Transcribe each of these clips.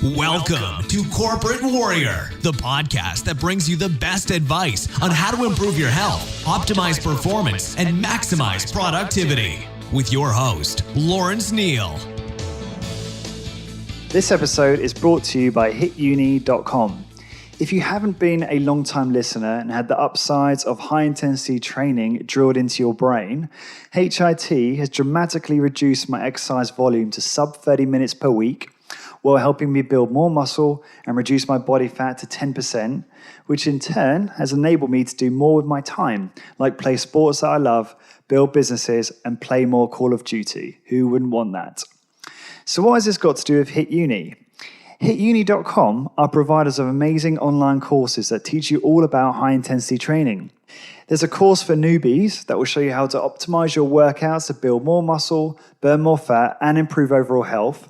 Welcome to Corporate Warrior, the podcast that brings you the best advice on how to improve your health, optimize performance, and maximize productivity. With your host, Lawrence Neal. This episode is brought to you by hituni.com. If you haven't been a long-time listener and had the upsides of high-intensity training drilled into your brain, HIT has dramatically reduced my exercise volume to sub 30 minutes per week, while helping me build more muscle and reduce my body fat to 10%, which in turn has enabled me to do more with my time, like play sports that I love, build businesses, and play more Call of Duty. Who wouldn't want that? So what has this got to do with Hit Uni? Hituni.com are providers of amazing online courses that teach you all about high-intensity training. There's a course for newbies that will show you how to optimize your workouts to build more muscle, burn more fat, and improve overall health.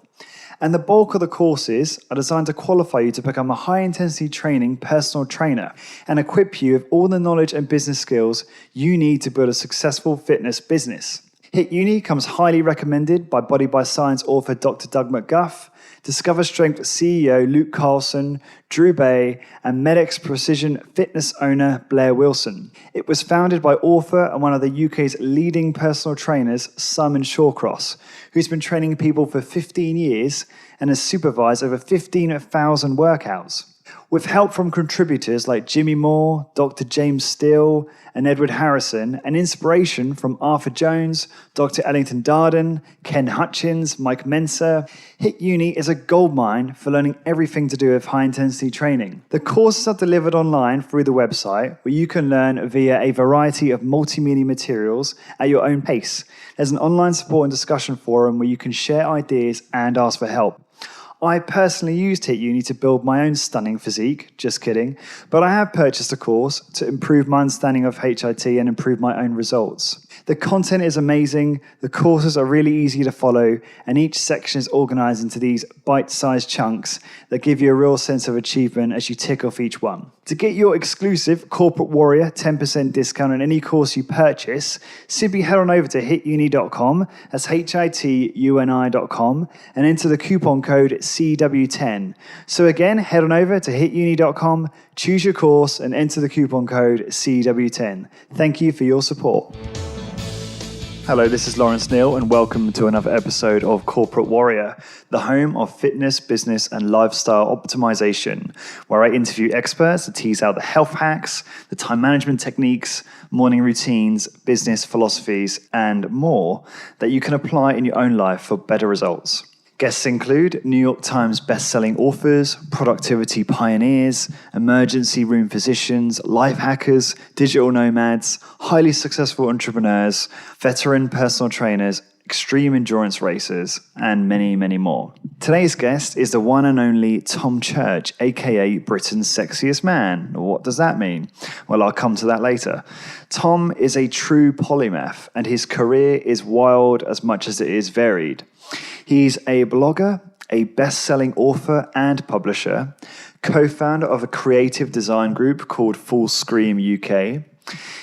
And the bulk of the courses are designed to qualify you to become a high-intensity training personal trainer and equip you with all the knowledge and business skills you need to build a successful fitness business. Hit Uni comes highly recommended by Body by Science author Dr. Doug McGuff, Discover Strength CEO Luke Carlson, Drew Bay, and Medix Precision Fitness owner Blair Wilson. It was founded by author and one of the UK's leading personal trainers, Simon Shawcross, who's been training people for 15 years and has supervised over 15,000 workouts. With help from contributors like Jimmy Moore, Dr. James Steele, and Edward Harrison, and inspiration from Arthur Jones, Dr. Ellington Darden, Ken Hutchins, Mike Mensa, Hit Uni is a goldmine for learning everything to do with high-intensity training. The courses are delivered online through the website, where you can learn via a variety of multimedia materials at your own pace. There's an online support and discussion forum where you can share ideas and ask for help. I personally used Hit Uni to build my own stunning physique, just kidding, but I have purchased a course to improve my understanding of HIT and improve my own results. The content is amazing, the courses are really easy to follow, and each section is organized into these bite-sized chunks that give you a real sense of achievement as you tick off each one. To get your exclusive Corporate Warrior 10% discount on any course you purchase, simply head on over to hituni.com, that's hituni.com, and enter the coupon code CW10. So again, head on over to hituni.com, choose your course, and enter the coupon code CW10. Thank you for your support. Hello, this is Lawrence Neal, and welcome to another episode of Corporate Warrior, the home of fitness, business, and lifestyle optimization, where I interview experts to tease out the health hacks, the time management techniques, morning routines, business philosophies, and more that you can apply in your own life for better results. Guests include New York Times best-selling authors, productivity pioneers, emergency room physicians, life hackers, digital nomads, highly successful entrepreneurs, veteran personal trainers, extreme endurance racers, and many, many more. Today's guest is the one and only Tom Church, aka Britain's Sexiest Man. What does that mean? Well, I'll come to that later. Tom is a true polymath, and his career is wild as much as it is varied. He's a blogger, a best-selling author and publisher, co-founder of a creative design group called Fullscreen UK.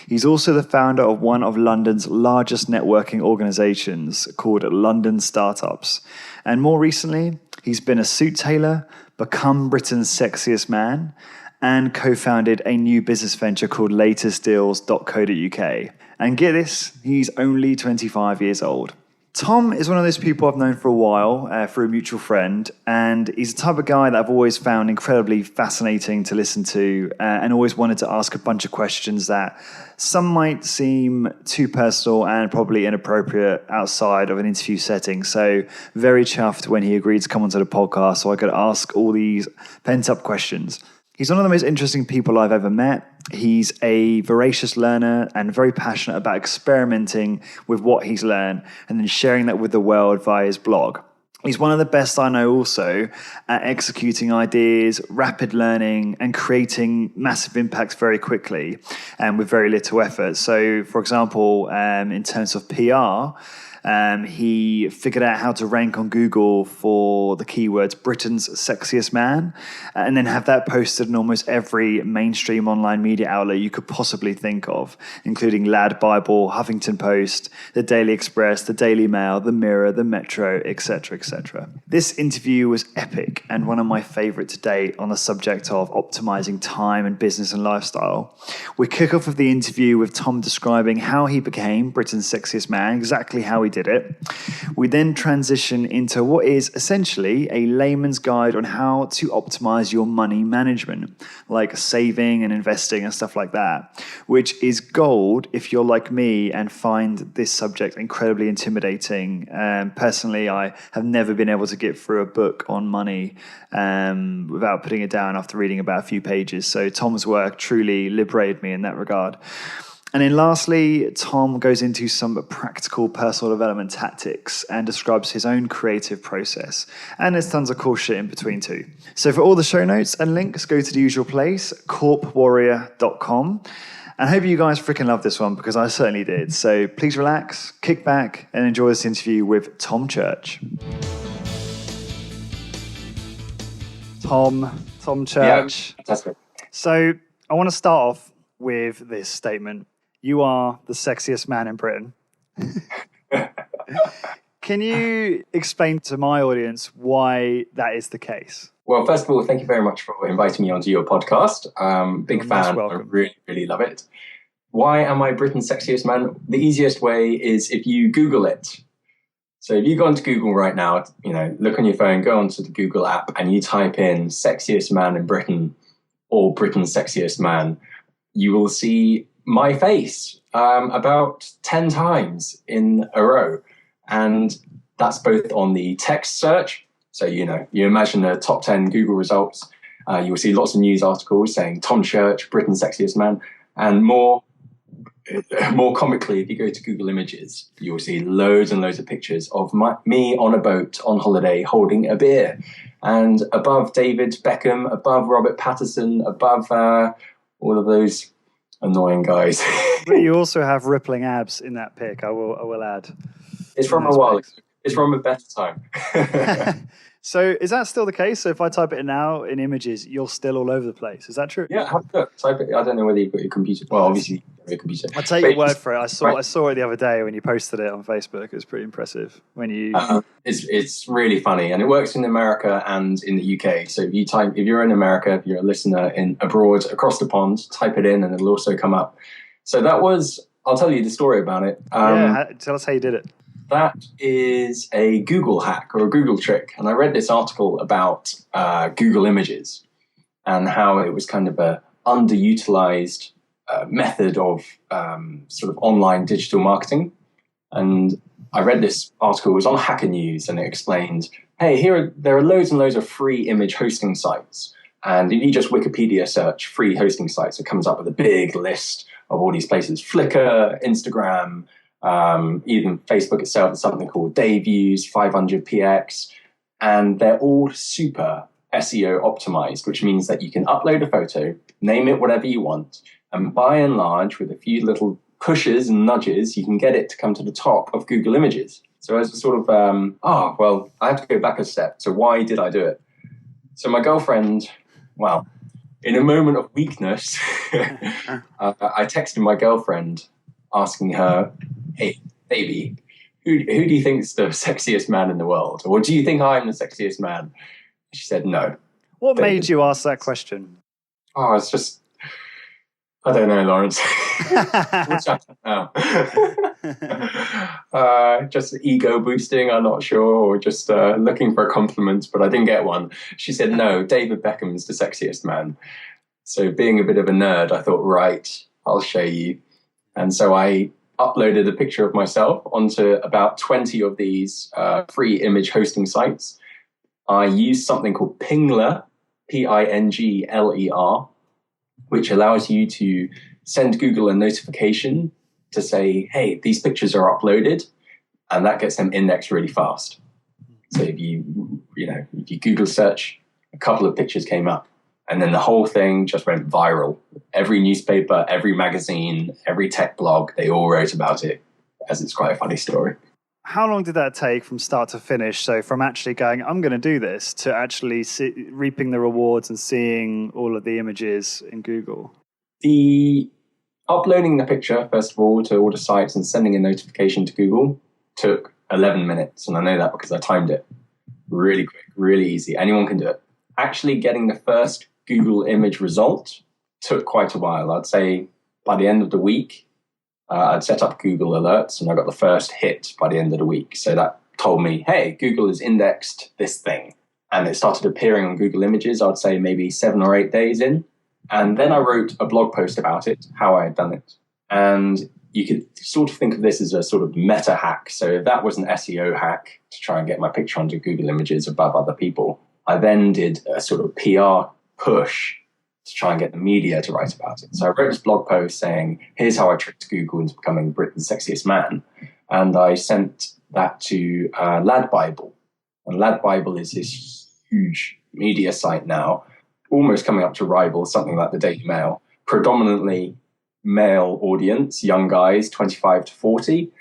He's also the founder of one of London's largest networking organizations called London Startups. And more recently, he's been a suit tailor, become Britain's Sexiest Man, and co-founded a new business venture called latestdeals.co.uk. And get this, he's only 25 years old. Tom is one of those people I've known for a while through a mutual friend, and he's the type of guy that I've always found incredibly fascinating to listen to and always wanted to ask a bunch of questions that some might seem too personal and probably inappropriate outside of an interview setting. So very chuffed when he agreed to come onto the podcast so I could ask all these pent-up questions. He's one of the most interesting people I've ever met. He's a voracious learner and very passionate about experimenting with what he's learned and then sharing that with the world via his blog. He's one of the best I know also at executing ideas, rapid learning, and creating massive impacts very quickly and with very little effort. So, for example, in terms of PR, He figured out how to rank on Google for the keywords Britain's Sexiest Man, and then have that posted in almost every mainstream online media outlet you could possibly think of, including Lad Bible, Huffington Post, the Daily Express, the Daily Mail, the Mirror, the Metro, etc., etc. This interview was epic and one of my favorite to date on the subject of optimizing time and business and lifestyle. We kick off with the interview with Tom describing how he became Britain's Sexiest Man, exactly how he did it. We then transition into what is essentially a layman's guide on how to optimize your money management, like saving and investing and stuff like that, which is gold if you're like me and find this subject incredibly intimidating. Personally, I have never been able to get through a book on money without putting it down after reading about a few pages. So Tom's work truly liberated me in that regard. And then lastly, Tom goes into some practical personal development tactics and describes his own creative process. And there's tons of cool shit in between too. So for all the show notes and links, go to the usual place, corpwarrior.com. And I hope you guys freaking love this one, because I certainly did. So please relax, kick back, and enjoy this interview with Tom Church. Tom Church. Yeah, that's good. So I want to start off with this statement. You are the sexiest man in Britain. Can you explain to my audience why that is the case? Well, first of all, thank you very much for inviting me onto your podcast. Big fan. I really, really love it. Why am I Britain's Sexiest Man? The easiest way is if you Google it. So if you go onto Google right now, look on your phone, go onto the Google app, and you type in Sexiest Man in Britain or Britain's Sexiest Man, you will see my face about 10 times in a row. And that's both on the text search. So, you imagine the top 10 Google results. You will see lots of news articles saying Tom Church, Britain's Sexiest Man. And more comically, if you go to Google Images, you will see loads and loads of pictures of me on a boat on holiday holding a beer. And above David Beckham, above Robert Pattinson, above all of those annoying guys. But you also have rippling abs in that pic, I will add. It's from a while. It's from a better time. So is that still the case? So if I type it now in Images, you're still all over the place. Is that true? Yeah, have a look. Type it. I don't know whether you've got your computer. Well, obviously you have your computer. I'll take your word for it. I saw it the other day when you posted it on Facebook. It was pretty impressive. When you it's really funny, and it works in America and in the UK. So if you're in America, if you're a listener abroad across the pond, type it in and it'll also come up. So I'll tell you the story about it. Tell us how you did it. That is a Google hack or a Google trick. And I read this article about Google Images and how it was kind of a underutilized method of sort of online digital marketing. And I read this article, it was on Hacker News, and it explained, hey, there are loads and loads of free image hosting sites. And if you just Wikipedia search free hosting sites, it comes up with a big list of all these places. Flickr, Instagram, even Facebook itself is something called Dayviews, 500px, and they're all super SEO optimized, which means that you can upload a photo, name it whatever you want, and by and large, with a few little pushes and nudges, you can get it to come to the top of Google Images. So as a sort of, I have to go back a step. So why did I do it? So my girlfriend, in a moment of weakness, I texted my girlfriend asking her, hey, baby, who do you think is the sexiest man in the world? Or do you think I'm the sexiest man? She said no. What made you ask that question? Oh, it's just, I don't know, Lawrence. Just ego boosting, I'm not sure, or just looking for a compliment, but I didn't get one. She said, no, David Beckham is the sexiest man. So being a bit of a nerd, I thought, right, I'll show you. And so I uploaded a picture of myself onto about 20 of these free image hosting sites. I used something called Pingler, Pingler, which allows you to send Google a notification to say, hey, these pictures are uploaded, and that gets them indexed really fast. So if you Google search, a couple of pictures came up, and then the whole thing just went viral. Every newspaper, every magazine, every tech blog, they all wrote about it, as it's quite a funny story. how long did that take from start to finish? So from actually going, I'm going to do this, to actually reaping the rewards and seeing all of the images in Google? The uploading the picture, first of all, to all the sites and sending a notification to Google took 11 minutes. And I know that because I timed it. Really quick, really easy. Anyone can do it. Actually getting the first Google image result took quite a while. I'd say by the end of the week, I'd set up Google alerts and I got the first hit by the end of the week. So that told me, hey, Google has indexed this thing. And it started appearing on Google Images, I'd say maybe 7 or 8 days in. And then I wrote a blog post about it, how I had done it. And you could sort of think of this as a sort of meta hack. So that was an SEO hack to try and get my picture onto Google Images above other people. I then did a sort of PR push to try and get the media to write about it. So I wrote this blog post saying, here's how I tricked Google into becoming Britain's Sexiest Man. And I sent that to Lad Bible. And Lad Bible is this huge media site now, almost coming up to rival something like the Daily Mail, predominantly male audience, young guys, 25 to 40.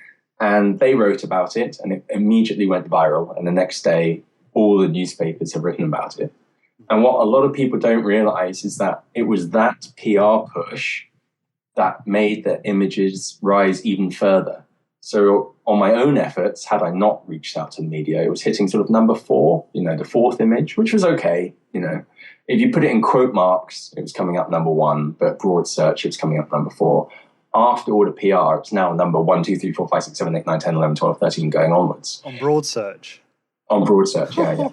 And they wrote about it and it immediately went viral. And the next day, all the newspapers have written about it. And what a lot of people don't realize is that it was that PR push that made the images rise even further. So on my own efforts, had I not reached out to the media, it was hitting sort of number 4, the 4th image, which was okay. If you put it in quote marks, it was coming up number 1, but broad search, it was coming up number 4. After all the PR, it's now number 1, 2, 3, 4, 5, 6, 7, 8, 9, 10, 11, 12, 13, going onwards. On broad search? On broad search, yeah.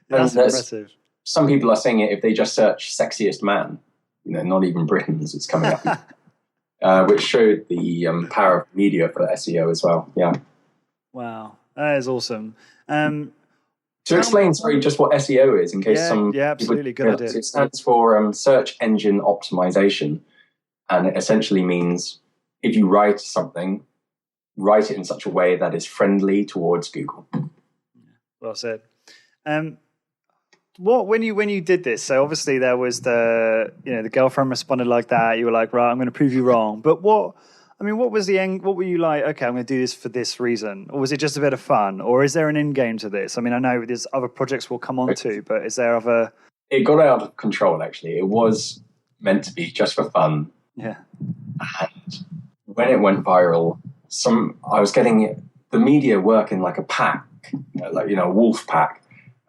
That's impressive. Some people are saying it if they just search Sexiest Man, not even Britain's, it's coming up. Which showed the power of media for SEO as well, yeah. Wow, that is awesome. To explain, just what SEO is, in case some absolutely, good idea. It stands for Search Engine Optimization, and it essentially means if you write something, write it in such a way that is friendly towards Google. Well said. When you did this, so obviously there was the girlfriend responded like that. You were like, right, I'm going to prove you wrong. But what was the end? What were you like? Okay, I'm going to do this for this reason, or was it just a bit of fun, or is there an end game to this? I mean, I know there's other projects we'll come on to, but is there other? It got out of control. Actually, it was meant to be just for fun. Yeah. And when it went viral, I was getting the media work in like a pack, a wolf pack.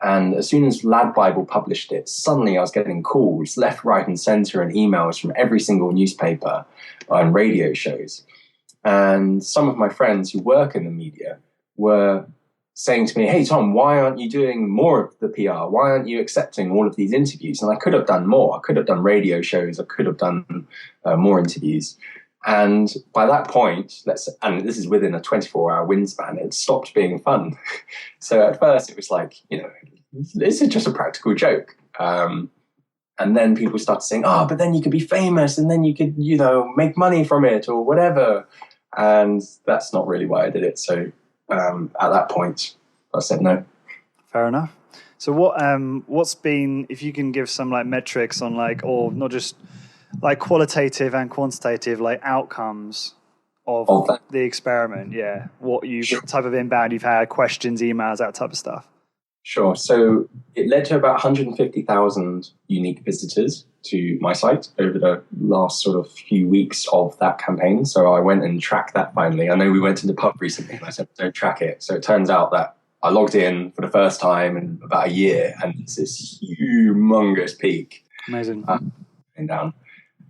And as soon as Lad Bible published it, suddenly I was getting calls left, right, and center, and emails from every single newspaper and radio shows. And some of my friends who work in the media were saying to me, hey, Tom, why aren't you doing more of the PR? Why aren't you accepting all of these interviews? And I could have done more. I could have done radio shows. I could have done more interviews. And by that point, and this is within a 24-hour wingspan, it stopped being fun. So at first it was like, this is just a practical joke. And then people started saying, but then you could be famous and then you could, make money from it or whatever. And that's not really why I did it. So at that point, I said no. Fair enough. So what's been, if you can give some like metrics on or not just like qualitative and quantitative outcomes of the experiment, what type of inbound you've had, questions, emails, that type of stuff. Sure. So it led to about 150,000 unique visitors to my site over the last sort of few weeks of that campaign. So I went and tracked that finally. I know we went to the pub recently and I said, don't track it. So it turns out that I logged in for the first time in about a year and it's this humongous peak. Amazing. And down.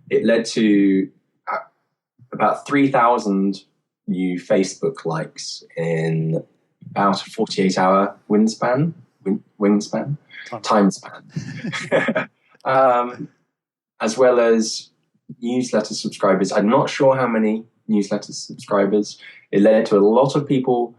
It led to about 3,000 new Facebook likes in about a 48-hour time span. As well as newsletter subscribers. I'm not sure how many newsletter subscribers. It led to a lot of people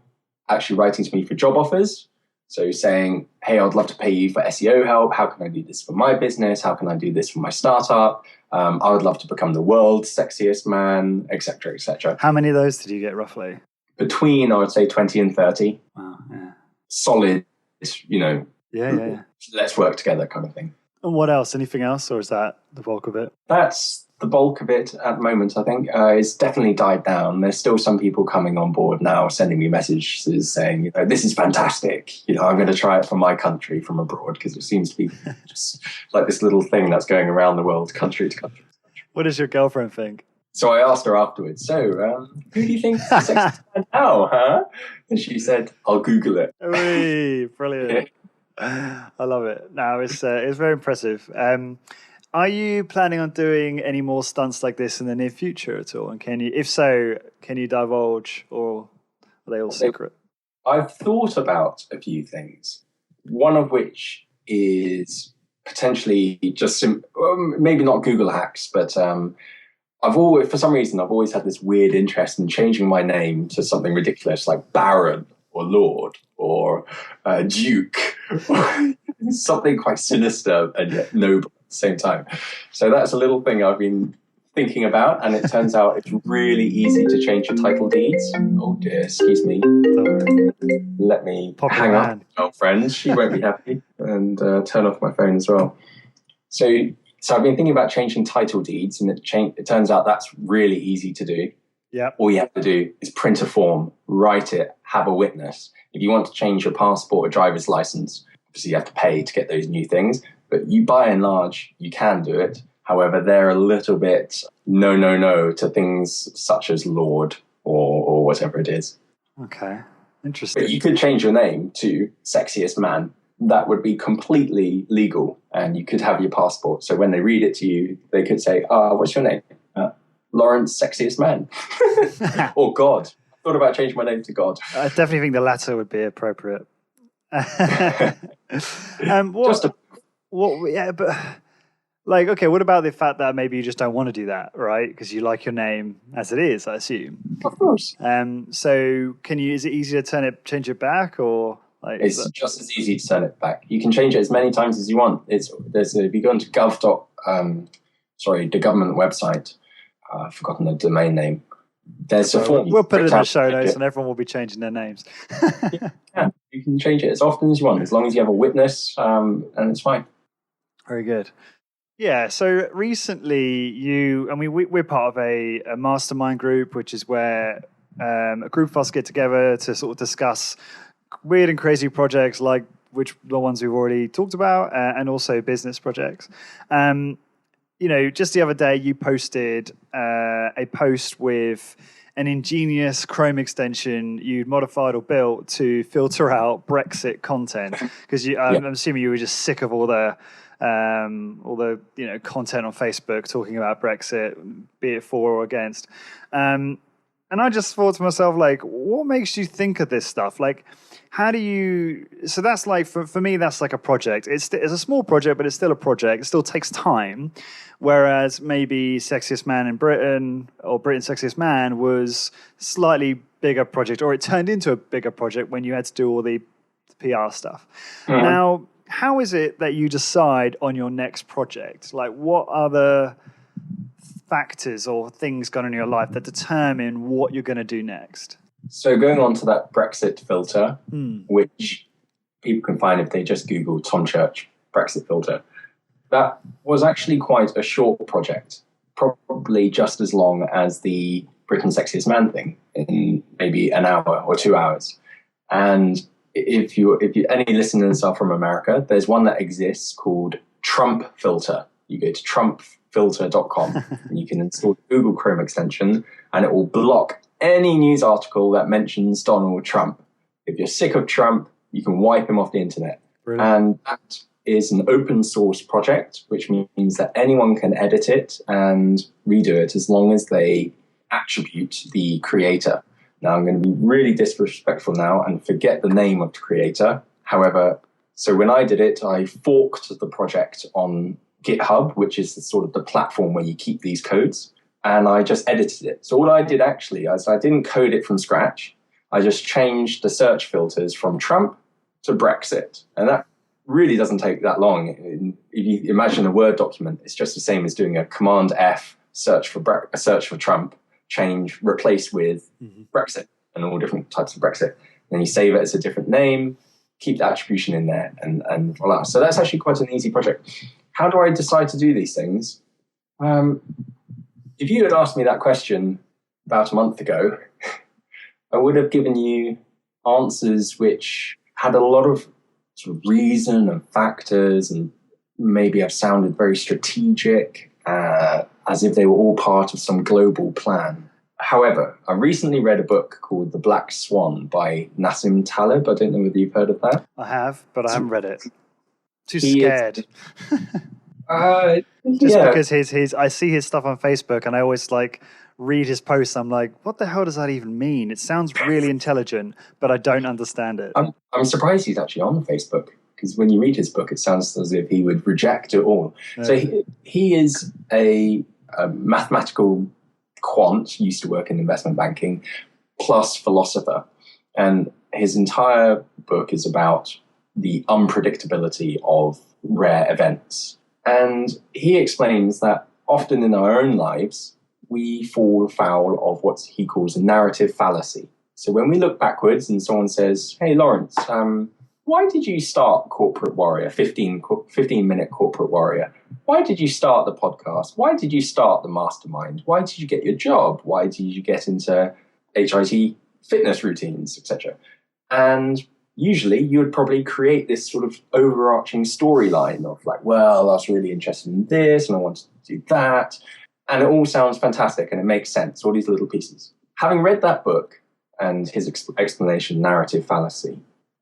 actually writing to me for job offers. So saying, hey, I'd love to pay you for SEO help. How can I do this for my business? How can I do this for my startup? I would love to become the world's sexiest man, etc., etc. How many of those did you get roughly? Between, I would say, 20 and 30. Wow, yeah. Solid, Yeah. Let's work together kind of thing. And what else? Anything else? Or is that the bulk of it? That's the bulk of it at the moment, I think. It's definitely died down. There's still some people coming on board now, sending me messages saying, this is fantastic. I'm going to try it from my country, from abroad, because it seems to be just like this little thing that's going around the world, country to country. What does your girlfriend think? So I asked her afterwards, who do you think is the sexiest man now, huh? And she said, I'll Google it. Wee, brilliant. I love it. No, it's very impressive. Are you planning on doing any more stunts like this in the near future at all? And if so, can you divulge, or are they all secret? I've thought about a few things, one of which is potentially just maybe not Google hacks, but for some reason, I've always had this weird interest in changing my name to something ridiculous like Baron or Lord or Duke, or something quite sinister and yet noble at the same time. So that's a little thing I've been thinking about, and it turns out it's really easy to change your title deeds. Oh dear, excuse me. Let me hang up, girlfriend. She won't be happy, and turn off my phone as well. So I've been thinking about changing title deeds, and it turns out that's really easy to do. Yeah. All you have to do is print a form, write it, have a witness. If you want to change your passport or driver's license, obviously you have to pay to get those new things. But by and large, you can do it. However, they're a little bit no to things such as Lord or whatever it is. Okay, interesting. But you could change your name to Sexiest Man. That would be completely legal, and you could have your passport. So when they read it to you, they could say, what's your name? Lawrence Sexiest Man. Or God. I thought about changing my name to God. I definitely think the latter would be appropriate. What about the fact that maybe you just don't want to do that, right? Because you like your name as it is, I assume. Of course. So is it easy to change it back, or? It's just as easy to turn it back. You can change it as many times as you want. If you go into the government website, I've forgotten the domain name. There's a form. We'll put it in the show notes, and everyone will be changing their names. Yeah, you can change it as often as you want, as long as you have a witness, and it's fine. Very good. Yeah, so recently we're part of a mastermind group, which is where a group of us get together to sort of discuss weird and crazy projects like the ones we've already talked about, and also business projects. Just the other day you posted a post with an ingenious Chrome extension you'd modified or built to filter out Brexit content, because I'm assuming you were just sick of all the content on Facebook talking about Brexit, be it for or against. And I just thought to myself, what makes you think of this stuff? How do you? So that's for me, that's like a project. It's a small project, but it's still a project. It still takes time. Whereas maybe Sexiest Man in Britain or Britain's Sexiest Man was slightly bigger project, or it turned into a bigger project when you had to do all the PR stuff. Mm-hmm. Now, how is it that you decide on your next project? What are the factors or things going on in your life that determine what you're going to do next? So going on to that Brexit filter, which people can find if they just Google Tom Church Brexit filter, that was actually quite a short project, probably just as long as the Britain's Sexiest Man thing, in maybe an hour or 2 hours. And if any listeners are from America, there's one that exists called Trump Filter. You go to trumpfilter.com and you can install the Google Chrome extension, and it will block any news article that mentions Donald Trump. If you're sick of Trump, you can wipe him off the internet. Brilliant. And that is an open source project, which means that anyone can edit it and redo it as long as they attribute the creator. Now, I'm going to be really disrespectful now and forget the name of the creator. However, so when I did it, I forked the project on GitHub, which is the platform where you keep these codes, and I just edited it. So all I did actually is I didn't code it from scratch. I just changed the search filters from Trump to Brexit. And that really doesn't take that long. If you imagine a Word document, it's just the same as doing a Command F search for Trump, replace with Brexit and all different types of Brexit. Then you save it as a different name, keep the attribution in there, and voila. So that's actually quite an easy project. How do I decide to do these things? if you had asked me that question about a month ago, I would have given you answers which had a lot of sort of reason and factors, and maybe have sounded very strategic, as if they were all part of some global plan. However, I recently read a book called The Black Swan by Nassim Taleb. I don't know whether you've heard of that. I have, but I haven't read it. Too scared. Just Yeah. because I see his stuff on Facebook, and I always read his posts. I'm like, what the hell does that even mean? It sounds really intelligent, but I don't understand it. I'm surprised he's actually on Facebook, because when you read his book, it sounds as if he would reject it all. Yeah. So he is a mathematical quant, used to work in investment banking, plus philosopher. And his entire book is about the unpredictability of rare events. And he explains that often in our own lives, we fall foul of what he calls a narrative fallacy. So when we look backwards and someone says, hey, Lawrence, why did you start Corporate Warrior, 15-minute Corporate Warrior? Why did you start the podcast? Why did you start the mastermind? Why did you get your job? Why did you get into HIT fitness routines, etc.? And usually you would probably create this sort of overarching storyline of well, I was really interested in this and I wanted to do that. And it all sounds fantastic and it makes sense, all these little pieces. Having read that book and his explanation, narrative fallacy,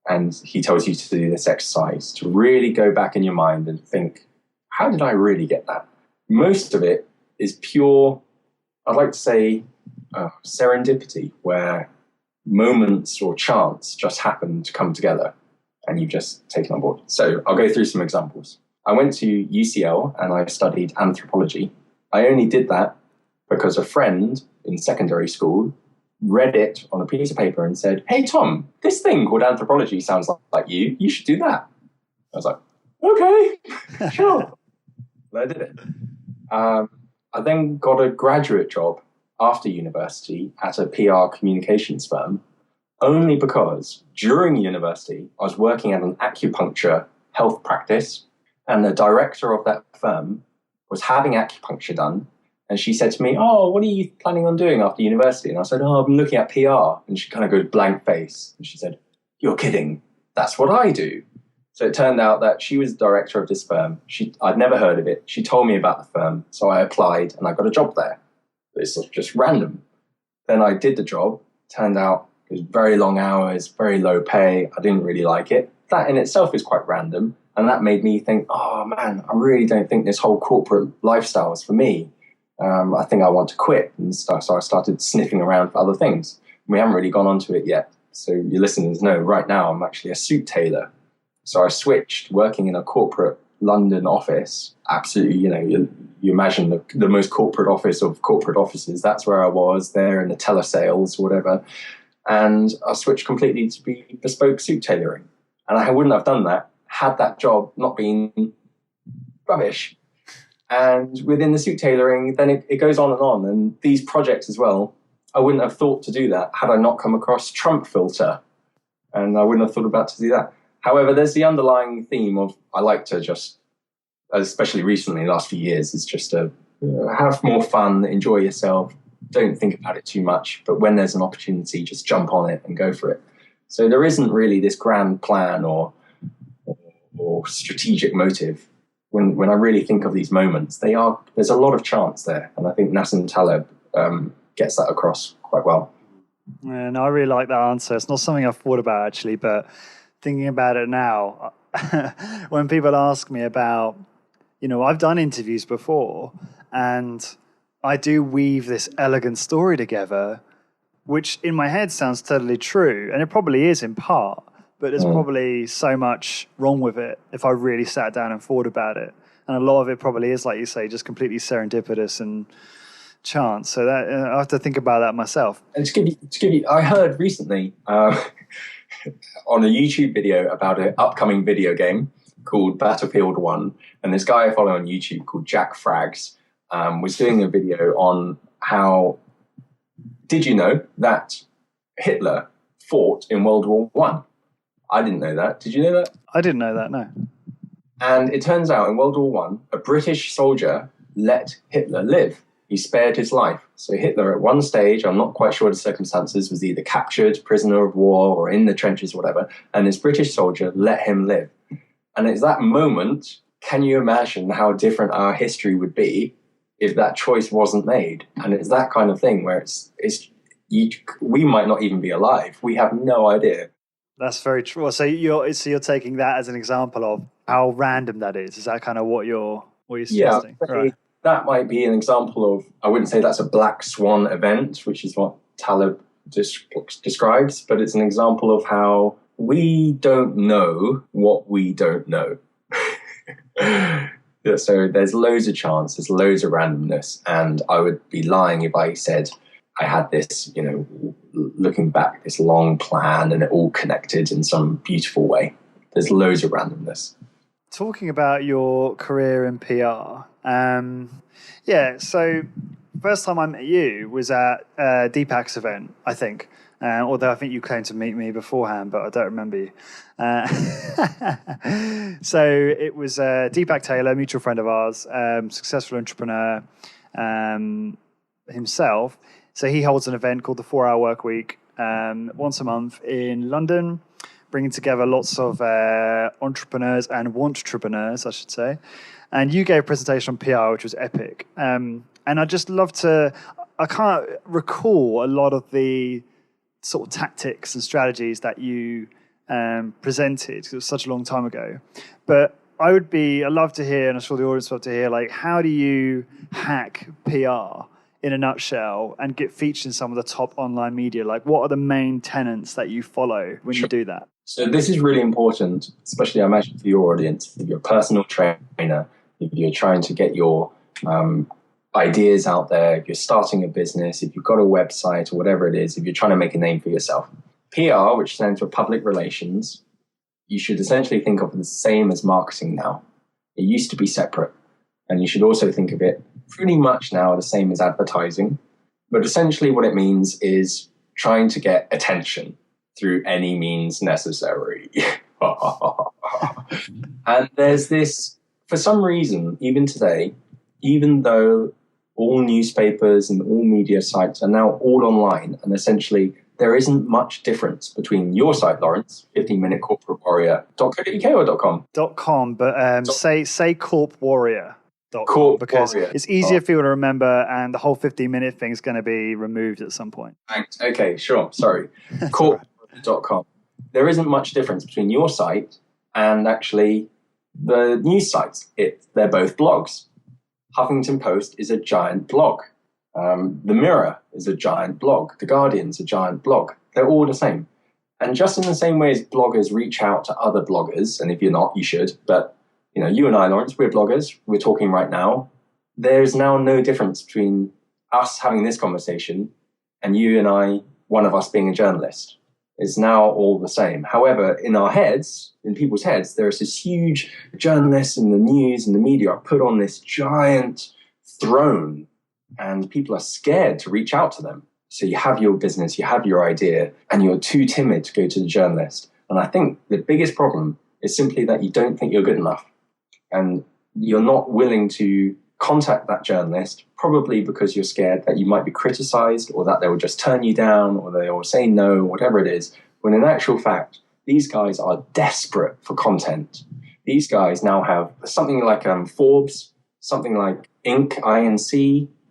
and he tells you to do this exercise, to really go back in your mind and think, how did I really get that? Most of it is pure, I'd like to say, serendipity, where moments or chance just happen to come together and you've just taken on board. So I'll go through some examples. I went to UCL and I studied anthropology. I only did that because a friend in secondary school read it on a piece of paper and said, hey, Tom, this thing called anthropology sounds like you. You should do that. I was like, okay, sure. And I did it. I then got a graduate job after university at a PR communications firm, only because during university, I was working at an acupuncture health practice, and the director of that firm was having acupuncture done. And she said to me, oh, what are you planning on doing after university? And I said, oh, I'm looking at PR. And she kind of goes blank face. And she said, you're kidding. That's what I do. So it turned out that she was the director of this firm. I'd never heard of it. She told me about the firm. So I applied and I got a job there. It's just random. Then I did the job. Turned out it was very long hours, very low pay. I didn't really like it. That in itself is quite random. And that made me think, oh, man, I really don't think this whole corporate lifestyle is for me. I think I want to quit. And so I started sniffing around for other things. We haven't really gone on to it yet. So your listeners know right now I'm actually a suit tailor. So I switched working in a corporate London office. Absolutely, you imagine the most corporate office of corporate offices. That's where I was there in the telesales, whatever. And I switched completely to be bespoke suit tailoring. And I wouldn't have done that had that job not been rubbish. And within the suit tailoring, then it goes on and on. And these projects as well, I wouldn't have thought to do that had I not come across Trump filter. And I wouldn't have thought about to do that. However, there's the underlying theme of I like to just, especially recently, the last few years, is just to have more fun, enjoy yourself, don't think about it too much. But when there's an opportunity, just jump on it and go for it. So there isn't really this grand plan or strategic motive. When I really think of these moments, there's a lot of chance there. And I think Nassim Taleb gets that across quite well. And I really like that answer. It's not something I've thought about actually, but thinking about it now, when people ask me about, I've done interviews before and I do weave this elegant story together, which in my head sounds totally true. And it probably is in part. But there's probably so much wrong with it if I really sat down and thought about it. And a lot of it probably is, like you say, just completely serendipitous and chance. So that I have to think about that myself. And to give you, I heard recently on a YouTube video about an upcoming video game called Battlefield 1. And this guy I follow on YouTube called Jack Frags was doing a video on how, did you know that Hitler fought in World War I? I didn't know that. Did you know that? I didn't know that, no. And it turns out in World War I, a British soldier let Hitler live. he spared his life. So Hitler, at one stage, I'm not quite sure the circumstances, was either captured, prisoner of war, or in the trenches, or whatever, and this British soldier let him live. And it's that moment, can you imagine how different our history would be if that choice wasn't made? And it's that kind of thing where we might not even be alive. We have no idea. That's very true. So you're taking that as an example of how random that is. Is that kind of what you're suggesting? Yeah, right. That might be an example of, I wouldn't say that's a black swan event, which is what Taleb describes, but it's an example of how we don't know what we don't know. So there's loads of chance, there's loads of randomness, and I would be lying if I said I had this, looking back, this long plan and it all connected in some beautiful way. There's loads of randomness. Talking about your career in PR, so first time I met you was at Deepak's event, I think. Although I think you came to meet me beforehand, but I don't remember you. So it was Deepak Taylor, mutual friend of ours, successful entrepreneur himself. So he holds an event called the 4 Hour Work Week once a month in London, bringing together lots of entrepreneurs and wantrepreneurs, I should say. And you gave a presentation on PR, which was epic. And I just love to, I can't recall a lot of the sort of tactics and strategies that you presented, because it was such a long time ago. But I'd love to hear, and I'm sure the audience would love to hear, like, how do you hack PR in a nutshell and get featured in some of the top online media? Like, what are the main tenets that you follow when you do that? So this is really important, especially I imagine for your audience. If you're a personal trainer, if you're trying to get your ideas out there, if you're starting a business, if you've got a website or whatever it is, if you're trying to make a name for yourself. PR, which stands for public relations, you should essentially think of it the same as marketing now. It used to be separate. And you should also think of it pretty much now the same as advertising. But essentially what it means is trying to get attention through any means necessary. And there's this, for some reason, even today, even though all newspapers and all media sites are now all online, and essentially there isn't much difference between your site, Lawrence, 15minutecorporatewarrior.co.uk or .com? .com, but say Corp Warrior. Corp because Warrior. It's easier for people to remember, and the whole 15-minute thing is going to be removed at some point. Okay, sure. Sorry. Corp.com. There isn't much difference between your site and actually the news sites. They're both blogs. Huffington Post is a giant blog. The Mirror is a giant blog. The Guardian's a giant blog. They're all the same. And just in the same way as bloggers reach out to other bloggers, and if you're not, you should, but you and I, Lawrence, we're bloggers. We're talking right now. There's now no difference between us having this conversation and you and I, one of us being a journalist. It's now all the same. However, in our heads, in people's heads, there's this huge journalists and the news and the media are put on this giant throne, and people are scared to reach out to them. So you have your business, you have your idea, and you're too timid to go to the journalist. And I think the biggest problem is simply that you don't think you're good enough. And you're not willing to contact that journalist, probably because you're scared that you might be criticized or that they will just turn you down or they will say no, or whatever it is. When in actual fact, these guys are desperate for content. These guys now have something like Forbes, something like Inc.,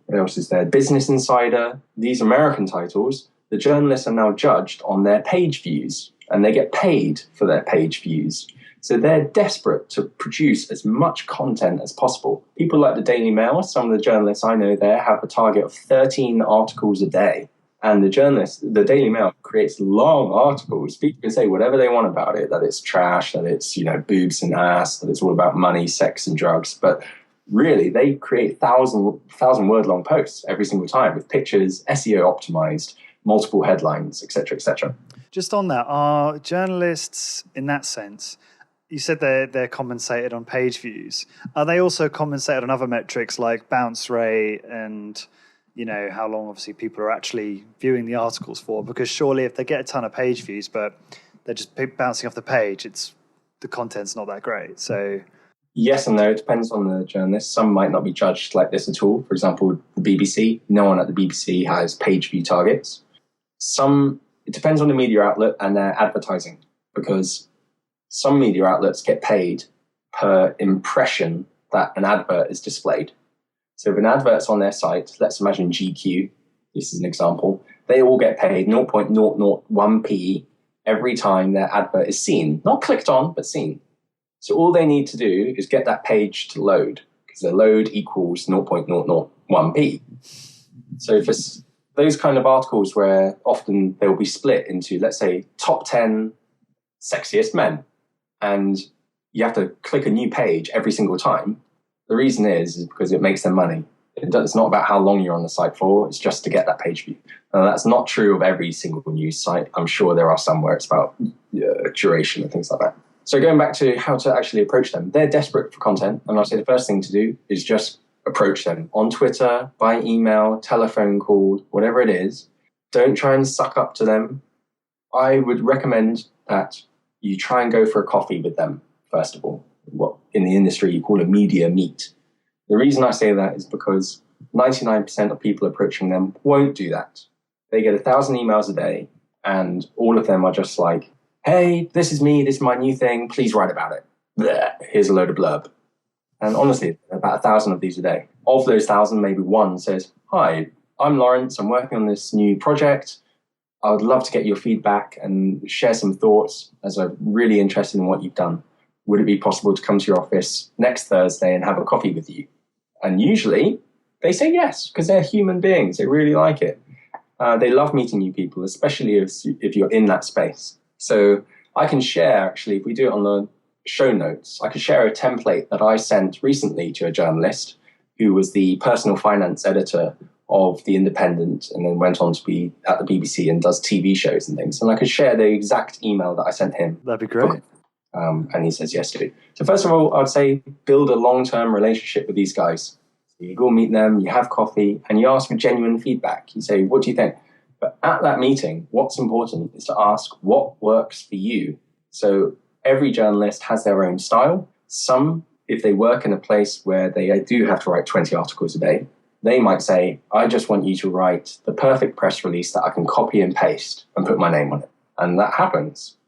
what else is there? Business Insider, these American titles. The journalists are now judged on their page views, and they get paid for their page views. So they're desperate to produce as much content as possible. People like the Daily Mail, some of the journalists I know there have a target of 13 articles a day. And the Daily Mail creates long articles. People can say whatever they want about it, that it's trash, that it's, boobs and ass, that it's all about money, sex and drugs. But really, they create 1,000 word long posts every single time with pictures, SEO optimized, multiple headlines, etc., etc. Just on that, are journalists in that sense, you said they're compensated on page views. Are they also compensated on other metrics like bounce rate and, how long obviously people are actually viewing the articles for? Because surely if they get a ton of page views, but they're just bouncing off the page, the content's not that great. So Yes and no. It depends on the journalist. Some might not be judged like this at all. For example, the BBC. No one at the BBC has page view targets. It depends on the media outlet and their advertising, because some media outlets get paid per impression that an advert is displayed. So if an advert's on their site, let's imagine GQ, this is an example, they all get paid 0.001p every time their advert is seen. Not clicked on, but seen. So all they need to do is get that page to load, because the load equals 0.001p. So for those kind of articles where often they'll be split into, let's say, top 10 sexiest men, and you have to click a new page every single time, the reason is because it makes them money. It's not about how long you're on the site for, it's just to get that page view. Now, that's not true of every single news site. I'm sure there are some where it's about duration and things like that. So going back to how to actually approach them, they're desperate for content. And I'll say the first thing to do is just approach them on Twitter, by email, telephone call, whatever it is. Don't try and suck up to them. I would recommend that you try and go for a coffee with them, first of all. What in the industry you call a media meet. The reason I say that is because 99% of people approaching them won't do that. They get 1,000 emails a day, and all of them are just like, hey, this is me, this is my new thing, please write about it. Blech, here's a load of blurb. And honestly, about 1,000 of these a day. Of those 1,000, maybe one says, hi, I'm Lawrence, I'm working on this new project. I would love to get your feedback and share some thoughts, as I'm really interested in what you've done. Would it be possible to come to your office next Thursday and have a coffee with you? And usually they say yes, because they're human beings. They really like it. They love meeting new people, especially if you're in that space. So I can share, actually, if we do it on the show notes, I could share a template that I sent recently to a journalist who was the personal finance editor of The Independent and then went on to be at the BBC and does TV shows and things. And I could share the exact email that I sent him. That'd be great. And he says yes to. So first of all, I'd say build a long-term relationship with these guys. So you go meet them, you have coffee, and you ask for genuine feedback. You say, what do you think? But at that meeting, what's important is to ask what works for you. So every journalist has their own style. Some, if they work in a place where they do have to write 20 articles a day, they might say, I just want you to write the perfect press release that I can copy and paste and put my name on it. And that happens.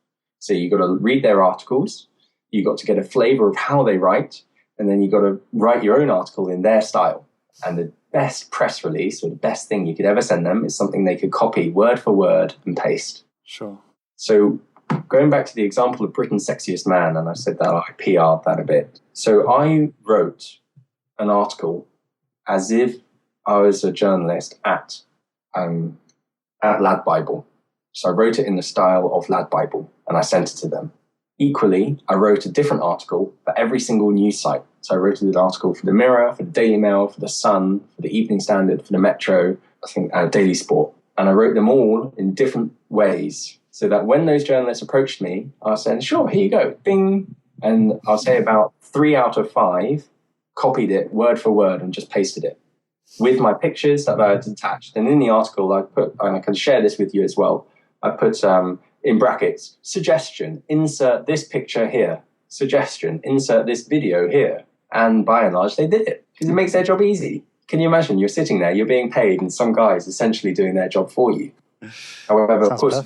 So you've got to read their articles, you've got to get a flavor of how they write, and then you've got to write your own article in their style. And the best press release, or the best thing you could ever send them, is something they could copy word for word and paste. Sure. So going back to the example of Britain's Sexiest Man, and I said that I PR'd that a bit. So I wrote an article as if I was a journalist at Lad Bible. So I wrote it in the style of Lad Bible, and I sent it to them. Equally, I wrote a different article for every single news site. So I wrote an article for the Mirror, for the Daily Mail, for the Sun, for the Evening Standard, for the Metro, I think Daily Sport. And I wrote them all in different ways, so that when those journalists approached me, I said, sure, here you go, bing. And I'll say about 3 out of 5 copied it word for word and just pasted it with my pictures that I had attached. And in the article, I put, and I can share this with you as well, I put in brackets, suggestion, insert this picture here. Suggestion, insert this video here. And by and large, they did it, because it makes their job easy. Can you imagine? You're sitting there, you're being paid, and some guy's essentially doing their job for you. However, of course,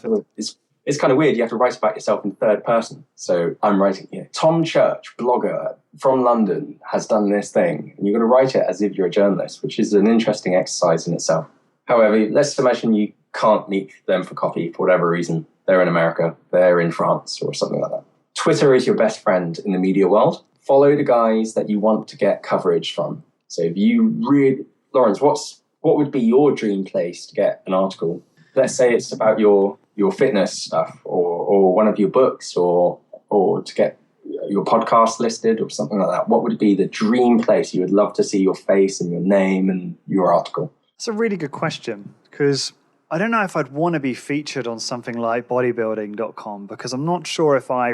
it's kind of weird. You have to write about yourself in third person. So I'm writing, Tom Church, blogger from London, has done this thing. And you've got to write it as if you're a journalist, which is an interesting exercise in itself. However, let's imagine you can't meet them for coffee for whatever reason. They're in America, they're in France, or something like that. Twitter is your best friend in the media world. Follow the guys that you want to get coverage from. So if you really, Lawrence, what would be your dream place to get an article? Let's say it's about your fitness stuff, or one of your books, or to get your podcast listed or something like that. What would be the dream place you would love to see your face and your name and your article? That's a really good question, because I don't know if I'd want to be featured on something like Bodybuildingcom, because I'm not sure if I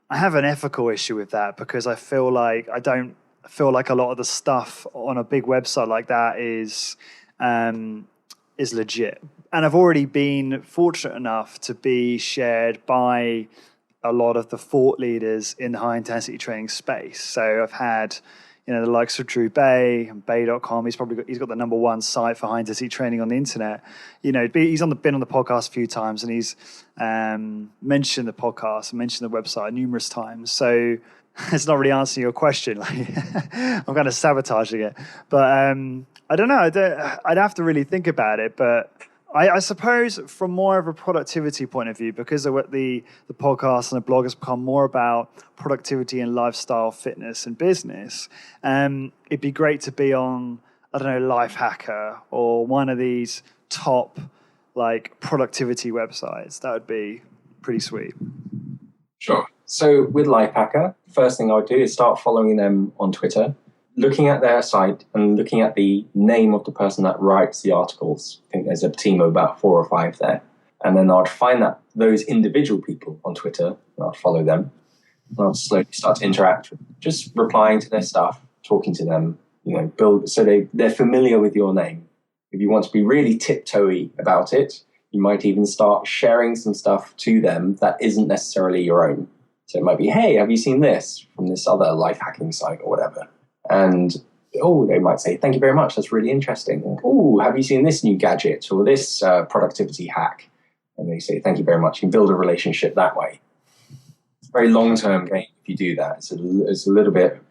have an ethical issue with that, because I feel like I don't feel like a lot of the stuff on a big website like that is legit. And I've already been fortunate enough to be shared by a lot of the thought leaders in the high intensity training space. So I've had, the likes of Drew Bay and Bay.com. He's got the #1 site for high intensity training on the internet. He's been on the podcast a few times, and he's mentioned the podcast and mentioned the website numerous times. So it's not really answering your question. I'm kind of sabotaging it, but I don't know. I'd have to really think about it, but I suppose from more of a productivity point of view, because the podcast and the blog has become more about productivity and lifestyle, fitness and business, it'd be great to be on, I don't know, Lifehacker or one of these top productivity websites. That would be pretty sweet. Sure. So with Lifehacker, first thing I would do is start following them on Twitter, looking at their site and looking at the name of the person that writes the articles. I think there's a team of about 4 or 5 there. And then I'd find those individual people on Twitter, and I'd follow them. And I'd slowly start to interact with them, just replying to their stuff, talking to them, build so they're familiar with your name. If you want to be really tiptoey about it, you might even start sharing some stuff to them that isn't necessarily your own. So it might be, hey, have you seen this from this other life hacking site or whatever? And, they might say, thank you very much. That's really interesting. Oh, have you seen this new gadget or this productivity hack? And they say, thank you very much. You can build a relationship that way. It's a very long-term game if you do that. It's a little bit,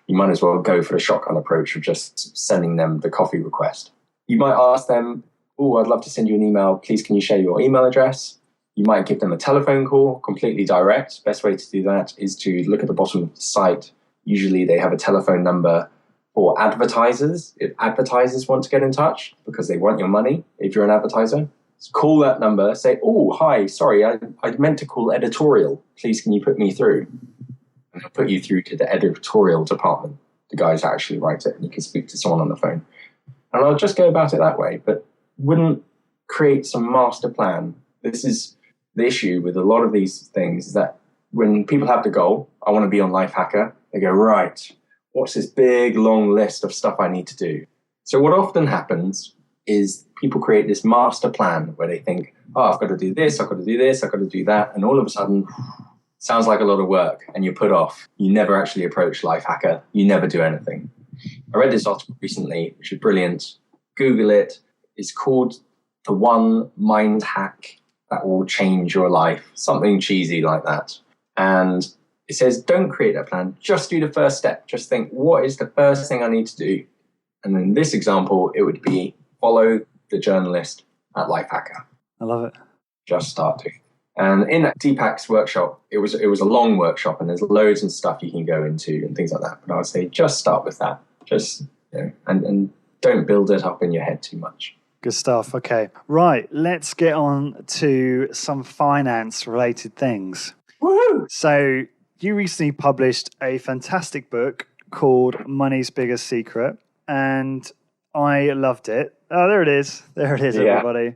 you might as well go for the shotgun approach of just sending them the coffee request. You might ask them, I'd love to send you an email. Please, can you share your email address? You might give them a telephone call, completely direct. Best way to do that is to look at the bottom of the site. Usually they have a telephone number for advertisers. If advertisers want to get in touch because they want your money, if you're an advertiser, just call that number, say, hi, sorry, I meant to call editorial. Please, can you put me through? And I'll put you through to the editorial department. The guys actually write it, and you can speak to someone on the phone. And I'll just go about it that way, but wouldn't create some master plan. This is the issue with a lot of these things, is that when people have the goal, I want to be on Lifehacker, they go, right, what's this big, long list of stuff I need to do? So what often happens is people create this master plan where they think, I've got to do this, I've got to do this, I've got to do that. And all of a sudden, sounds like a lot of work, and you're put off. You never actually approach Lifehacker. You never do anything. I read this article recently, which is brilliant. Google it. It's called The One Mind Hack That Will Change Your Life. Something cheesy like that. And it says, don't create a plan. Just do the first step. Just think, what is the first thing I need to do? And in this example, it would be follow the journalist at Lifehacker. I love it. Just start doing. And in Deepak's workshop, it was a long workshop, and there's loads of stuff you can go into and things like that. But I would say just start with that. Just and don't build it up in your head too much. Good stuff. Okay. Right. Let's get on to some finance-related things. Woohoo! So you recently published a fantastic book called Money's Biggest Secret, and I loved it. Oh, there it is. There it is, Yeah. everybody.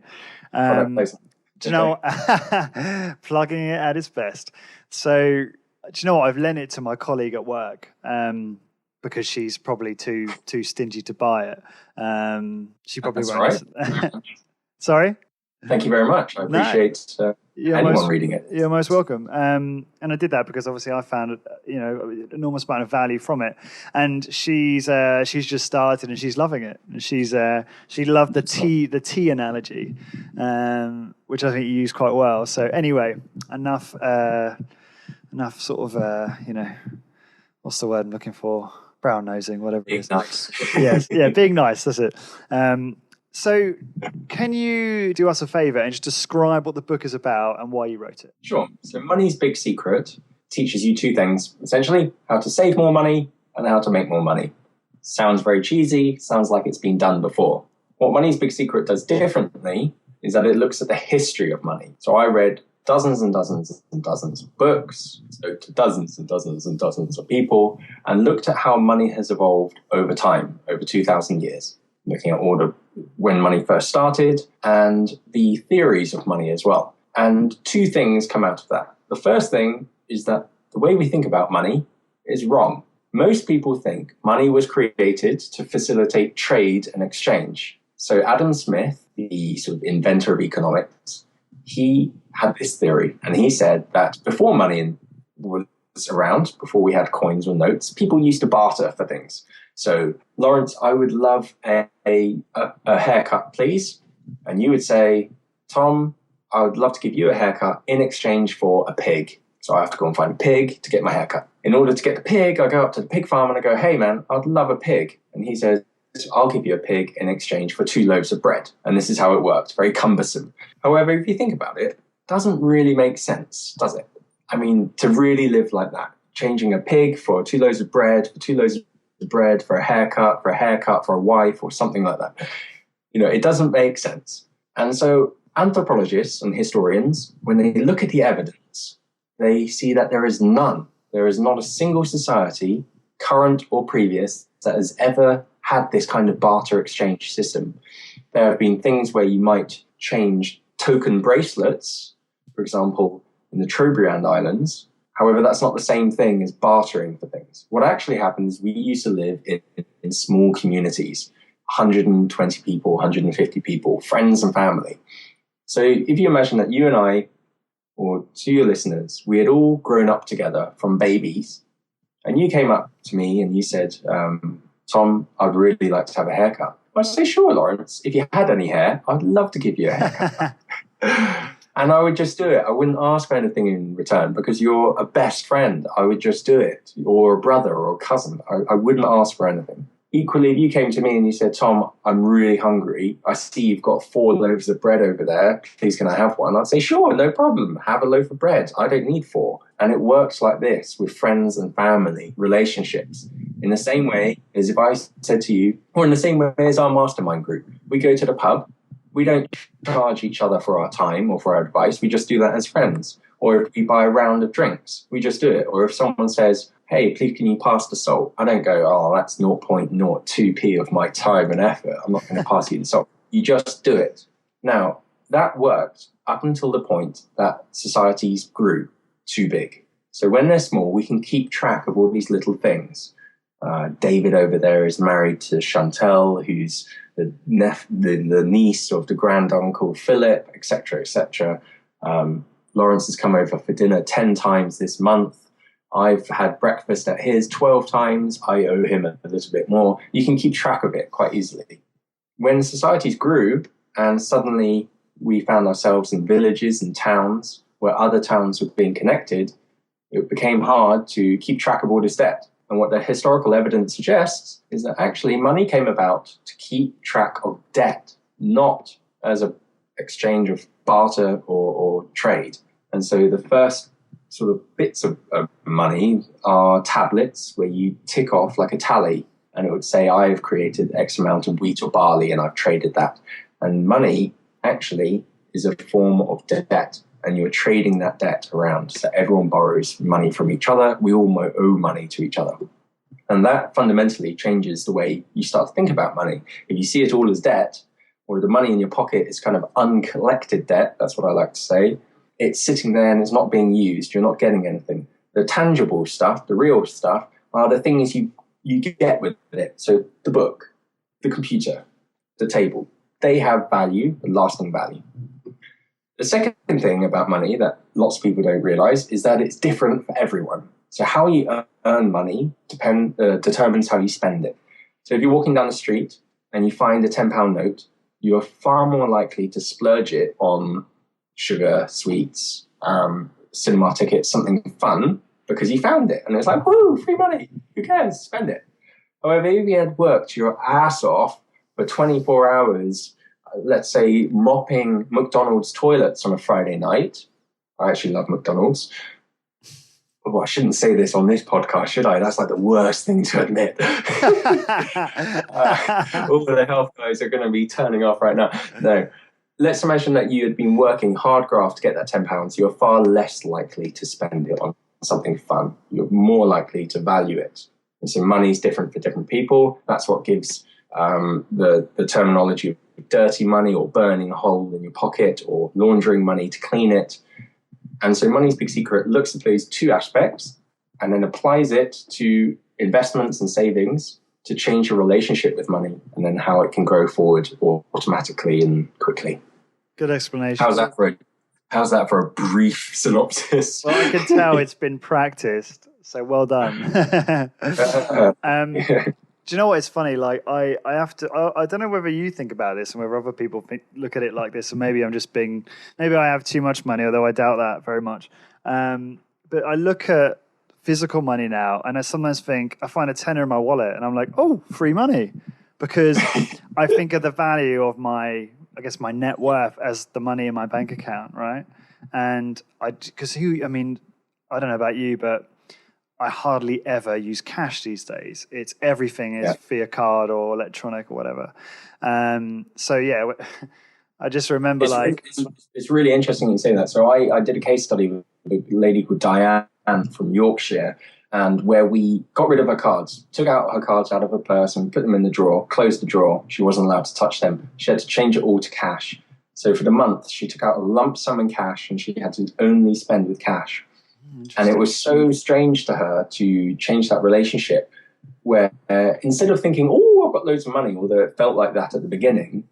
Do you know what? Plugging it at its best. So, do you know what? I've lent it to my colleague at work because she's probably too stingy to buy it. She probably won't. Right. Sorry? Thank you very much. I appreciate anyone reading it. You're most welcome. And I did that because obviously I found an enormous amount of value from it. And she's just started and she's loving it. And she loved the tea analogy, which I think you used quite well. So anyway, enough sort of what's the word I'm looking for? Brown nosing, whatever it is. Nice. Yes, yeah, being nice. That's it. So can you do us a favor and just describe what the book is about and why you wrote it? Sure. So Money's Big Secret teaches you 2 things, essentially, how to save more money and how to make more money. Sounds very cheesy, sounds like it's been done before. What Money's Big Secret does differently is that it looks at the history of money. So I read dozens and dozens and dozens of books, spoke to dozens and dozens and dozens of people, and looked at how money has evolved over time, over 2,000 years. Looking at when money first started and the theories of money as well. And 2 things come out of that. The first thing is that the way we think about money is wrong. Most people think money was created to facilitate trade and exchange. So Adam Smith, the sort of inventor of economics, he had this theory, and he said that before money was around, before we had coins or notes, people used to barter for things. So, Lawrence, I would love a haircut, please. And you would say, Tom, I would love to give you a haircut in exchange for a pig. So I have to go and find a pig to get my haircut. In order to get the pig, I go up to the pig farm and I go, hey man, I'd love a pig. And he says, I'll give you a pig in exchange for 2 loaves of bread. And this is how it works. Very cumbersome. However, if you think about it, it doesn't really make sense, does it? I mean, to really live like that, changing a pig for 2 loaves of bread, for 2 loaves of bread, for a haircut, for a wife, or something like that. You know, it doesn't make sense. And so anthropologists and historians, when they look at the evidence, they see that there is none. There is not a single society, current or previous, that has ever had this kind of barter exchange system. There have been things where you might change token bracelets, for example, in the Trobriand Islands. However, that's not the same thing as bartering for things. What actually happens is we used to live in small communities, 120 people, 150 people, friends and family. So if you imagine that you and I, or to your listeners, we had all grown up together from babies, and you came up to me and you said, Tom, I'd really like to have a haircut. I'd say, sure, Lawrence, if you had any hair, I'd love to give you a haircut. And I would just do it. I wouldn't ask for anything in return because you're a best friend. I would just do it. Or a brother or a cousin. I wouldn't ask for anything. Equally, if you came to me and you said, Tom, I'm really hungry. I see you've got 4 loaves of bread over there. Please, can I have one? I'd say, sure, no problem. Have a loaf of bread. I don't need 4. And it works like this with friends and family relationships. In the same way as if I said to you, or in the same way as our mastermind group, we go to the pub. We don't charge each other for our time or for our advice. We just do that as friends. Or if we buy a round of drinks, we just do it. Or if someone says, hey, please, can you pass the salt? I don't go, oh, that's 0.02p of my time and effort. I'm not going to pass you the salt. You just do it. Now, that worked up until the point that societies grew too big. So when they're small, we can keep track of all these little things. David over there is married to Chantel, who's the niece of the granduncle Philip, etc., etc. Lawrence has come over for dinner 10 times this month. I've had breakfast at his 12 times. I owe him a little bit more. You can keep track of it quite easily. When societies grew and suddenly we found ourselves in villages and towns where other towns were being connected, it became hard to keep track of all this debt. And what the historical evidence suggests is that actually money came about to keep track of debt, not as an exchange of barter or trade. And so the first sort of bits of money are tablets where you tick off like a tally, and it would say, I've created X amount of wheat or barley and I've traded that. And money actually is a form of debt, and you're trading that debt around. So everyone borrows money from each other. We all owe money to each other. And that fundamentally changes the way you start to think about money. If you see it all as debt, or the money in your pocket is kind of uncollected debt, that's what I like to say, it's sitting there and it's not being used. You're not getting anything. The tangible stuff, the real stuff, are the things you get with it. So the book, the computer, the table, they have value, lasting value. The second thing about money that lots of people don't realize is that it's different for everyone. So how you earn money determines how you spend it. So if you're walking down the street and you find a £10 note, you're far more likely to splurge it on sugar, sweets, cinema tickets, something fun, because you found it. And it's like, woo, free money. Who cares? Spend it. However, if you had worked your ass off for 24 hours, let's say mopping McDonald's toilets on a Friday night. I actually love McDonald's. Oh, I shouldn't say this on this podcast, should I? That's like the worst thing to admit. All the health guys are going to be turning off right now. No. Let's imagine that you had been working hard graft to get that £10. You're far less likely to spend it on something fun. You're more likely to value it. And so money is different for different people. That's what gives the terminology of dirty money or burning a hole in your pocket or laundering money to clean it. And so Money's Big Secret looks at those 2 aspects and then applies it to investments and savings to change your relationship with money and then how it can grow forward or automatically and quickly. Good explanation. How's that for you? How's that for a brief synopsis? Well, I can tell it's been practiced, so well done. Do you know what? It's funny. Like I have to. I don't know whether you think about this and whether other people look at it like this, or maybe I'm just being. Maybe I have too much money, although I doubt that very much. But I look at physical money now, and I sometimes think I find a tenner in my wallet, and I'm like, oh, free money, because I think of the value of my net worth as the money in my bank account, right? And I mean, I don't know about you, but I hardly ever use cash these days. It's everything is via card or electronic or whatever. So yeah, I just remember it's really interesting you say that. So I did a case study with a lady called Diane from Yorkshire, and where we got rid of her cards, took out her cards out of her purse and put them in the drawer, closed the drawer. She wasn't allowed to touch them. She had to change it all to cash. So for the month, she took out a lump sum in cash, and she had to only spend with cash. And it was so strange to her to change that relationship where instead of thinking, oh, I've got loads of money, although it felt like that at the beginning,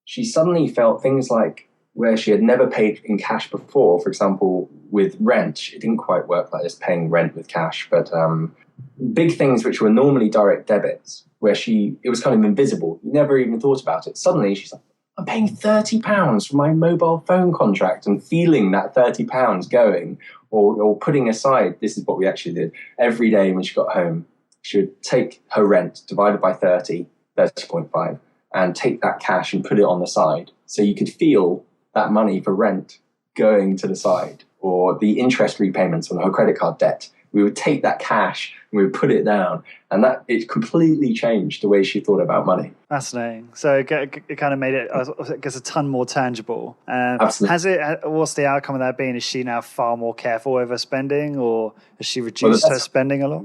she suddenly felt things like where she had never paid in cash before. For example, with rent, it didn't quite work like this, paying rent with cash, but big things which were normally direct debits, where it was kind of invisible. You never even thought about it. Suddenly she's like, I'm paying £30 for my mobile phone contract, and feeling that £30 going or putting aside, this is what we actually did. Every day when she got home, she would take her rent divided by 30.5, and take that cash and put it on the side. So you could feel that money for rent going to the side, or the interest repayments on her credit card debt. We would take that cash and we would put it down, and that it completely changed the way she thought about money. Fascinating. So it kind of made it, I guess, a ton more tangible. Absolutely. What's the outcome of that been? Is she now far more careful with her spending, or has she reduced her spending a lot?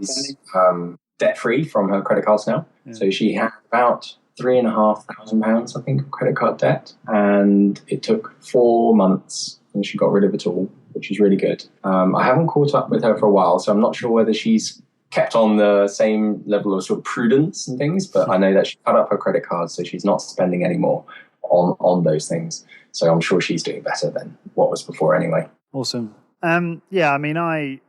Debt-free from her credit cards now. Yeah. So she had about £3,500, I think, of credit card debt, and it took 4 months and she got rid of it all, which is really good. I haven't caught up with her for a while, so I'm not sure whether she's kept on the same level of sort of prudence and things, but I know that she cut up her credit cards, so she's not spending anymore on those things. So I'm sure she's doing better than what was before anyway. Awesome. Yeah, I mean,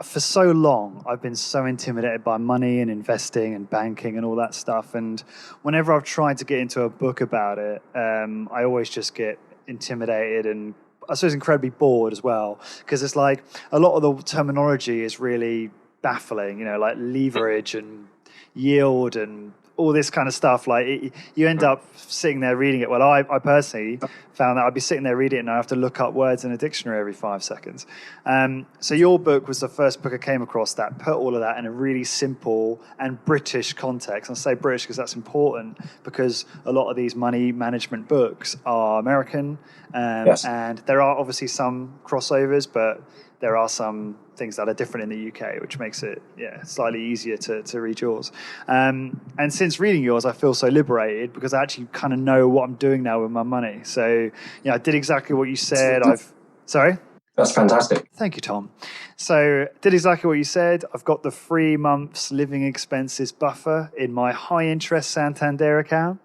for so long, I've been so intimidated by money and investing and banking and all that stuff. And whenever I've tried to get into a book about it, I always just get intimidated and I suppose incredibly bored as well, because it's like a lot of the terminology is really baffling, like leverage and yield and all this kind of stuff. Like you end up sitting there reading it. Well, I personally found that I'd be sitting there reading it and I have to look up words in a dictionary every 5 seconds. So your book was the first book I came across that put all of that in a really simple and British context. I say British because that's important, because a lot of these money management books are American, yes. And there are obviously some crossovers, but there are some things that are different in the UK, which makes it slightly easier to read yours. And since reading yours, I feel so liberated because I actually kind of know what I'm doing now with my money. So I did exactly what you said. Sorry? That's fantastic. Thank you, Tom. So did exactly what you said. I've got the 3 months living expenses buffer in my high interest Santander account.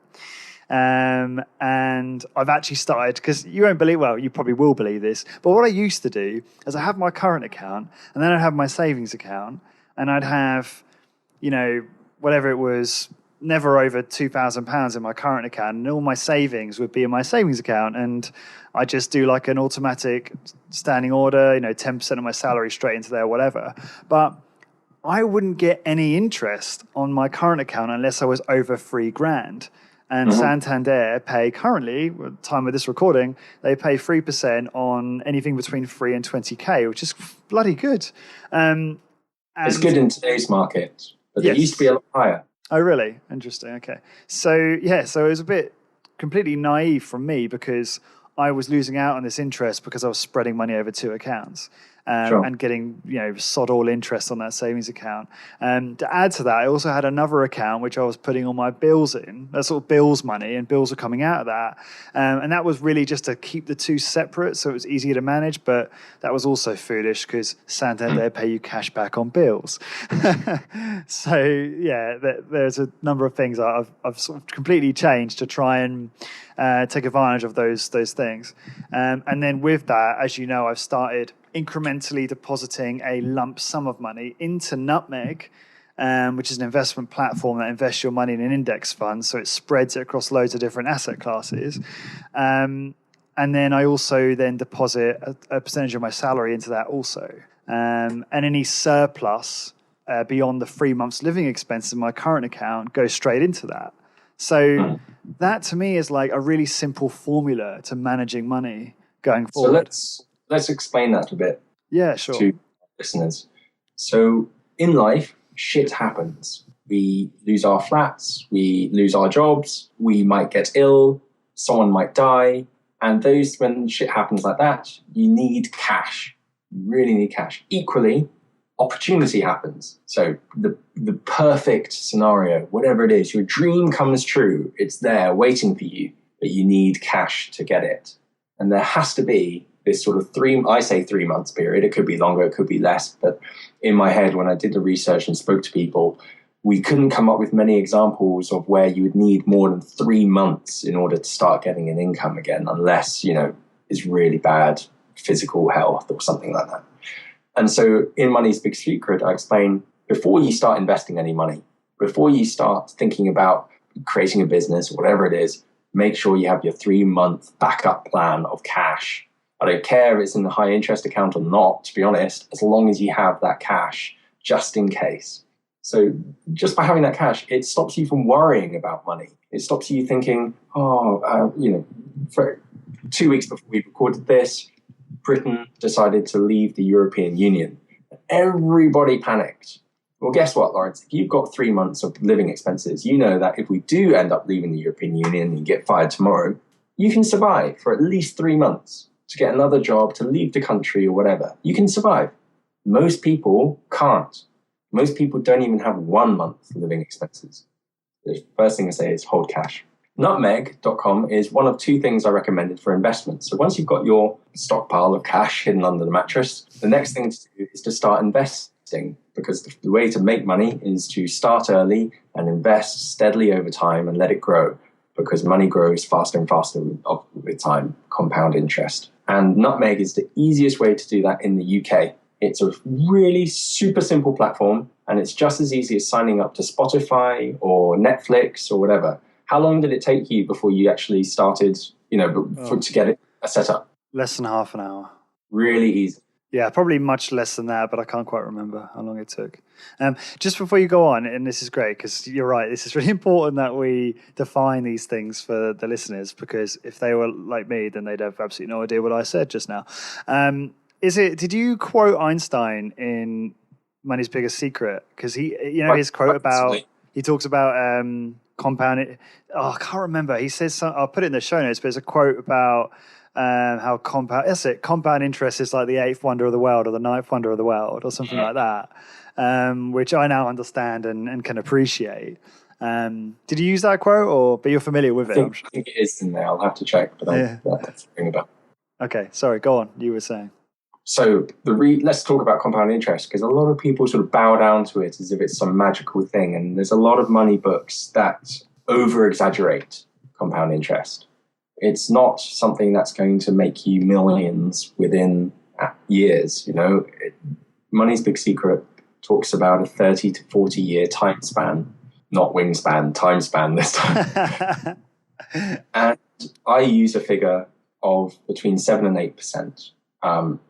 And I've actually started, because you won't believe, well, you probably will believe this, but what I used to do is I have my current account and then I'd have my savings account, and I'd have, whatever it was, never over £2,000 in my current account, and all my savings would be in my savings account. And I just do like an automatic standing order, 10% of my salary straight into there, whatever. But I wouldn't get any interest on my current account unless I was over $3,000. And Santander pay currently, at the time of this recording, they pay 3% on anything between 3 and 20K, which is bloody good. It's good in today's market, but it used to be a lot higher. Oh, really? Interesting. Okay. So it was a bit completely naive from me, because I was losing out on this interest because I was spreading money over 2 accounts. and getting, sod all interest on that savings account. To add to that, I also had another account which I was putting all my bills in. That's sort of bills money, and bills are coming out of that. And that was really just to keep the two separate, so it was easier to manage. But that was also foolish because Santander pay you cash back on bills. So yeah, there's a number of things I've sort of completely changed to try and take advantage of those things. And then with that, as you know, I've started incrementally depositing a lump sum of money into Nutmeg, which is an investment platform that invests your money in an index fund, so it spreads it across loads of different asset classes. And then I also then deposit a percentage of my salary into that also. And any surplus beyond the 3 months living expenses in my current account goes straight into that. So that to me is like a really simple formula to managing money going forward. So let's explain that a bit. Yeah, sure. To listeners. So in life, shit happens. We lose our flats, we lose our jobs, we might get ill, someone might die. And when shit happens like that, you need cash. You really need cash. Equally, opportunity happens. So the perfect scenario, whatever it is, your dream comes true. It's there waiting for you, but you need cash to get it. And there has to be this sort of 3 months period. It could be longer, it could be less. But in my head, when I did the research and spoke to people, we couldn't come up with many examples of where you would need more than 3 months in order to start getting an income again, unless, it's really bad physical health or something like that. And so in Money's Big Secret, I explain, before you start investing any money, before you start thinking about creating a business, whatever it is, make sure you have your 3-month backup plan of cash. I don't care if it's in the high interest account or not, to be honest, as long as you have that cash just in case. So just by having that cash, it stops you from worrying about money. It stops you thinking, for 2 weeks before we recorded this, Britain decided to leave the European Union. Everybody panicked. Well, guess what, Lawrence? If you've got 3 months of living expenses, you know that if we do end up leaving the European Union and you get fired tomorrow, you can survive for at least 3 months to get another job, to leave the country or whatever. You can survive. Most people can't. Most people don't even have 1 month living expenses. The first thing I say is hold cash. Nutmeg.com is one of 2 things I recommended for investment. So once you've got your stockpile of cash hidden under the mattress, the next thing to do is to start investing, because the way to make money is to start early and invest steadily over time and let it grow, because money grows faster and faster with time, compound interest. And Nutmeg is the easiest way to do that in the UK. It's a really super simple platform, and it's just as easy as signing up to Spotify or Netflix or whatever. How long did it take you before you actually started, to get it set up? Less than half an hour. Really easy. Yeah, probably much less than that, but I can't quite remember how long it took. Just before you go on, and this is great because you're right, this is really important that we define these things for the listeners, because if they were like me, then they'd have absolutely no idea what I said just now. Did you quote Einstein in Money's Biggest Secret? Because his quote about, he talks about compound. I can't remember. He says, I'll put it in the show notes, but there's a quote about how compound interest is like the 8th wonder of the world or the 9th wonder of the world or something like that, which I now understand and can appreciate. Did you use that quote, but you're familiar with it? I think it is in there. I'll have to check, but that's the thing about. Okay, sorry, go on. You were saying. So let's talk about compound interest, because a lot of people sort of bow down to it as if it's some magical thing. And there's a lot of money books that over-exaggerate compound interest. It's not something that's going to make you millions within years. Money's Big Secret talks about a 30 to 40 year time span, not wingspan, time span this time. And I use a figure of between 7 and 8%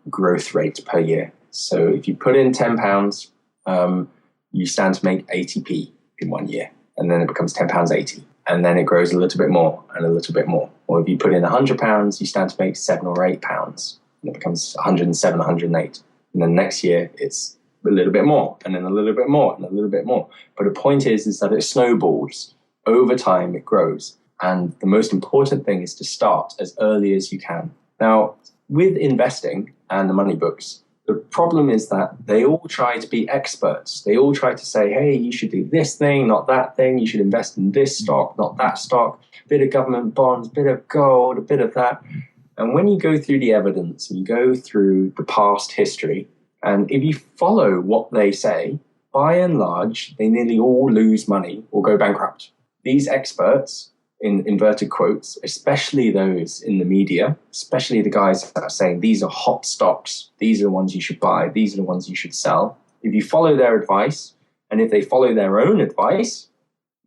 growth rate per year. So if you put in £10, you stand to make 80p in 1 year, and then it becomes £10.80, and then it grows a little bit more and a little bit more. Or if you put in £100, you stand to make £7 or £8, and it becomes 107, 108, and then next year it's a little bit more, and then a little bit more, and a little bit more. But the point is that it snowballs over time. It grows, and the most important thing is to start as early as you can. Now, with investing and the money books, The problem is that they all try to be experts. They all try to say, hey, you should do this thing, not that thing. You should invest in this stock, not that stock. A bit of government bonds, a bit of gold, a bit of that. And when you go through the evidence and you go through the past history, and if you follow what they say, by and large, they nearly all lose money or go bankrupt. These experts, in inverted quotes, especially those in the media, especially the guys that are saying these are hot stocks, these are the ones you should buy, these are the ones you should sell. If you follow their advice, and if they follow their own advice,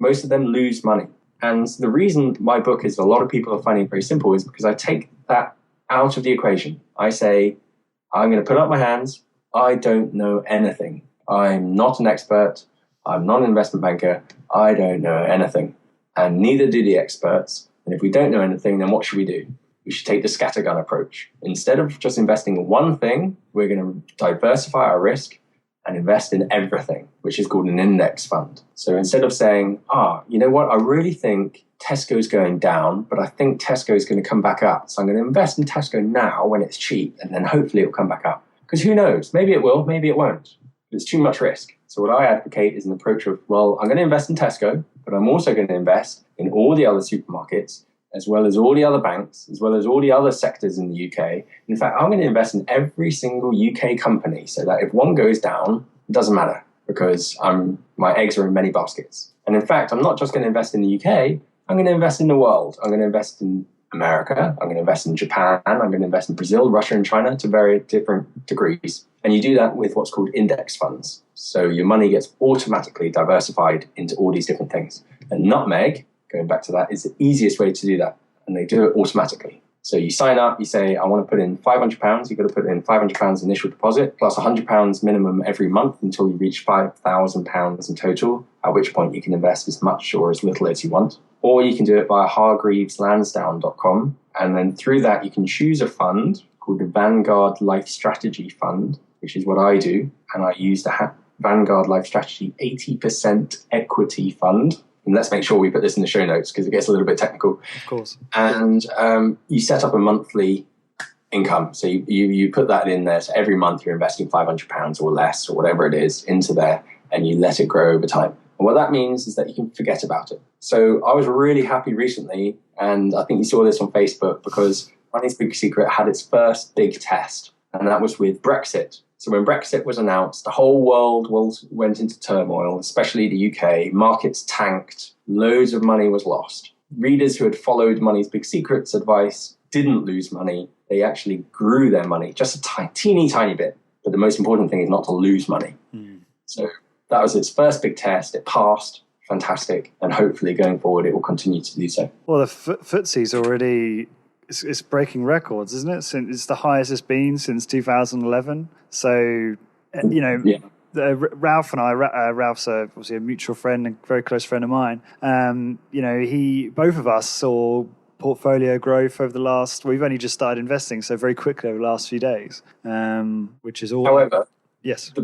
most of them lose money. And the reason my book is a lot of people are finding it very simple is because I take that out of the equation. I say, I'm going to put up my hands. I don't know anything. I'm not an expert. I'm not an investment banker. I don't know anything. And neither do the experts. And if we don't know anything, then what should we do? We should take the scattergun approach. Instead of just investing in one thing, we're going to diversify our risk and invest in everything, which is called an index fund. So instead of saying, you know what, I really think Tesco's going down, but I think Tesco's going to come back up. So I'm going to invest in Tesco now when it's cheap, and then hopefully it'll come back up. Because who knows? Maybe it will, maybe it won't. It's too much risk. So what I advocate is an approach of, well, I'm going to invest in Tesco, but I'm also going to invest in all the other supermarkets, as well as all the other banks, as well as all the other sectors in the UK. In fact, I'm going to invest in every single UK company so that if one goes down, it doesn't matter because my eggs are in many baskets. And in fact, I'm not just going to invest in the UK, I'm going to invest in the world. I'm going to invest in America, I'm going to invest in Japan, I'm going to invest in Brazil, Russia, and China to very different degrees. And you do that with what's called index funds. So your money gets automatically diversified into all these different things. And Nutmeg, going back to that, is the easiest way to do that. And they do it automatically. So you sign up, you say, I want to put in £500. You've got to put in £500 initial deposit, plus £100 minimum every month until you reach £5,000 in total, at which point you can invest as much or as little as you want. Or you can do it via hargreaveslansdown.com. And then through that, you can choose a fund called the Vanguard Life Strategy Fund, which is what I do. And I use the Vanguard Life Strategy 80% equity fund. And let's make sure we put this in the show notes because it gets a little bit technical. Of course. And you set up a monthly income. So you put that in there. So every month you're investing £500 or less or whatever it is into there, and you let it grow over time. And what that means is that you can forget about it. So I was really happy recently, and I think you saw this on Facebook, because Money's Big Secret had its first big test, and that was with Brexit. So when Brexit was announced, the whole world went into turmoil, especially the UK. Markets tanked. Loads of money was lost. Readers who had followed Money's Big Secret's advice didn't lose money. They actually grew their money just a teeny tiny bit. But the most important thing is not to lose money. So that was its first big test. It passed. Fantastic. And hopefully going forward, it will continue to do so. Well, the Footsie's already... It's breaking records, isn't it? It's the highest it's been since 2011. So, Ralph and I, Ralph's obviously a mutual friend and very close friend of mine. Both of us saw portfolio growth over the last, we've only just started investing, so very quickly over the last few days, which is all. However, yes, the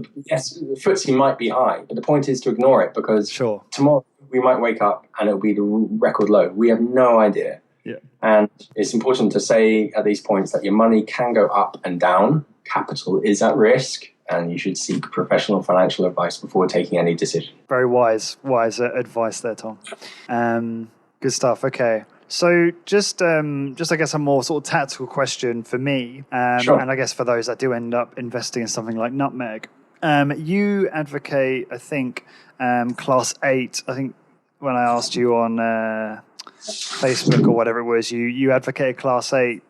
Footsie might be high, but the point is to ignore it, because tomorrow we might wake up and it'll be the record low. We have no idea. Yeah. And it's important to say at these points that your money can go up and down. Capital is at risk, and you should seek professional financial advice before taking any decision. Very wise advice there, Tom. Good stuff. Okay. So just I guess a more sort of tactical question for me, Sure. And I guess for those that do end up investing in something like Nutmeg. You advocate, I think, Class 8. I think when I asked you on Facebook or whatever it was, you advocated Class 8,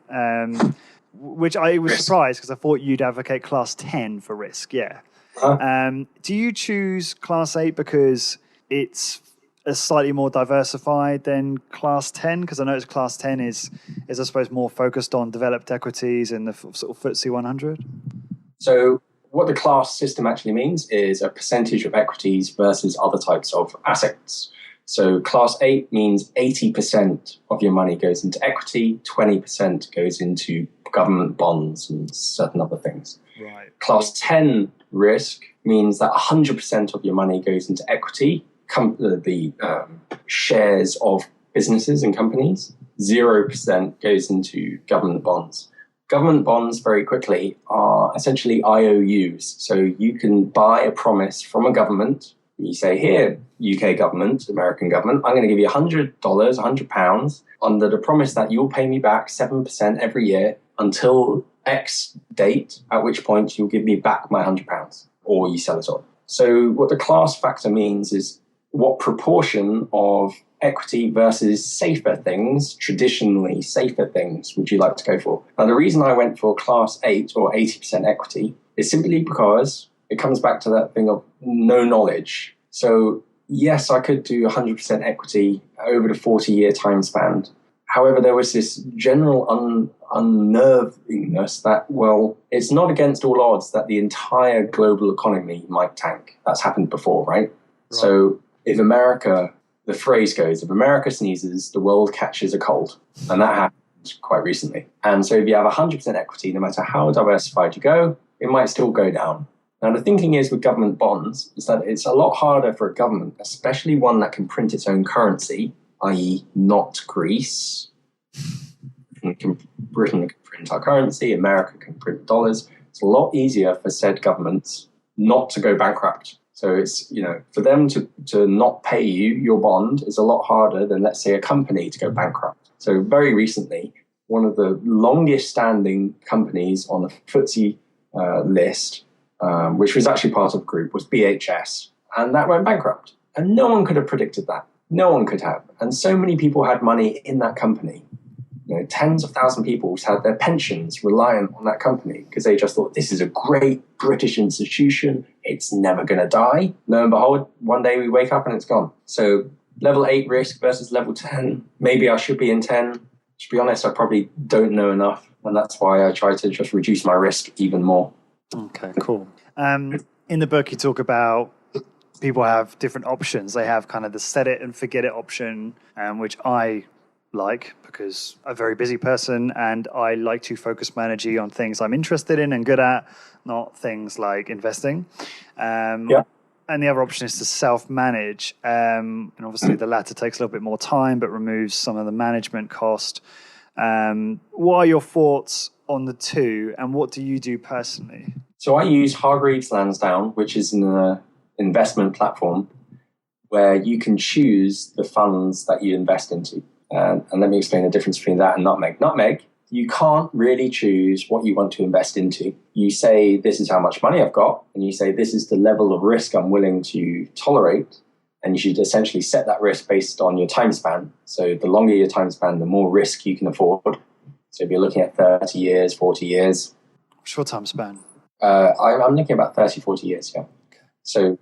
which I was surprised because I thought you'd advocate Class 10 for risk. Yeah. Do you choose Class 8 because it's slightly more diversified than Class 10? Because I noticed Class 10 is I suppose more focused on developed equities and the sort of Footsie 100. So what the class system actually means is a percentage of equities versus other types of assets. So Class 8 means 80% of your money goes into equity, 20% goes into government bonds and certain other things. Right. Class 10 risk means that 100% of your money goes into equity, the shares of businesses and companies. 0% goes into government bonds. government bonds, very quickly, are essentially IOUs. So you can buy a promise from a government. You say, here, UK government, American government, I'm going to give you $100, £100 under the promise that you'll pay me back 7% every year until X date, at which point you'll give me back my £100 or you sell it on. So what the class factor means is what proportion of equity versus safer things, traditionally safer things, would you like to go for? Now, the reason I went for class 8 or 80% equity is simply because it comes back to that thing of no knowledge. So yes, I could do 100% equity over the 40-year time span. However, there was this general unnervingness that, well, it's not against all odds that the entire global economy might tank. That's happened before, right? So if America, the phrase goes, if America sneezes, the world catches a cold. And that happened quite recently. And so if you have 100% equity, no matter how diversified you go, it might still go down. Now, the thinking is with government bonds is that it's a lot harder for a government, especially one that can print its own currency, i.e. not Greece. Britain can print our currency, America can print dollars. It's a lot easier for said governments not to go bankrupt. So it's, for them to not pay you your bond is a lot harder than, let's say, a company to go bankrupt. So very recently, one of the longest standing companies on the Footsie list, which was actually part of a group, was BHS. And that went bankrupt. And no one could have predicted that. No one could have. And so many people had money in that company. Tens of thousands of people had their pensions reliant on that company because they just thought, this is a great British institution. It's never going to die. Lo and behold, one day we wake up and it's gone. So level 8 risk versus level 10. Maybe I should be in 10. To be honest, I probably don't know enough. And that's why I try to just reduce my risk even more. Okay, cool. In the book, you talk about people have different options. They have kind of the set it and forget it option, which I like because I'm a very busy person and I like to focus my energy on things I'm interested in and good at, not things like investing. And the other option is to self-manage. And obviously the latter takes a little bit more time, but removes some of the management cost. What are your thoughts on the two and what do you do personally? So I use Hargreaves Lansdown, which is an investment platform where you can choose the funds that you invest into. And let me explain the difference between that and Nutmeg. Nutmeg, you can't really choose what you want to invest into. You say, this is how much money I've got, and you say, this is the level of risk I'm willing to tolerate, and you should essentially set that risk based on your time span. So the longer your time span, the more risk you can afford. So if you're looking at 30 years, 40 years. What's your time span? I'm looking at about 30, 40 years, yeah. Okay. So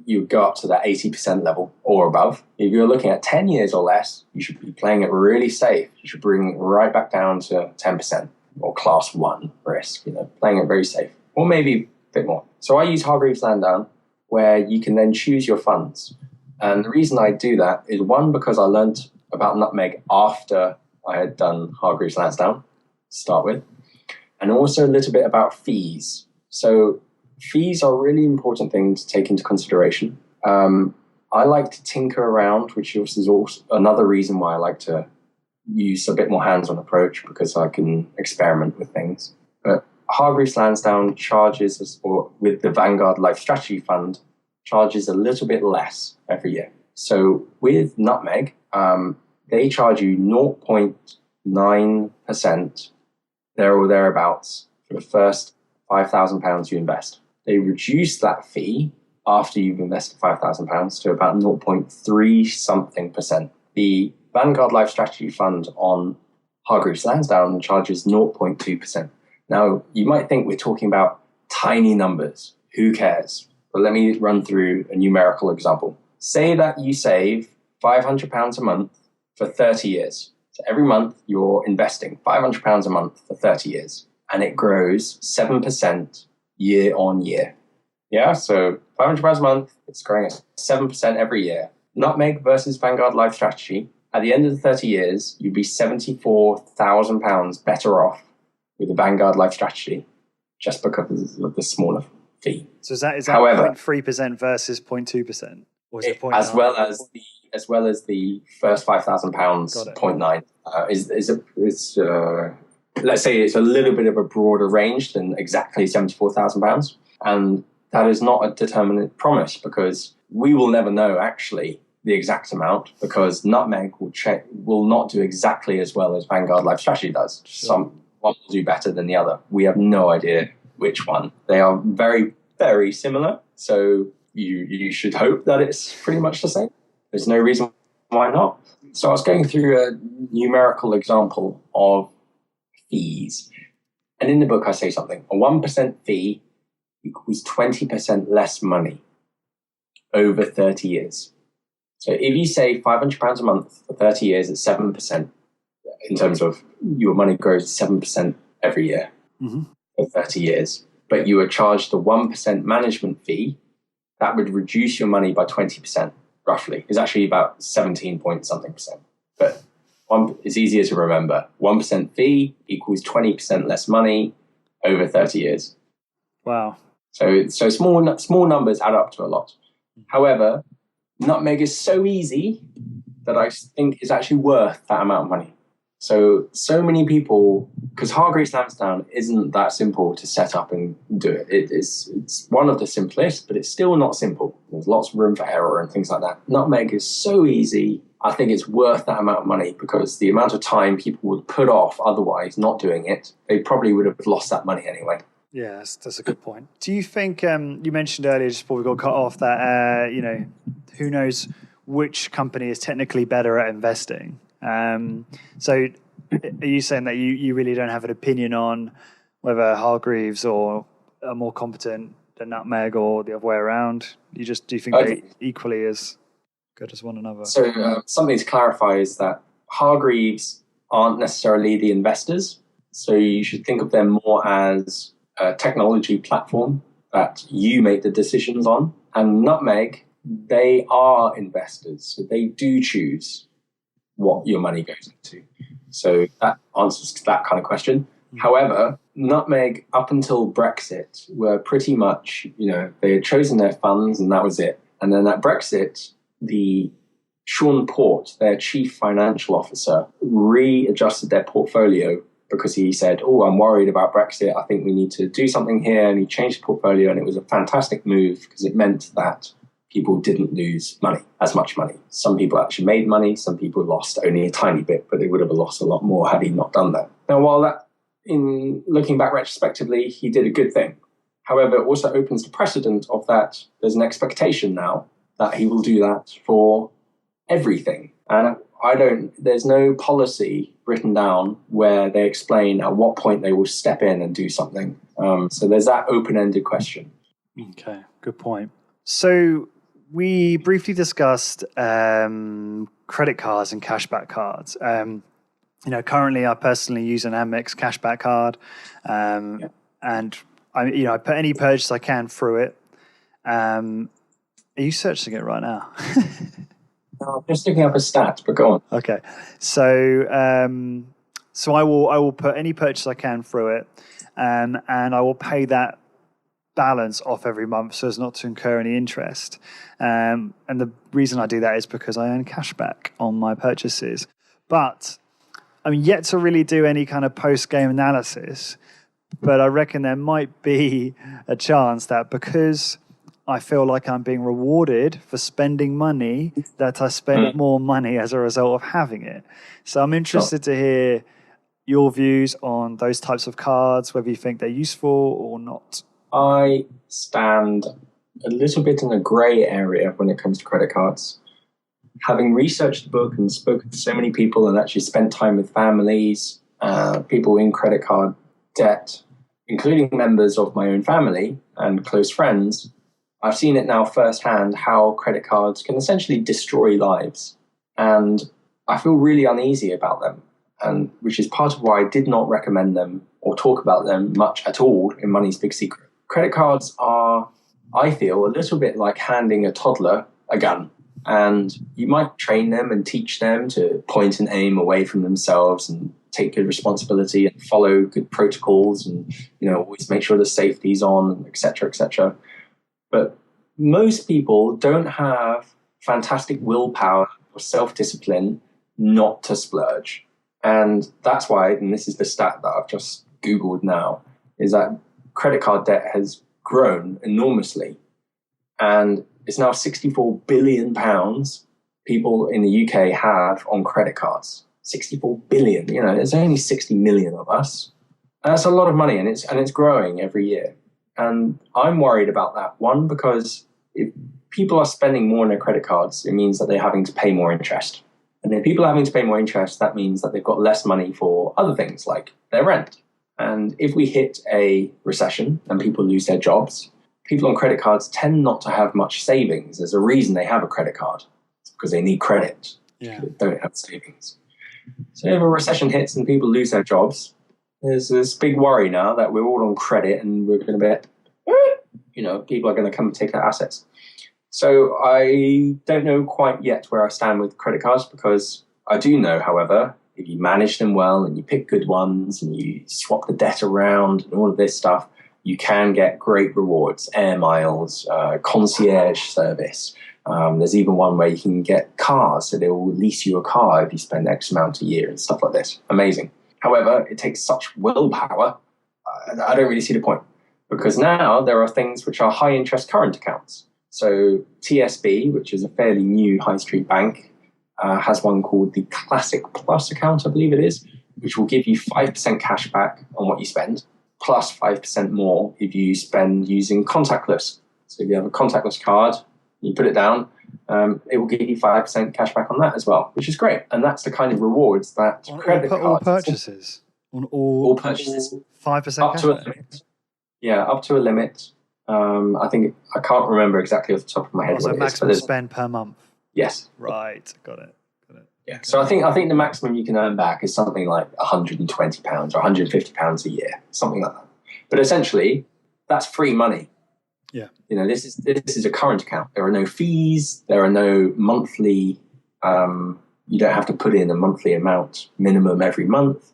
you go up to that 80% level or above. If you're looking at 10 years or less, you should be playing it really safe. You should bring right back down to 10% or class 1 risk, playing it very safe, or maybe a bit more. So I use Hargreaves Lansdown, where you can then choose your funds. And the reason I do that is, one, because I learned about Nutmeg after I had done Hargreaves Lansdown to start with, and also a little bit about fees. So fees are a really important thing to take into consideration. I like to tinker around, which is also another reason why I like to use a bit more hands-on approach, because I can experiment with things. But Hargreaves Lansdown charges, or with the Vanguard Life Strategy Fund, charges a little bit less every year. So with Nutmeg, they charge you 0.9% there or thereabouts for the first £5,000 you invest. They reduce that fee after you've invested £5,000 to about 0.3 something percent. The Vanguard Life Strategy Fund on Hargreaves Lansdown charges 0.2%. Now, you might think we're talking about tiny numbers. Who cares? But let me run through a numerical example. Say that you save £500 a month for 30 years. So every month you're investing £500 a month for 30 years, and it grows 7% year on year. Yeah, so £500 a month, it's growing at 7% every year. Nutmeg versus Vanguard Life Strategy, at the end of the 30 years, you'd be £74,000 better off with the Vanguard Life Strategy, just because of the smaller fee. So is that however 0.3% versus 0.2%? Or is it 0.9? As well as the first £5,000, 0.9 is let's say it's a little bit of a broader range than exactly £74,000. And that is not a determinate promise, because we will never know actually the exact amount, because Nutmeg will not do exactly as well as Vanguard Life Strategy does. One will do better than the other. We have no idea which one. They are very, very similar. So you should hope that it's pretty much the same. There's no reason why not. So I was going through a numerical example of fees. And in the book, I say something. A 1% fee equals 20% less money over 30 years. So if you say £500 a month for 30 years, it's 7%. In terms of your money grows 7% every year for 30 years. But you were charged a 1% management fee, that would reduce your money by 20%, roughly. It's actually about 17 point something percent. But it's easier to remember. 1% fee equals 20% less money over 30 years. Wow. So small numbers add up to a lot. However, Nutmeg is so easy that I think it's actually worth that amount of money. So many people, because Hargreaves Lansdown isn't that simple to set up and do it. It's one of the simplest, but it's still not simple. There's lots of room for error and things like that. Nutmeg is so easy. I think it's worth that amount of money, because the amount of time people would put off otherwise not doing it, they probably would have lost that money anyway. Yeah, that's a good point. Do you think, you mentioned earlier, just before we got cut off, that, who knows which company is technically better at investing? So are you saying that you really don't have an opinion on whether Hargreaves or are more competent than Nutmeg or the other way around? Do you think they equally as good as one another? So something to clarify is that Hargreaves aren't necessarily the investors. So you should think of them more as a technology platform that you make the decisions on. And Nutmeg, they are investors. So they do choose what your money goes into. So that answers that kind of question. However, Nutmeg, up until Brexit, were pretty much, they had chosen their funds and that was it. And then at Brexit, Sean Port, their chief financial officer, readjusted their portfolio because he said, I'm worried about Brexit. I think we need to do something here. And he changed the portfolio, and it was a fantastic move because it meant that people didn't lose as much money. Some people actually made money. Some people lost only a tiny bit, but they would have lost a lot more had he not done that. Now, while that, in looking back retrospectively, he did a good thing. However, it also opens the precedent of that there's an expectation now that he will do that for everything. And there's no policy written down where they explain at what point they will step in and do something. So there's that open-ended question. Okay, good point. So we briefly discussed credit cards and cashback cards. Currently I personally use an Amex cashback card, and I put any purchase I can through it. Are you searching it right now? No, I'm just looking up a stat, but go on. Okay, so I will put any purchase I can through it, and I will pay that balance off every month so as not to incur any interest. And the reason I do that is because I earn cash back on my purchases. But I'm yet to really do any kind of post-game analysis, but I reckon there might be a chance that because I feel like I'm being rewarded for spending money, that I spend more money as a result of having it. So I'm interested to hear your views on those types of cards, whether you think they're useful or not. I stand a little bit in a grey area when it comes to credit cards. Having researched the book and spoken to so many people and actually spent time with families, people in credit card debt, including members of my own family and close friends, I've seen it now firsthand how credit cards can essentially destroy lives. And I feel really uneasy about them, and which is part of why I did not recommend them or talk about them much at all in Money's Big Secret. Credit cards are, I feel, a little bit like handing a toddler a gun. And you might train them and teach them to point and aim away from themselves and take good responsibility and follow good protocols and, always make sure the safety's on, et cetera, et cetera. But most people don't have fantastic willpower or self-discipline not to splurge. And that's why, and this is the stat that I've just Googled now, is that credit card debt has grown enormously. And it's now £64 billion people in the UK have on credit cards. 64 billion, there's only 60 million of us. And that's a lot of money, and it's growing every year. And I'm worried about that. One, because if people are spending more on their credit cards, it means that they're having to pay more interest. And if people are having to pay more interest, that means that they've got less money for other things like their rent. And if we hit a recession and people lose their jobs, people on credit cards tend not to have much savings. There's a reason they have a credit card. It's because they need credit. Yeah. They don't have savings. So if a recession hits and people lose their jobs, there's this big worry now that we're all on credit and we're going to be, people are going to come and take our assets. So I don't know quite yet where I stand with credit cards, because I do know, however, if you manage them well and you pick good ones and you swap the debt around and all of this stuff, you can get great rewards, air miles, concierge service. There's even one where you can get cars, so they will lease you a car if you spend X amount a year and stuff like this. Amazing. However, it takes such willpower, I don't really see the point, because now there are things which are high interest current accounts. So TSB, which is a fairly new high street bank, has one called the Classic Plus account, I believe it is, which will give you 5% cash back on what you spend, plus 5% more if you spend using contactless. So if you have a contactless card, you put it down, it will give you 5% cash back on that as well, which is great. And that's the kind of rewards that on credit cards... all purchases? On all purchases. 5% Up to a limit. Yeah, up to a limit. I can't remember exactly off the top of my head So what it is. maximum spend per month? Yes. Right, got it. Yeah. So I think the maximum you can earn back is something like £120 or £150 a year, something like that. But essentially, that's free money. Yeah. This is a current account. There are no fees. There are no monthly. You don't have to put in a monthly amount minimum every month.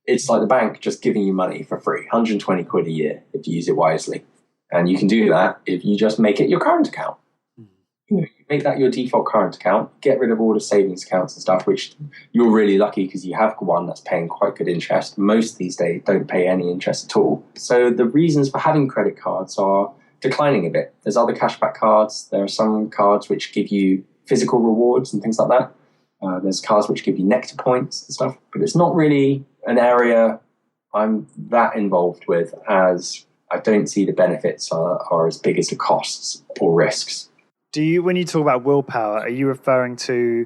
It's like the bank just giving you money for free, 120 quid a year if you use it wisely. And you can do that if you just make it your current account. You make that your default current account, get rid of all the savings accounts and stuff, which you're really lucky because you have one that's paying quite good interest. Most these days don't pay any interest at all. So the reasons for having credit cards are declining a bit. There's other cashback cards. There are some cards which give you physical rewards and things like that. There's cards which give you nectar points and stuff. But it's not really an area I'm that involved with, as I don't see the benefits are as big as the costs or risks. When you talk about willpower, are you referring to,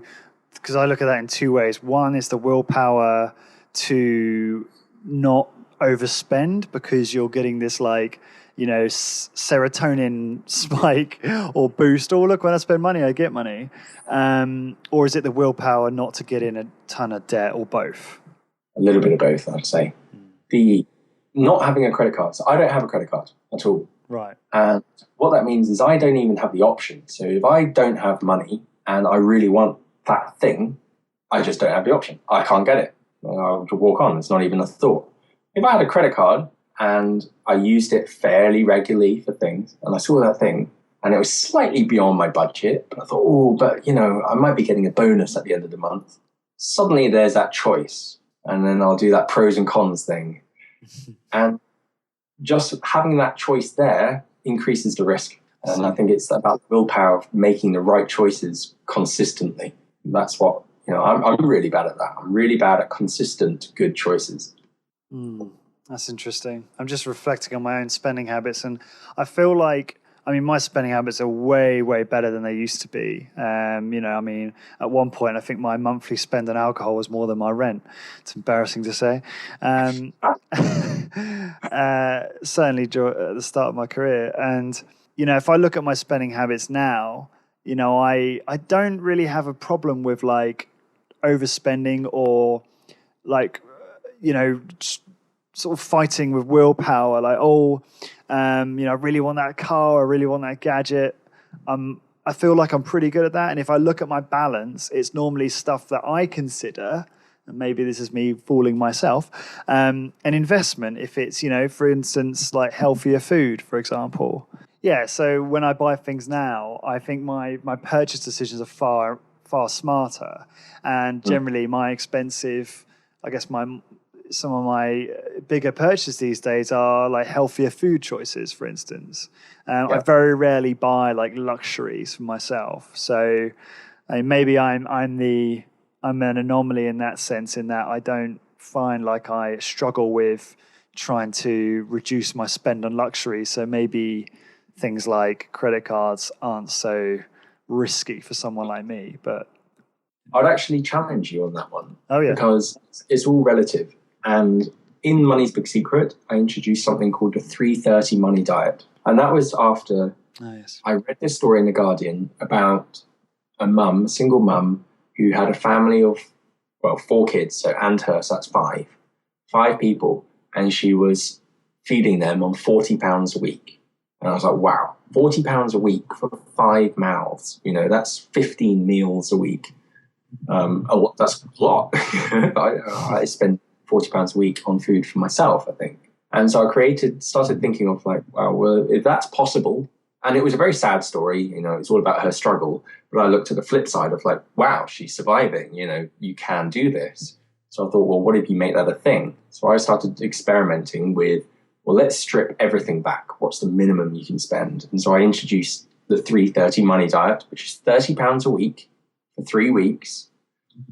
because I look at that in two ways. One is the willpower to not overspend because you're getting this serotonin spike or boost. Oh, look, when I spend money, I get money. Or is it the willpower not to get in a ton of debt, or both? A little bit of both, I'd say. The not having a credit card. So I don't have a credit card at all. Right. And what that means is I don't even have the option. So if I don't have money and I really want that thing, I just don't have the option. I can't get it. I'll have to walk on. It's not even a thought. If I had a credit card and I used it fairly regularly for things, and I saw that thing and it was slightly beyond my budget, but I thought, I might be getting a bonus at the end of the month. Suddenly there's that choice. And then I'll do that pros and cons thing. And just having that choice there increases the risk. And I think it's about the willpower of making the right choices consistently. That's what, I'm really bad at that. I'm really bad at consistent, good choices. That's interesting. I'm just reflecting on my own spending habits, and I feel like, my spending habits are way, way better than they used to be. At one point, I think my monthly spend on alcohol was more than my rent. It's embarrassing to say. Certainly at the start of my career. And, if I look at my spending habits now, I don't really have a problem with overspending or sort of fighting with willpower, I really want that car, I really want that gadget. I feel like I'm pretty good at that. And if I look at my balance, it's normally stuff that I consider, and maybe this is me fooling myself, an investment. If it's, for instance, like healthier food, for example. Yeah, so when I buy things now, I think my purchase decisions are far smarter. And generally my expensive, I guess some of my bigger purchases these days are like healthier food choices, for instance. I very rarely buy like luxuries for myself. So maybe I'm an anomaly in that sense, in that I don't find like I struggle with trying to reduce my spend on luxury. So maybe things like credit cards aren't so risky for someone like me. But I'd actually challenge you on that one. Oh yeah. Because it's all relative. And in Money's Big Secret, I introduced something called the 330 Money Diet. And that was after I read this story in The Guardian about a single mum, who had a family of, 4 kids, and her, so that's 5. 5 people. And she was feeding them on £40 a week. And I was like, wow, £40 a week for 5 mouths. That's 15 meals a week. That's a lot. I spend £40 a week on food for myself, I think. And so I started thinking of like, wow, well, if that's possible, and it was a very sad story, it's all about her struggle. But I looked at the flip side of like, wow, she's surviving, you can do this. So I thought, well, what if you make that a thing? So I started experimenting with, well, let's strip everything back. What's the minimum you can spend? And so I introduced the 330 Money Diet, which is £30 a week for 3 weeks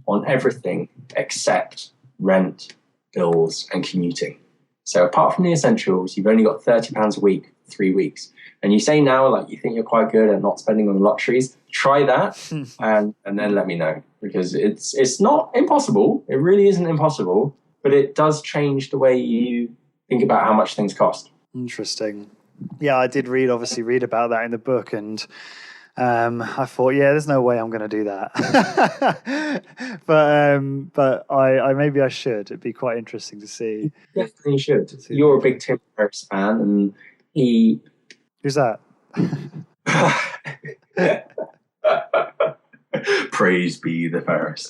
on everything except rent, bills, and commuting. So apart from the essentials, you've only got £30 a week for 3 weeks. And you say now, like, you think you're quite good at not spending on luxuries. Try that and then let me know, because it's not impossible. It really isn't impossible, but it does change the way you think about how much things cost. Interesting. Yeah, I did read about that in the book, and I thought, there's no way I'm going to do that. but I maybe I should. It'd be quite interesting to see. Definitely should. You're a big Tim Ferriss fan, and he... Who's that? Praise be the Ferriss.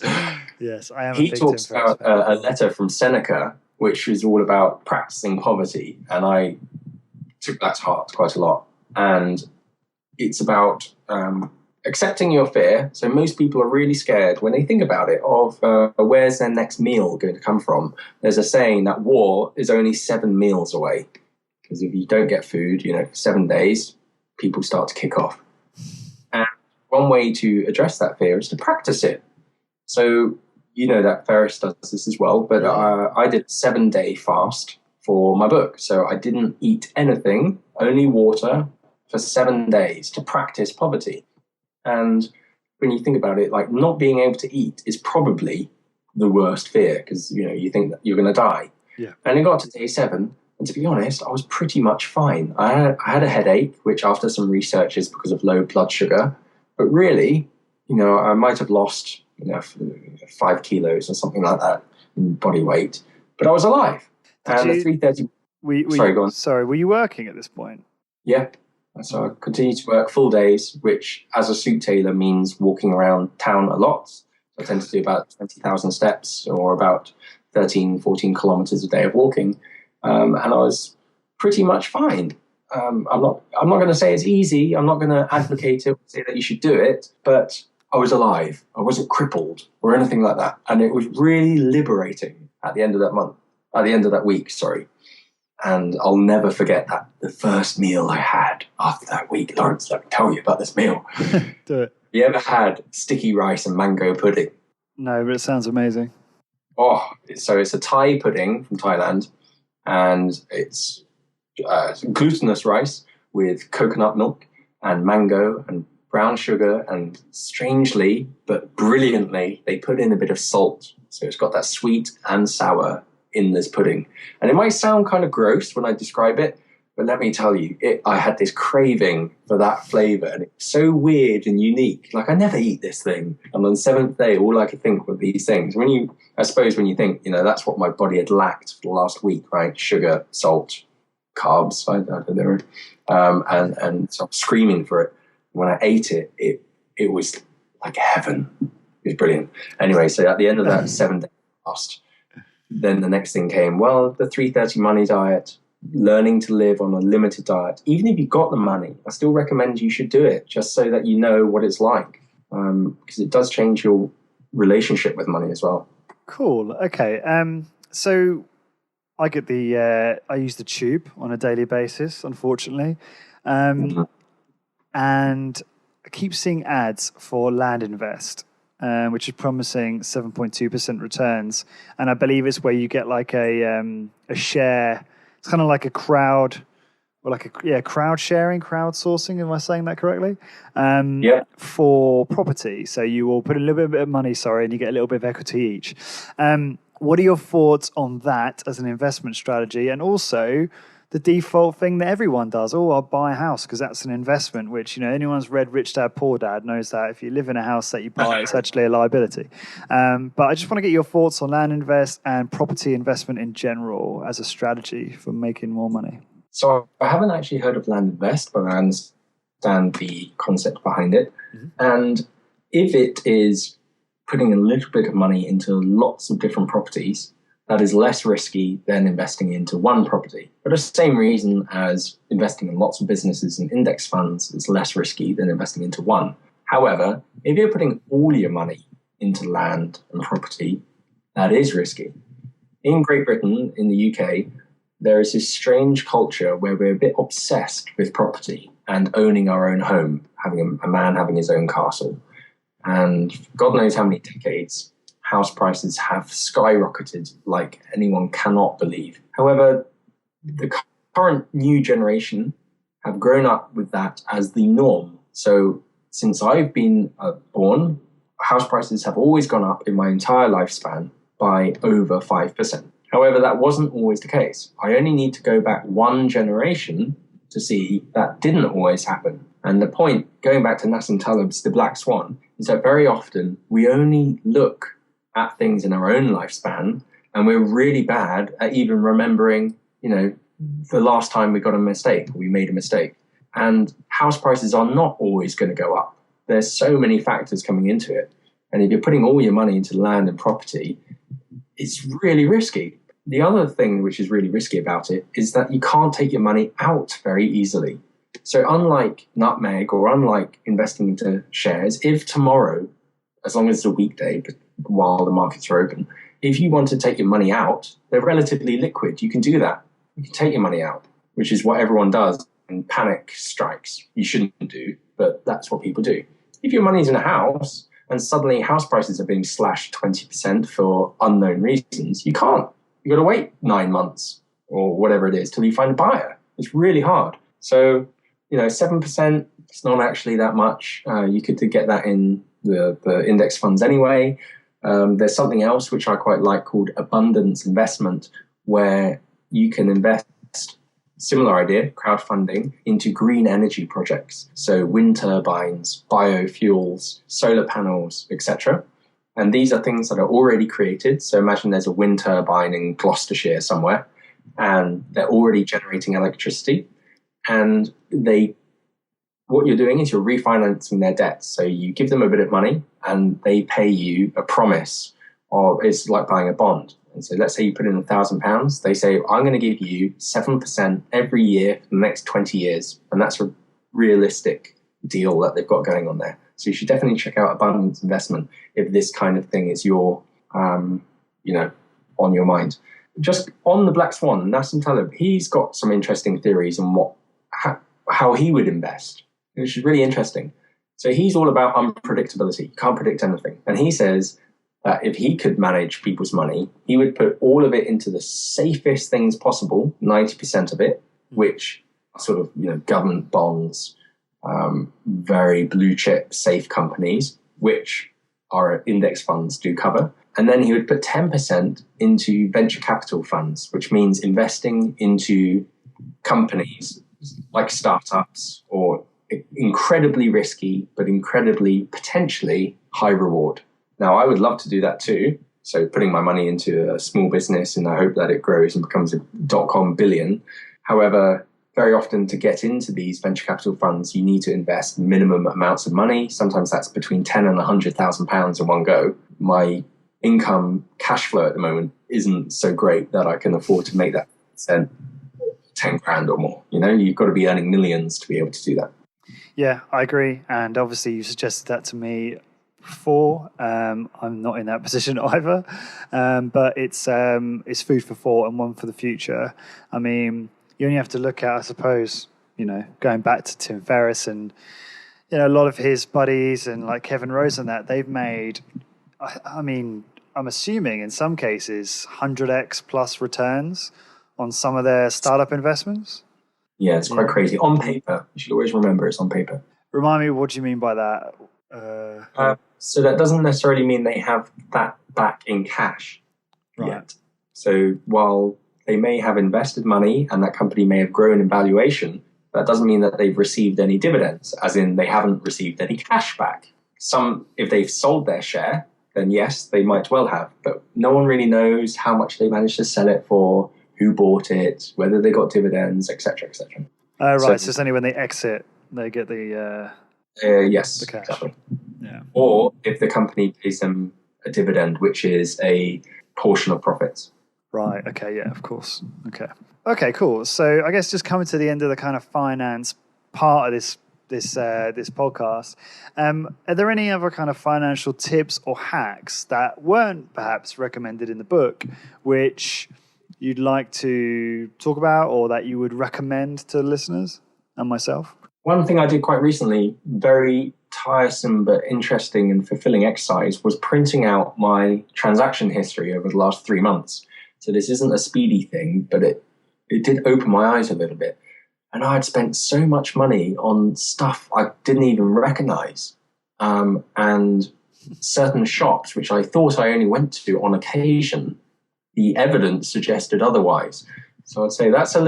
Yes, I am. He talks about a letter from Seneca, which is all about practicing poverty, and I took that to heart quite a lot. And it's about accepting your fear. So most people are really scared when they think about it of where's their next meal going to come from. There's a saying that war is only 7 meals away. Because if you don't get food, for 7 days, people start to kick off. And one way to address that fear is to practice it. So, that Ferriss does this as well, but I did a 7-day fast for my book. So I didn't eat anything, only water, for 7 days to practice poverty. And when you think about it, like, not being able to eat is probably the worst fear, because, you think that you're going to die. Yeah. And it got to day 7. And to be honest, I was pretty much fine. I had a headache, which after some research is because of low blood sugar. But really, I might have lost 5 kilos or something like that in body weight. But I was alive. And the 330... Sorry, go on. Sorry, were you working at this point? Yeah. So I continued to work full days, which as a suit tailor means walking around town a lot. So I tend to do about 20,000 steps, or about 13, 14 kilometers a day of walking. And I was pretty much fine. I'm not going to say it's easy. I'm not going to advocate it, say that you should do it, but I was alive. I wasn't crippled or anything like that. And it was really liberating at the end of that week, sorry. And I'll never forget that. The first meal I had after that week, Lawrence, let me tell you about this meal. Do it. You ever had sticky rice and mango pudding? No, but it sounds amazing. Oh, so it's a Thai pudding from Thailand. And it's glutinous rice with coconut milk and mango and brown sugar, and strangely but brilliantly they put in a bit of salt, so it's got that sweet and sour in this pudding. And it might sound kind of gross when I describe it, but let me tell you, I had this craving for that flavor, and it's so weird and unique. Like, I never eat this thing, and on the 7th day all I could think were these things. I suppose when you think, that's what my body had lacked for the last week, right? Sugar, salt, carbs, I don't know, and so I'm screaming for it. When I ate it, it was like heaven. It was brilliant. Anyway, so at the end of that 7-day fast, then the next thing came, the 330 Money Diet, learning to live on a limited diet. Even if you've got the money, I still recommend you should do it, just so that you know what it's like. because it does change your relationship with money as well. Cool. Okay. So I get I use the tube on a daily basis, unfortunately. And I keep seeing ads for Land Invest, which is promising 7.2% returns. And I believe it's where you get like a share. It's kind of like a crowd, or like crowd sharing, crowdsourcing. Am I saying that correctly? For property. So you will put a little bit of money, and you get a little bit of equity each. What are your thoughts on that as an investment strategy? And also the default thing that everyone does. Oh, I'll buy a house because that's an investment, which, anyone's read Rich Dad, Poor Dad knows that if you live in a house that you buy, it's actually a liability. But I just want to get your thoughts on Land Invest and property investment in general as a strategy for making more money. So I haven't actually heard of Land Invest, but I understand the concept behind it. Mm-hmm. And if it is putting a little bit of money into lots of different properties, that is less risky than investing into one property. For the same reason as investing in lots of businesses and index funds is less risky than investing into one. However, if you're putting all your money into land and property, that is risky. In Great Britain, in the UK, there is this strange culture where we're a bit obsessed with property and owning our own home, having a man having his own castle. And God knows how many decades, house prices have skyrocketed like anyone cannot believe. However, the current new generation have grown up with that as the norm. So since I've been born, house prices have always gone up in my entire lifespan by over 5%. However, that wasn't always the case. I only need to go back one generation to see that didn't always happen. And the point, going back to Nassim Taleb's The Black Swan, is that very often we only look at things in our own lifespan and we're really bad at even remembering, the last time we got a mistake, we made a mistake. And house prices are not always going to go up. There's so many factors coming into it. And if you're putting all your money into land and property, it's really risky. The other thing which is really risky about it is that you can't take your money out very easily. So unlike nutmeg or unlike investing into shares, if tomorrow, as long as it's a weekday, but while the markets are open, if you want to take your money out, they're relatively liquid. You can do that. You can take your money out, which is what everyone does in panic strikes. You shouldn't do, but that's what people do. If your money's in a house and suddenly house prices are being slashed 20% for unknown reasons, you can't. You've got to wait 9 months or whatever it is till you find a buyer. It's really hard. So, 7%, it's not actually that much. You could get that in the index funds anyway. There's something else which I quite like called abundance investment, where you can invest, similar idea, crowdfunding, into green energy projects. So wind turbines, biofuels, solar panels, etc. And these are things that are already created. So imagine there's a wind turbine in Gloucestershire somewhere, and they're already generating electricity. And what you're doing is you're refinancing their debts. So you give them a bit of money and they pay you a promise, or it's like buying a bond. And so let's say you put in £1,000. They say, I'm going to give you 7% every year for the next 20 years. And that's a realistic deal that they've got going on there. So you should definitely check out abundance investment if this kind of thing is on your mind. Just on the Black Swan, Nassim Taleb, he's got some interesting theories on how he would invest, which is really interesting. So he's all about unpredictability. You can't predict anything. And he says that if he could manage people's money, he would put all of it into the safest things possible, 90% of it, which are sort of, government bonds, very blue chip safe companies, which our index funds do cover. And then he would put 10% into venture capital funds, which means investing into companies like startups or incredibly risky, but incredibly potentially high reward. Now, I would love to do that too. So putting my money into a small business and I hope that it grows and becomes a .com billion. However, very often to get into these venture capital funds, you need to invest minimum amounts of money. Sometimes that's between £10,000 and £100,000 in one go. My income cash flow at the moment isn't so great that I can afford to make that 10 grand or more. You've got to be earning millions to be able to do that. Yeah, I agree. And obviously, you suggested that to me before. I'm not in that position either, but it's food for thought and one for the future. I mean, you only have to look at, I suppose, going back to Tim Ferriss and a lot of his buddies and like Kevin Rose and that they've made. I mean, I'm assuming in some cases 100x plus returns on some of their startup investments. Yeah, it's quite crazy. On paper, you should always remember it's on paper. Remind me, what do you mean by that? So that doesn't necessarily mean they have that back in cash yet. So while they may have invested money and that company may have grown in valuation, that doesn't mean that they've received any dividends, as in they haven't received any cash back. If they've sold their share, then yes, they might well have. But no one really knows how much they managed to sell it for, who bought it, whether they got dividends, etc., etc. Right. So it's only when they exit they get the yes, the cash. Exactly. Yeah. Or if the company pays them a dividend, which is a portion of profits. Right. Okay. Yeah. Of course. Okay. Okay. Cool. So I guess just coming to the end of the kind of finance part of this podcast, are there any other kind of financial tips or hacks that weren't perhaps recommended in the book, which you'd like to talk about or that you would recommend to listeners and myself? One thing I did quite recently, very tiresome but interesting and fulfilling exercise, was printing out my transaction history over the last 3 months. So this isn't a speedy thing, but it did open my eyes a little bit. And I had spent so much money on stuff I didn't even recognize. And certain shops, which I thought I only went to on occasion, the evidence suggested otherwise. So I'd say that's a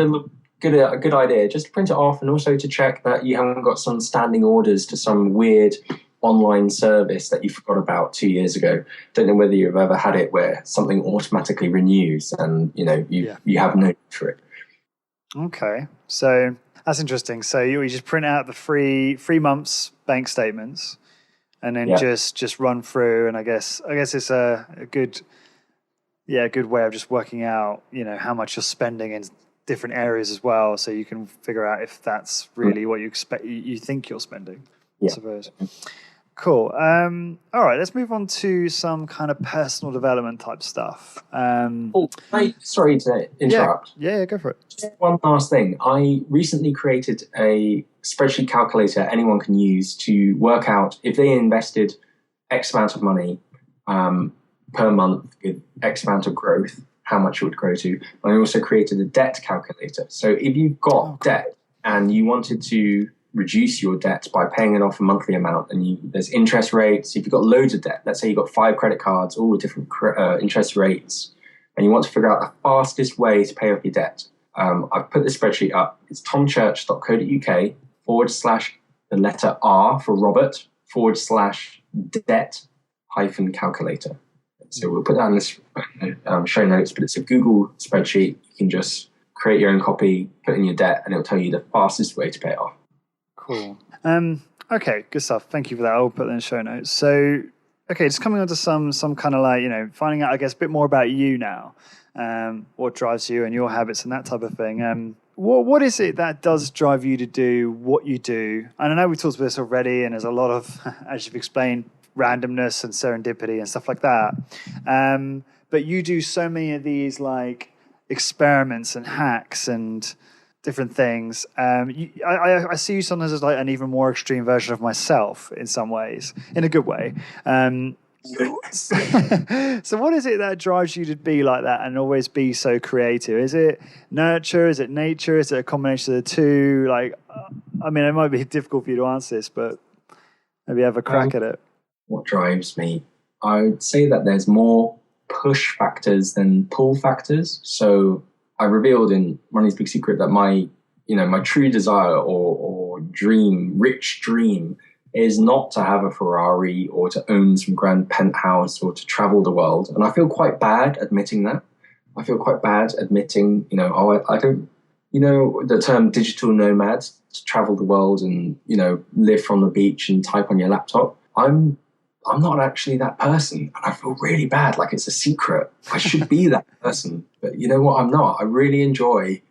good idea, just to print it off and also to check that you haven't got some standing orders to some weird online service that you forgot about 2 years ago. Don't know whether you've ever had it where something automatically renews and you have no need for it. Okay, so that's interesting. So you just print out the 3 months bank statements and then just run through, and I guess it's a good way of just working out, how much you're spending in different areas as well, so you can figure out if that's really what you think you're spending, I suppose. Cool. All right, let's move on to some kind of personal development type stuff. Sorry to interrupt. Yeah, go for it. Just one last thing. I recently created a spreadsheet calculator anyone can use to work out if they invested X amount of money per month with X amount of growth, how much it would grow to. And I also created a debt calculator. So if you've got debt and you wanted to reduce your debt by paying it off a monthly amount, and there's interest rates. If you've got loads of debt, let's say you've got 5 credit cards, all with different interest rates, and you want to figure out the fastest way to pay off your debt, I've put this spreadsheet up. It's tomchurch.co.uk/the letter R for Robert /debt-calculator. So we'll put that in this show notes, but it's a Google spreadsheet. You can just create your own copy, put in your debt, and it'll tell you the fastest way to pay it off. Cool. Okay, good stuff. Thank you for that. I'll put that in the show notes. So, okay, just coming on to some kind of finding out, I guess, a bit more about you now, what drives you and your habits and that type of thing. What is it that does drive you to do what you do? And I know we talked about this already, and there's a lot of, as you've explained, randomness and serendipity and stuff like that. But you do so many of these experiments and hacks and different things. I see you sometimes as an even more extreme version of myself in some ways, in a good way. So what is it that drives you to be like that and always be so creative? Is it nurture? Is it nature? Is it a combination of the two? It might be difficult for you to answer this, but maybe have a crack at it. What drives me? I would say that there's more push factors than pull factors. So I revealed in Money's Big Secret that my true desire or rich dream is not to have a Ferrari or to own some grand penthouse or to travel the world. And I feel quite bad admitting that. I feel quite bad admitting, I don't, the term digital nomad, to travel the world and, live from the beach and type on your laptop. I'm not actually that person, and I feel really bad, like it's a secret. I should be that person, but you know what? I'm not. I really enjoy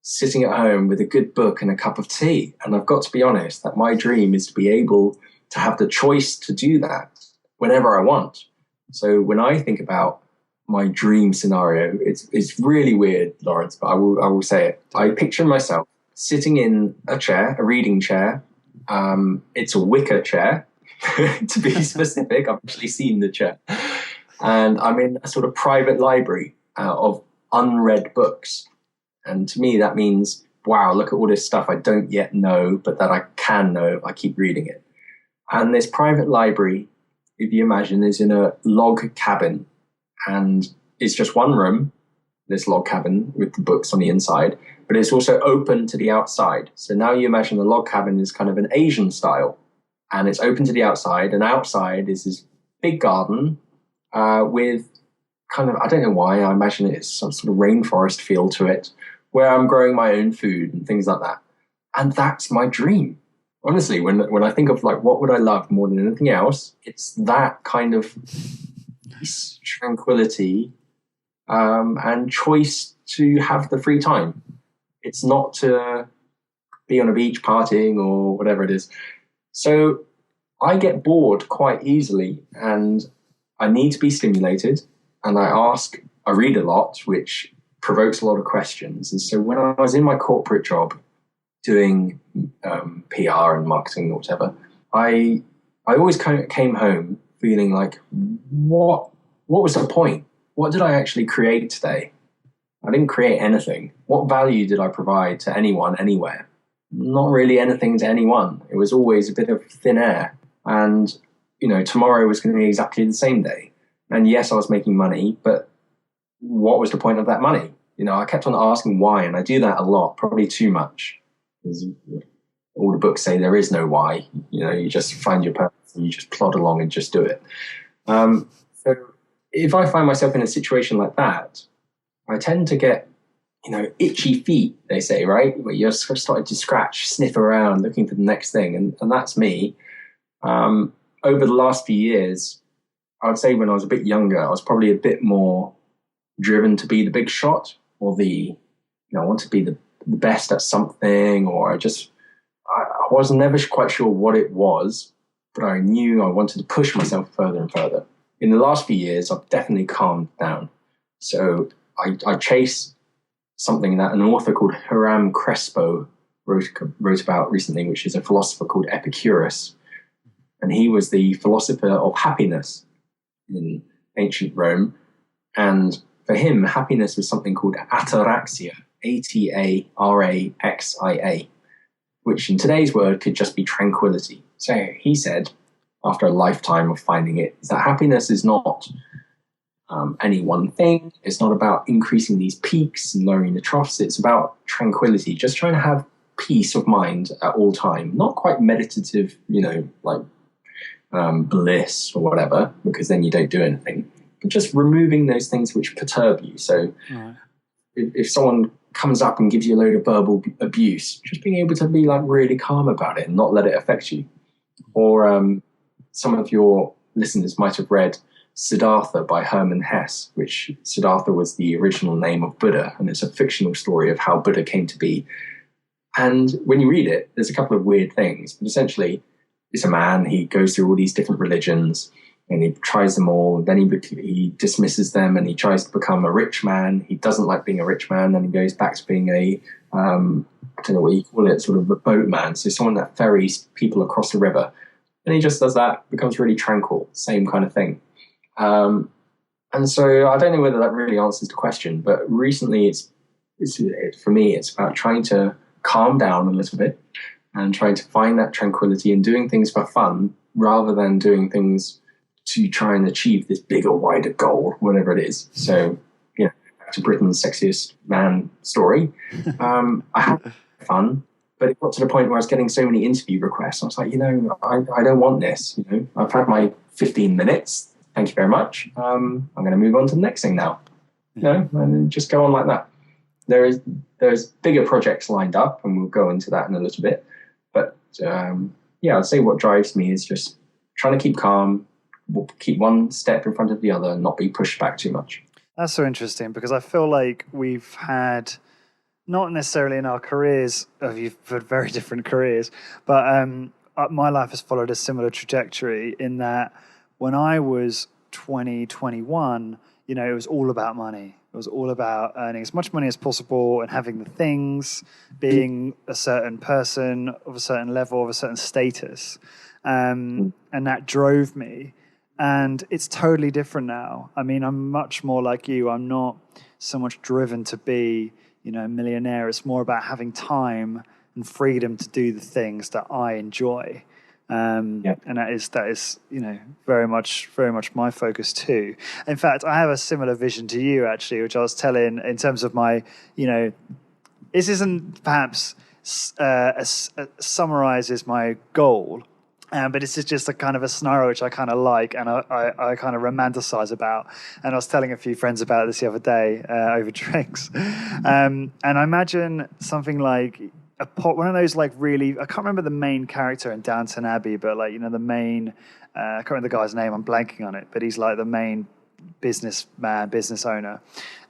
sitting at home with a good book and a cup of tea. And I've got to be honest that my dream is to be able to have the choice to do that whenever I want. So when I think about my dream scenario, it's really weird, Lawrence, but I will say it. I picture myself sitting in a chair, a reading chair. It's a wicker chair, to be specific. I've actually seen the chair. And I'm in a sort of private library of unread books. And to me, that means, wow, look at all this stuff I don't yet know, but that I can know if I keep reading it. And this private library, if you imagine, is in a log cabin. And it's just one room, this log cabin with the books on the inside, but it's also open to the outside. So now you imagine the log cabin is kind of an Asian style, and it's open to the outside. And outside is this big garden with kind of, I don't know why, I imagine it's some sort of rainforest feel to it, where I'm growing my own food and things like that. And that's my dream. Honestly, when I think of like, what would I love more than anything else, it's that kind of peace, tranquility, and choice to have the free time. It's not to be on a beach partying or whatever it is. So I get bored quite easily, and I need to be stimulated. And I read a lot, which provokes a lot of questions. And so when I was in my corporate job doing PR and marketing or whatever, I always kind of came home feeling like, what was the point? What did I actually create today? I didn't create anything. What value did I provide to anyone, anywhere? Not really anything to anyone. It was always a bit of thin air. And, tomorrow was going to be exactly the same day. And yes, I was making money, but what was the point of that money? I kept on asking why, and I do that a lot, probably too much. Because all the books say there is no why. You just find your purpose and you just plod along and just do it. So if I find myself in a situation like that, I tend to get, itchy feet, they say, right? Where you're sort of starting to scratch, sniff around, looking for the next thing. And that's me. Over the last few years, I would say when I was a bit younger, I was probably a bit more driven to be the big shot, or I want to be the best at something, or I was never quite sure what it was, but I knew I wanted to push myself further and further. In the last few years, I've definitely calmed down. So I chase something that an author called Hiram Crespo wrote about recently, which is a philosopher called Epicurus. And he was the philosopher of happiness in ancient Rome. And for him, happiness was something called ataraxia, Ataraxia, which in today's word could just be tranquility. So he said, after a lifetime of finding it, is that happiness is not any one thing. It's not about increasing these peaks and lowering the troughs. It's about tranquility, just trying to have peace of mind at all time. Not quite meditative, bliss or whatever, because then you don't do anything. But just removing those things which perturb you. So if someone comes up and gives you a load of verbal abuse, just being able to be really calm about it and not let it affect you. Or some of your listeners might have read Siddhartha by Hermann Hesse, which Siddhartha was the original name of Buddha, and it's a fictional story of how Buddha came to be. And when you read it, there's a couple of weird things, but essentially it's a man, he goes through all these different religions and he tries them all, then he dismisses them and he tries to become a rich man. He doesn't like being a rich man, and he goes back to being I don't know what you call it, sort of a boatman, so someone that ferries people across the river. And he just does that, becomes really tranquil, same kind of thing. And so I don't know whether that really answers the question, but recently it's for me, it's about trying to calm down a little bit and trying to find that tranquility and doing things for fun rather than doing things to try and achieve this bigger, wider goal, whatever it is. So, back to Britain's Sexiest Man story. I had fun, but it got to the point where I was getting so many interview requests. I was like, I don't want this. I've had my 15 minutes. Thank you very much. I'm going to move on to the next thing now. And just go on like that. There's bigger projects lined up, and we'll go into that in a little bit. But I'd say what drives me is just trying to keep calm, keep one step in front of the other, and not be pushed back too much. That's so interesting, because I feel like we've had not necessarily in our careers. You've had very different careers, but my life has followed a similar trajectory in that when I was 20, 21, you know, it was all about money. It was all about earning as much money as possible and having the things, being a certain person of a certain level, of a certain status. And that drove me. And it's totally different now. I mean, I'm much more like you. I'm not so much driven to be, you know, a millionaire. It's more about having time and freedom to do the things that I enjoy. And that is, you know, very much my focus too. In fact, I have a similar vision to you actually, which I was telling in terms of my, you know, this isn't perhaps summarizes my goal, but this is just a kind of a scenario which I kind of like and I kind of romanticize about. And I was telling a few friends about this the other day over drinks. And I imagine something like one of those like really, I can't remember the main character in Downton Abbey, but like, you know, the main, I can't remember the guy's name, I'm blanking on it, but he's like the main business owner,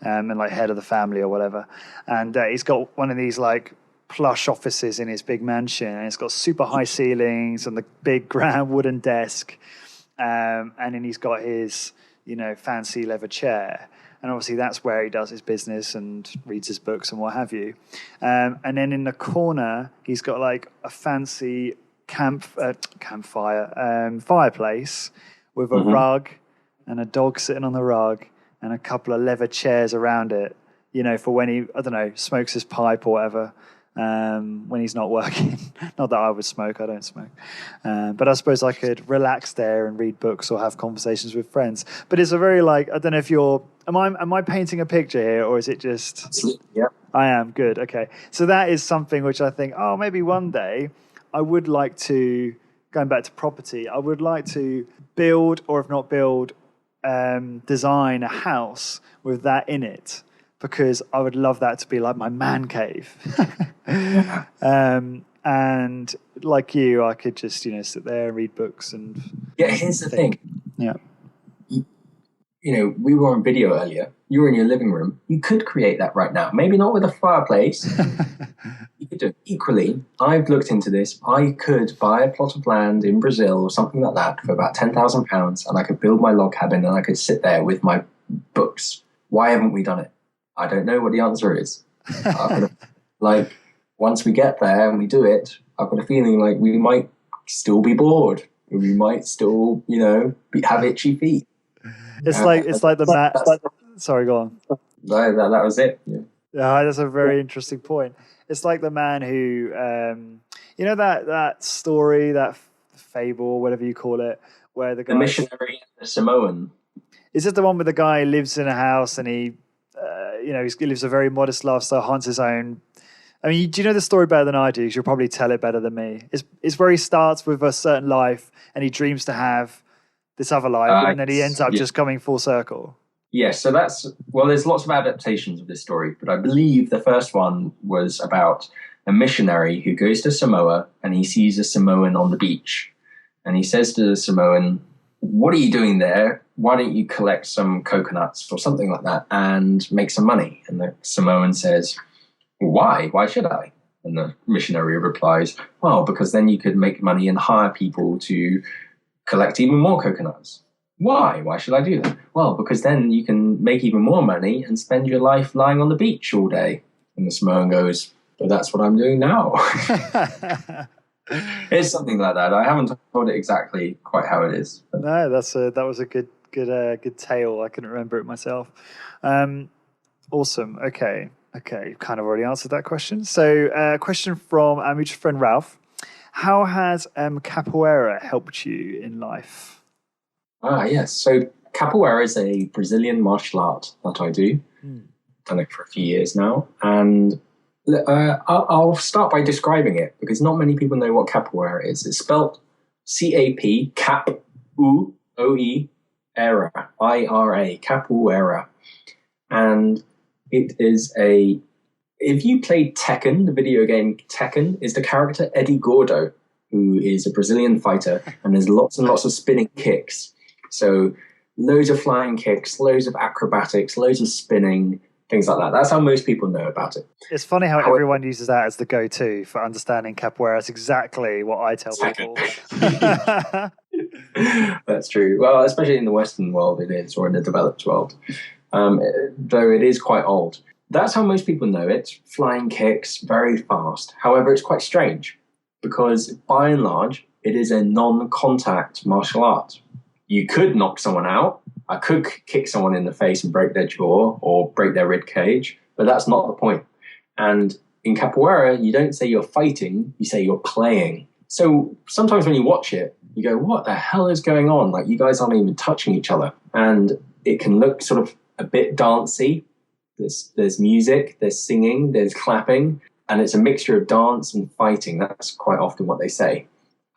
and like head of the family or whatever. And he's got one of these like plush offices in his big mansion, and it's got super high ceilings and the big grand wooden desk. And then he's got his, you know, fancy leather chair. And obviously that's where he does his business and reads his books and what have you. And then in the corner, he's got like a fancy fireplace with a rug and a dog sitting on the rug and a couple of leather chairs around it, you know, for when he, I don't know, smokes his pipe or whatever. When he's not working. Not that I would smoke, I don't smoke. But I suppose I could relax there and read books or have conversations with friends. But it's a very like, I don't know if you're, am I painting a picture here or is it just? Absolutely, yeah. I am, good, okay. So that is something which I think, oh, maybe one day I would like to, going back to property, I would like to build, or if not build, design a house with that in it. Because I would love that to be like my man cave. And like you, I could just, you know, sit there and read books and... Yeah, here's the thing. Yeah. You know, we were on video earlier. You were in your living room. You could create that right now. Maybe not with a fireplace. You could do it. Equally, I've looked into this. I could buy a plot of land in Brazil or something like that for about £10,000 and I could build my log cabin and I could sit there with my books. Why haven't we done it? I don't know what the answer is. Like, once we get there and we do it, I've got a feeling like we might still be bored. We might still, you know, have itchy feet. It's like the man. Sorry, go on. No, that was it. Yeah, that's a very interesting point. It's like the man who, you know, that story, that fable, whatever you call it, where the missionary and the Samoan. Is it the one where the guy lives in a house and he, you know, he lives a very modest lifestyle, hunts his own. I mean, do you know the story better than I do? Because you'll probably tell it better than me. It's where he starts with a certain life and he dreams to have this other life, and then he ends up just coming full circle. Yeah, so there's lots of adaptations of this story, but I believe the first one was about a missionary who goes to Samoa and he sees a Samoan on the beach. And he says to the Samoan, "What are you doing there? Why don't you collect some coconuts or something like that and make some money?" And the Samoan says, "Why? Why should I?" And the missionary replies, "Well, because then you could make money and hire people to collect even more coconuts." "Why? Why should I do that?" "Well, because then you can make even more money and spend your life lying on the beach all day." And the Samoan goes, "But that's what I'm doing now." It's something like that. I haven't told it exactly quite how it is. But. No, that was a good tale. I couldn't remember it myself. Awesome. Okay. You've kind of already answered that question. So, question from our mutual friend Ralph: how has capoeira helped you in life? Yes. So capoeira is a Brazilian martial art that I do. Done it for a few years now, and I'll start by describing it because not many people know what capoeira is. It's spelled C-A-P, C-A-P-O-E-R-A, I-R-A, capoeira. And it is if you played Tekken, the video game Tekken, is the character Eddie Gordo, who is a Brazilian fighter, and there's lots and lots of spinning kicks. So loads of flying kicks, loads of acrobatics, loads of spinning, things like that. That's how most people know about it. It's funny how everyone uses that as the go-to for understanding capoeira. It's exactly what I tell people. That's true. Well, especially in the Western world it is, or in the developed world, though it is quite old. That's how most people know it. Flying kicks, very fast. However, it's quite strange because by and large, it is a non-contact martial art. You could knock someone out. I could kick someone in the face and break their jaw or break their rib cage, but that's not the point. And in capoeira, you don't say you're fighting, you say you're playing. So sometimes when you watch it, you go, what the hell is going on? Like, you guys aren't even touching each other. And it can look sort of a bit dancey. There's music, there's singing, there's clapping, and it's a mixture of dance and fighting. That's quite often what they say.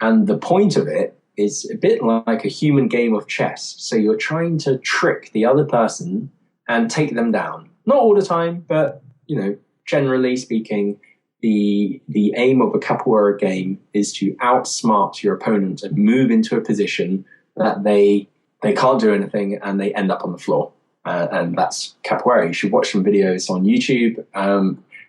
And the point of it is a bit like a human game of chess. So you're trying to trick the other person and take them down. Not all the time, but, you know, generally speaking, the aim of a capoeira game is to outsmart your opponent and move into a position that they can't do anything and they end up on the floor. And that's capoeira. You should watch some videos on YouTube.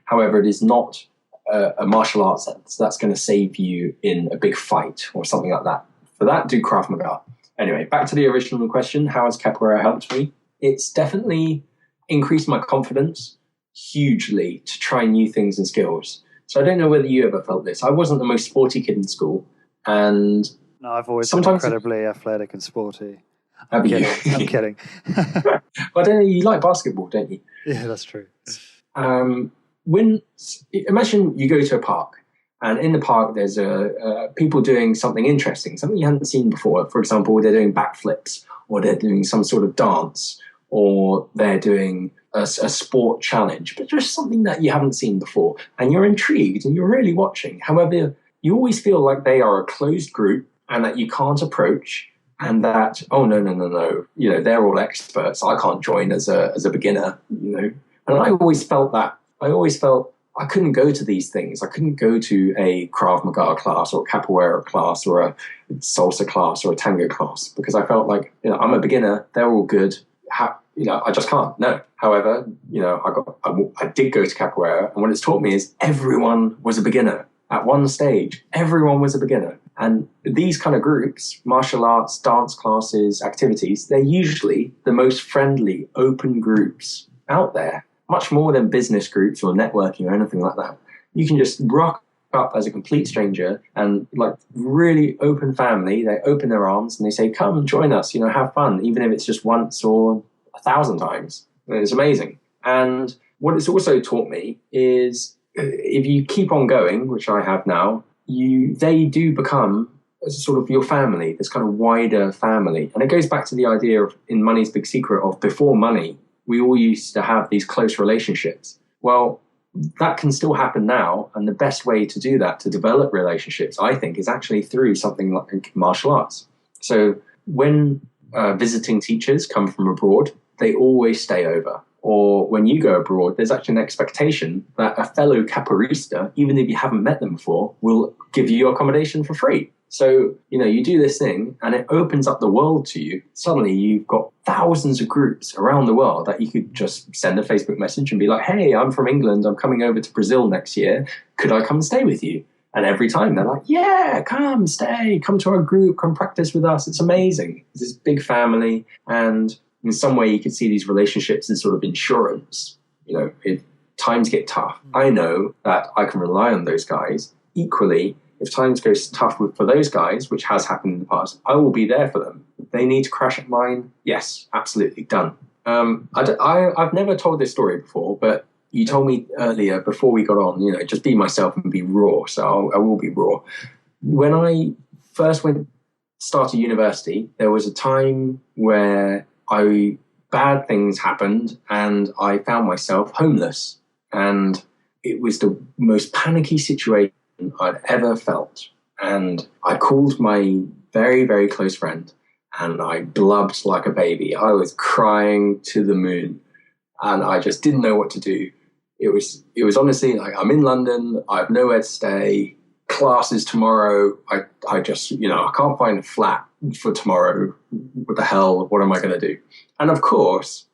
However, it is not a martial arts that's going to save you in a big fight or something like that. For that, do Krav Maga. Anyway, back to the original question. How has capoeira helped me? It's definitely increased my confidence hugely to try new things and skills. So I don't know whether you ever felt this. I wasn't the most sporty kid in school. And no, I've always been incredibly athletic and sporty. I'm kidding. Well, I don't know, you like basketball, don't you? Yeah, that's true. Imagine you go to a park, and in the park there's people doing something interesting, something you hadn't seen before. For example, they're doing backflips, or they're doing some sort of dance, or they're doing a sport challenge, but just something that you haven't seen before, and you're intrigued and you're really watching. However, you always feel like they are a closed group and that you can't approach. And that, oh, no, you know, they're all experts. I can't join as a beginner, you know. And I always felt that. I always felt I couldn't go to these things. I couldn't go to a Krav Maga class or a capoeira class or a salsa class or a tango class because I felt like, you know, I'm a beginner. They're all good. You know, I just can't. No. However, you know, I did go to capoeira, and what it's taught me is everyone was a beginner. At one stage, everyone was a beginner. And these kind of groups, martial arts, dance classes, activities, they're usually the most friendly, open groups out there, much more than business groups or networking or anything like that. You can just rock up as a complete stranger and like really open family. They open their arms and they say, come join us, you know, have fun, even if it's just once or 1,000 times. It's amazing. And what it's also taught me is if you keep on going, which I have now, they do become sort of your family, this kind of wider family. And it goes back to the idea of, in Money's Big Secret, of before money, we all used to have these close relationships. Well, that can still happen now. And the best way to do that, to develop relationships, I think, is actually through something like martial arts. So when visiting teachers come from abroad, they always stay over. Or when you go abroad, there's actually an expectation that a fellow capoeirista, even if you haven't met them before, will give you accommodation for free. So, you know, you do this thing and it opens up the world to you. Suddenly you've got thousands of groups around the world that you could just send a Facebook message and be like, hey, I'm from England. I'm coming over to Brazil next year. Could I come and stay with you? And every time they're like, yeah, come, stay, come to our group, come practice with us. It's amazing. It's this big family. And in some way, you could see these relationships as sort of insurance. You know, if times get tough, I know that I can rely on those guys. Equally, if times go tough for those guys, which has happened in the past, I will be there for them. If they need to crash at mine, yes, absolutely, done. I've never told this story before, but you told me earlier before we got on, you know, just be myself and be raw. So I will be raw. When I first started university, there was a time where bad things happened and I found myself homeless, and it was the most panicky situation I'd ever felt. And I called my very, very close friend and I blubbed like a baby. I was crying to the moon and I just didn't know what to do. It was honestly like, I'm in London, I have nowhere to stay, classes tomorrow, I just, you know, I can't find a flat for tomorrow. What the hell? What am I going to do? And of course,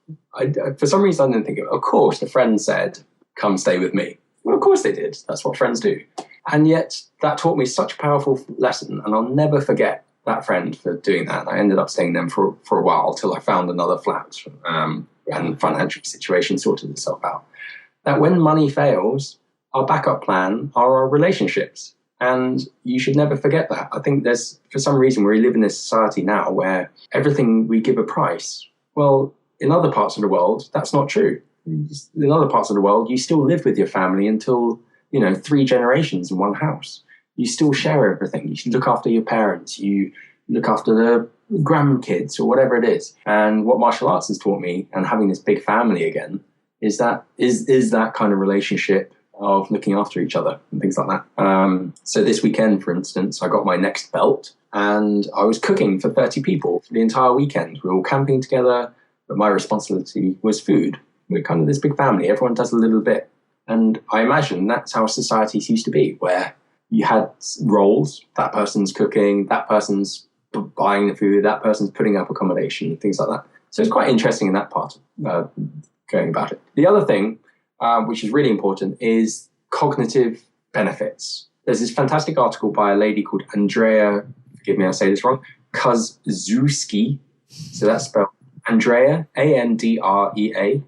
for some reason, I didn't think of course, the friend said, come stay with me. Well, of course they did. That's what friends do. And yet that taught me such a powerful lesson. And I'll never forget that friend for doing that. I ended up staying there for a while till I found another flat and the financial situation sorted itself out. That when money fails, our backup plan are our relationships. And you should never forget that. I think for some reason, we live in this society now where everything we give a price. Well, in other parts of the world, that's not true. In other parts of the world, you still live with your family until, 3 generations in one house. You still share everything. You look after your parents. You look after the grandkids or whatever it is. And what martial arts has taught me, and having this big family again, is that kind of relationship of looking after each other and things like that. So this weekend, for instance, I got my next belt and I was cooking for 30 people for the entire weekend. We were all camping together, but my responsibility was food. We're kind of this big family. Everyone does a little bit. And I imagine that's how societies used to be, where you had roles. That person's cooking, that person's buying the food, that person's putting up accommodation, things like that. So it's quite interesting in that part, going about it. The other thing, which is really important, is cognitive benefits. There's this fantastic article by a lady called Andrea, forgive me, I say this wrong, Kozłowski. So that's spelled Andrea, Andrea.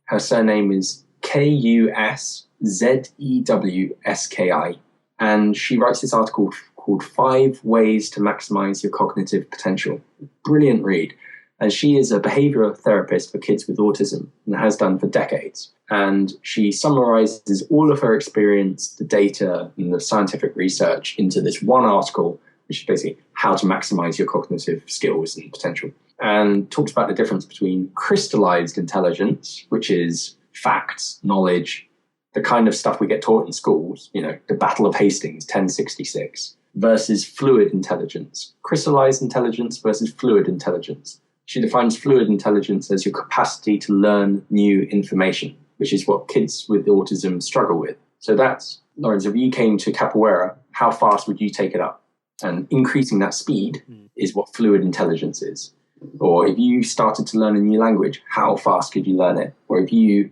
Her surname is Kuszewski. And she writes this article called 5 Ways to Maximize Your Cognitive Potential. Brilliant read. And she is a behavioral therapist for kids with autism and has done for decades. And she summarizes all of her experience, the data, and the scientific research into this one article, which is basically how to maximize your cognitive skills and potential. And talks about the difference between crystallized intelligence, which is facts, knowledge, the kind of stuff we get taught in schools, the Battle of Hastings, 1066, versus fluid intelligence. Crystallized intelligence versus fluid intelligence. She defines fluid intelligence as your capacity to learn new information, which is what kids with autism struggle with. So that's, Lawrence, if you came to capoeira, how fast would you take it up? And increasing that speed is what fluid intelligence is. Or if you started to learn a new language, how fast could you learn it? Or if you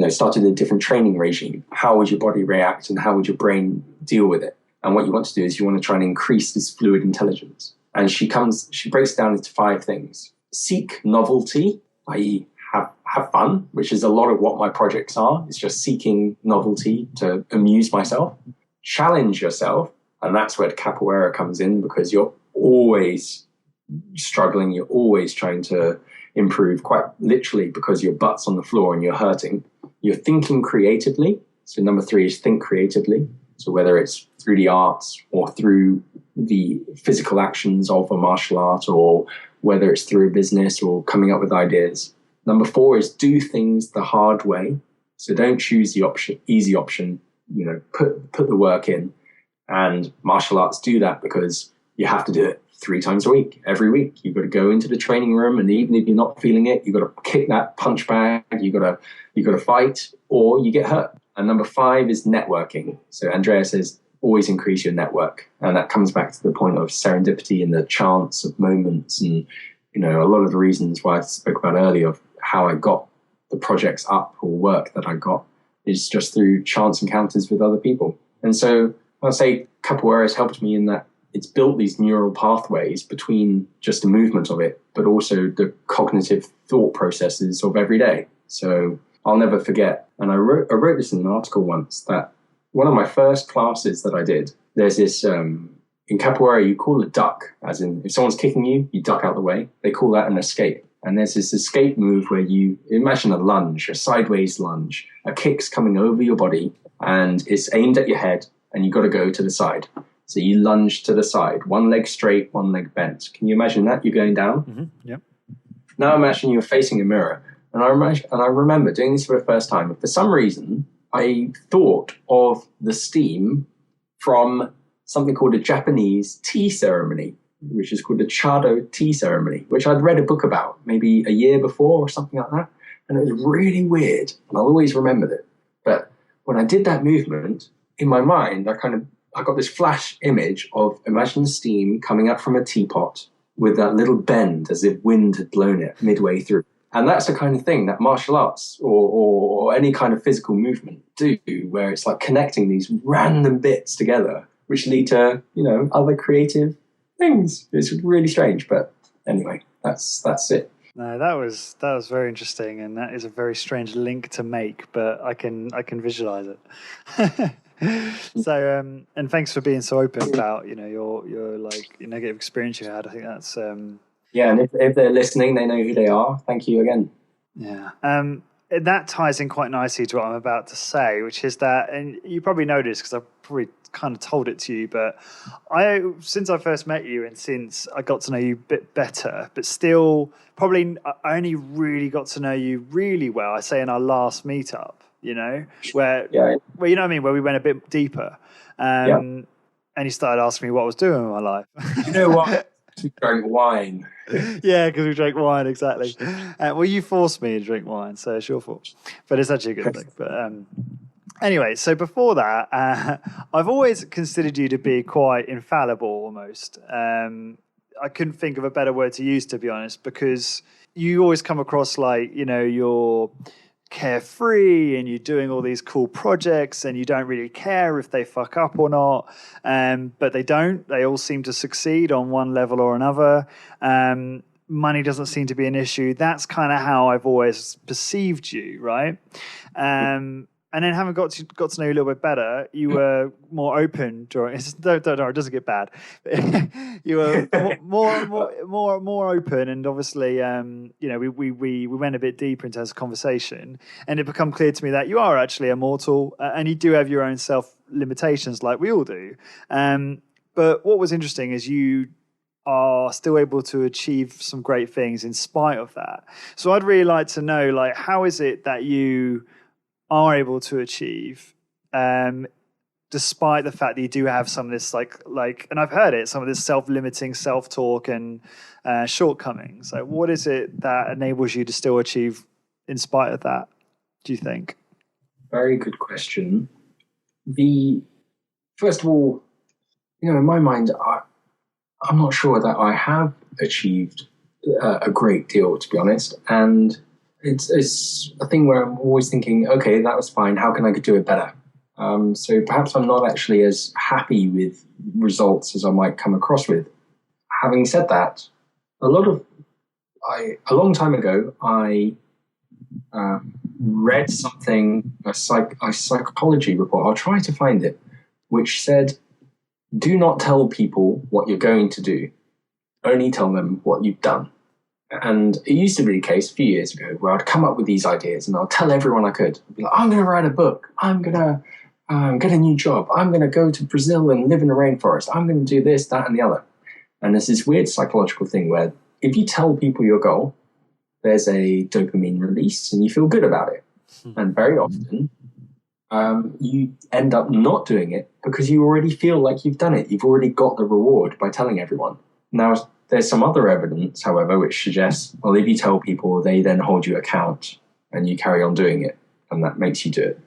started a different training regime, how would your body react and how would your brain deal with it? And what you want to do is you want to try and increase this fluid intelligence. And she breaks it down into 5 things. Seek novelty, i.e. have fun, which is a lot of what my projects are. It's just seeking novelty to amuse myself. Challenge yourself, and that's where capoeira comes in, because you're always struggling, you're always trying to improve, quite literally, because your butt's on the floor and you're hurting. You're thinking creatively. So number 3 is think creatively. So whether it's through the arts or through the physical actions of a martial art, or whether it's through a business or coming up with ideas. Number 4 is do things the hard way. So don't choose the easy option, put the work in. And martial arts do that because you have to do it 3 times a week, every week. You've got to go into the training room, and even if you're not feeling it, you've got to kick that punch bag, you've got to fight, or you get hurt. And number 5 is networking. So Andrea says, always increase your network. And that comes back to the point of serendipity and the chance of moments. And, a lot of the reasons why I spoke about earlier of how I got the projects up or work that I got is just through chance encounters with other people. And so I'll say capoeira has helped me in that it's built these neural pathways between just the movement of it, but also the cognitive thought processes of every day. So I'll never forget, and I wrote this in an article once, that one of my first classes that I did, there's this, in capoeira, you call a duck, as in if someone's kicking you, you duck out the way. They call that an escape. And there's this escape move where you imagine a lunge, a sideways lunge, a kick's coming over your body and it's aimed at your head and you've got to go to the side. So you lunge to the side, one leg straight, one leg bent. Can you imagine that? You're going down? Mm-hmm. Yep. Now imagine you're facing a mirror. And I remember doing this for the first time. For some reason, I thought of the steam from something called a Japanese tea ceremony, which is called the Chado tea ceremony, which I'd read a book about maybe a year before or something like that. And it was really weird. And I'll always remember it. But when I did that movement, in my mind, I got this flash image of, imagine the steam coming up from a teapot with that little bend as if wind had blown it midway through. And that's the kind of thing that martial arts or any kind of physical movement do, where it's like connecting these random bits together, which lead to, other creative things. It's really strange, but anyway, that's it. No, that was very interesting, and that is a very strange link to make, but I can visualize it. So, and thanks for being so open about your like negative experience you had. I think that's yeah, and if they're listening, they know who they are. Thank you again. Yeah. That ties in quite nicely to what I'm about to say, which is that, and you probably know this because I've probably kind of told it to you, but since I first met you and since I got to know you a bit better, but still probably I only really got to know you really well, I say in our last meetup, where you know what I mean, where we went a bit deeper. And you started asking me what I was doing in my life. You know what? We drank wine. Yeah, because we drank wine, exactly. Well, you forced me to drink wine, so it's your fault. But it's actually a good thing. But anyway, so before that, I've always considered you to be quite infallible almost. I couldn't think of a better word to use, to be honest, because you always come across like, you're carefree and you're doing all these cool projects and you don't really care if they fuck up or not, but they don't. They all seem to succeed on one level or another. Money doesn't seem to be an issue. That's kind of how I've always perceived you, right? And then having got to know you a little bit better, you were more open during. Don't, it doesn't get bad. You were more open, and obviously, we went a bit deeper in terms of conversation, and it became clear to me that you are actually immortal, and you do have your own self limitations, like we all do. But what was interesting is you are still able to achieve some great things in spite of that. So I'd really like to know, like, how is it that you are able to achieve, despite the fact that you do have some of this like, and I've heard it, some of this self-limiting self-talk and shortcomings. Like, what is it that enables you to still achieve in spite of that, do you think? Very good question. First of all, in my mind, I'm not sure that I have achieved a great deal, to be honest. And it's a thing where I'm always thinking, okay, that was fine. How can I do it better? So perhaps I'm not actually as happy with results as I might come across with. Having said that, a long time ago, I read something, a psychology report. I'll try to find it, which said, do not tell people what you're going to do. Only tell them what you've done. And it used to be the case a few years ago where I'd come up with these ideas and I'll tell everyone I could. I'd be like, I'm going to write a book. I'm going to get a new job. I'm going to go to Brazil and live in the rainforest. I'm going to do this, that, and the other. And there's this weird psychological thing where if you tell people your goal, there's a dopamine release and you feel good about it. And very often you end up not doing it because you already feel like you've done it. You've already got the reward by telling everyone. Now, there's some other evidence, however, which suggests, well, if you tell people, they then hold you account and you carry on doing it, and that makes you do it.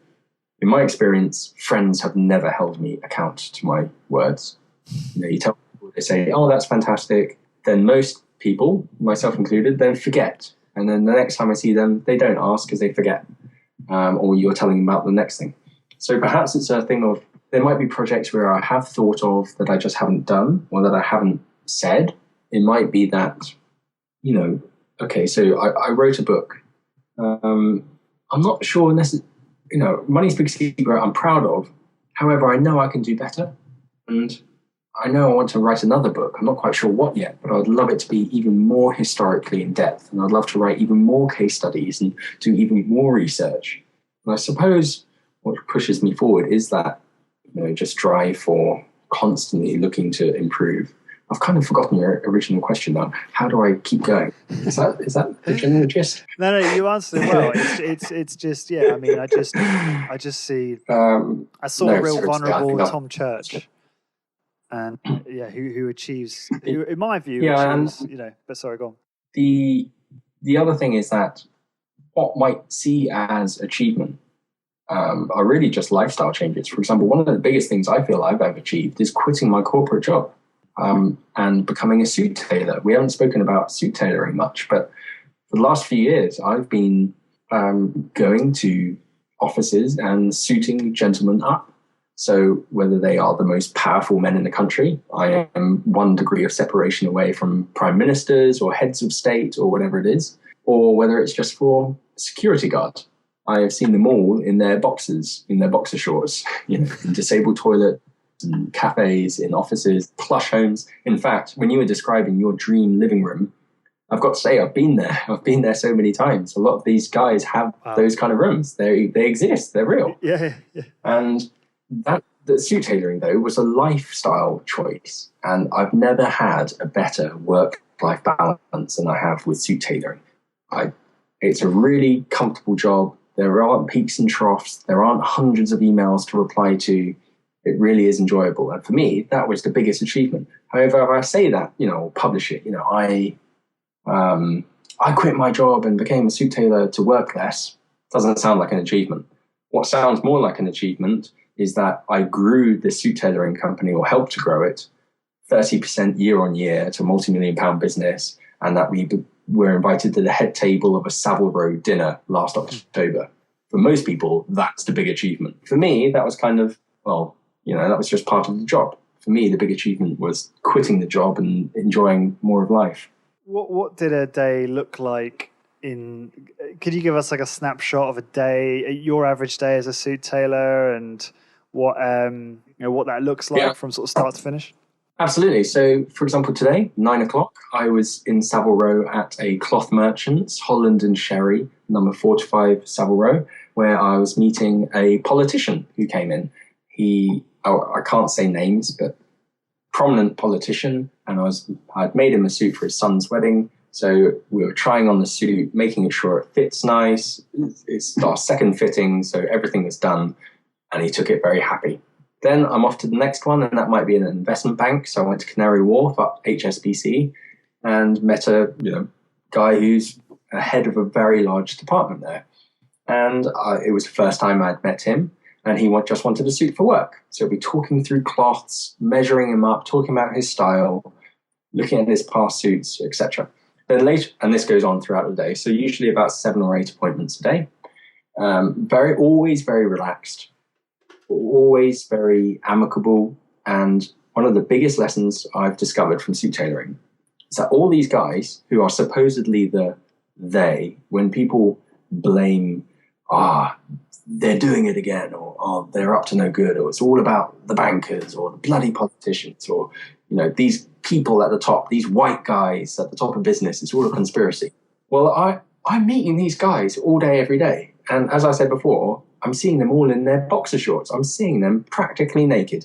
In my experience, friends have never held me account to my words. You tell people, they say, oh, that's fantastic. Then most people, myself included, then forget. And then the next time I see them, they don't ask because they forget. Or you're telling them about the next thing. So perhaps it's a thing of, there might be projects where I have thought of that I just haven't done or that I haven't said. It might be that, okay, so I wrote a book. I'm not sure necessarily, Money's Big Secret I'm proud of. However, I know I can do better. And I know I want to write another book. I'm not quite sure what yet, but I'd love it to be even more historically in depth. And I'd love to write even more case studies and do even more research. And I suppose what pushes me forward is that, just drive for constantly looking to improve. I've kind of forgotten your original question now. How do I keep going? Is that the general gist? No, you answered it well. It's just, yeah. I mean, I just see. I saw a real vulnerable Tom Church, and who achieves, who, in my view, achieves, But sorry, go on. The other thing is that what might see as achievement are really just lifestyle changes. For example, one of the biggest things I feel I've ever achieved is quitting my corporate job. And becoming a suit tailor. We haven't spoken about suit tailoring much, but for the last few years, I've been going to offices and suiting gentlemen up. So whether they are the most powerful men in the country, I am 1 degree of separation away from prime ministers or heads of state or whatever it is, or whether it's just for security guard. I have seen them all in their boxers, in their boxer shorts, in disabled toilets, in cafes, in offices, plush homes. In fact, when you were describing your dream living room, I've got to say, I've been there. I've been there so many times. A lot of these guys have those kind of rooms. They exist. They're real. Yeah. And the suit tailoring, though, was a lifestyle choice. And I've never had a better work-life balance than I have with suit tailoring. It's a really comfortable job. There aren't peaks and troughs. There aren't hundreds of emails to reply to. It really is enjoyable. And for me, that was the biggest achievement. However, if I say that, publish it, I quit my job and became a suit tailor to work less, doesn't sound like an achievement. What sounds more like an achievement is that I grew the suit tailoring company, or helped to grow it, 30% year on year to a multi-million-pound business, and that we were invited to the head table of a Savile Row dinner last October. For most people, that's the big achievement. For me, that was kind of, that was just part of the job. For me, the big achievement was quitting the job and enjoying more of life. What did a day look like could you give us like a snapshot of a day, your average day as a suit tailor, and what that looks like from sort of start to finish? Absolutely. So, for example, today, 9:00, I was in Savile Row at a cloth merchant's, Holland and Sherry, number 45 Savile Row, where I was meeting a politician who came in. I can't say names, but prominent politician, and I'd made him a suit for his son's wedding. So we were trying on the suit, making sure it fits nice. It's our second fitting, so everything was done, and he took it very happy. Then I'm off to the next one, and that might be an investment bank. So I went to Canary Wharf, up HSBC, and met a guy who's a head of a very large department there. And it was the first time I'd met him, and he just wanted a suit for work. So we'd be talking through cloths, measuring him up, talking about his style, looking at his past suits, etc. Then later, and this goes on throughout the day, so usually about 7 or 8 appointments a day. Always very relaxed, always very amicable. And one of the biggest lessons I've discovered from suit tailoring is that all these guys who are supposedly when people blame, they're doing it again, or they're up to no good, or it's all about the bankers or the bloody politicians, or these people at the top, these white guys at the top of business, it's all a conspiracy. Well, I'm meeting these guys all day, every day. And as I said before, I'm seeing them all in their boxer shorts. I'm seeing them practically naked.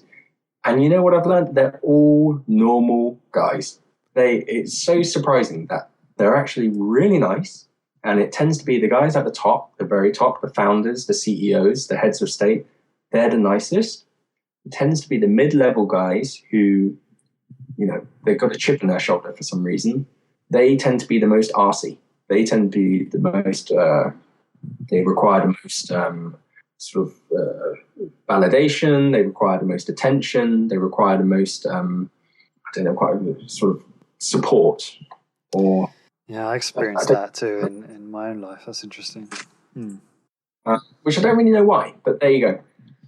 And you know what I've learned? They're all normal guys. It's so surprising that they're actually really nice. And it tends to be the guys at the top, the very top, the founders, the CEOs, the heads of state. They're the nicest. It tends to be the mid-level guys who, they've got a chip in their shoulder for some reason. They tend to be the most arsey. They tend to be the most, they require the most validation. They require the most attention. They require the most, support. Yeah, I experienced that too in my own life. That's interesting. Which I don't really know why, but there you go.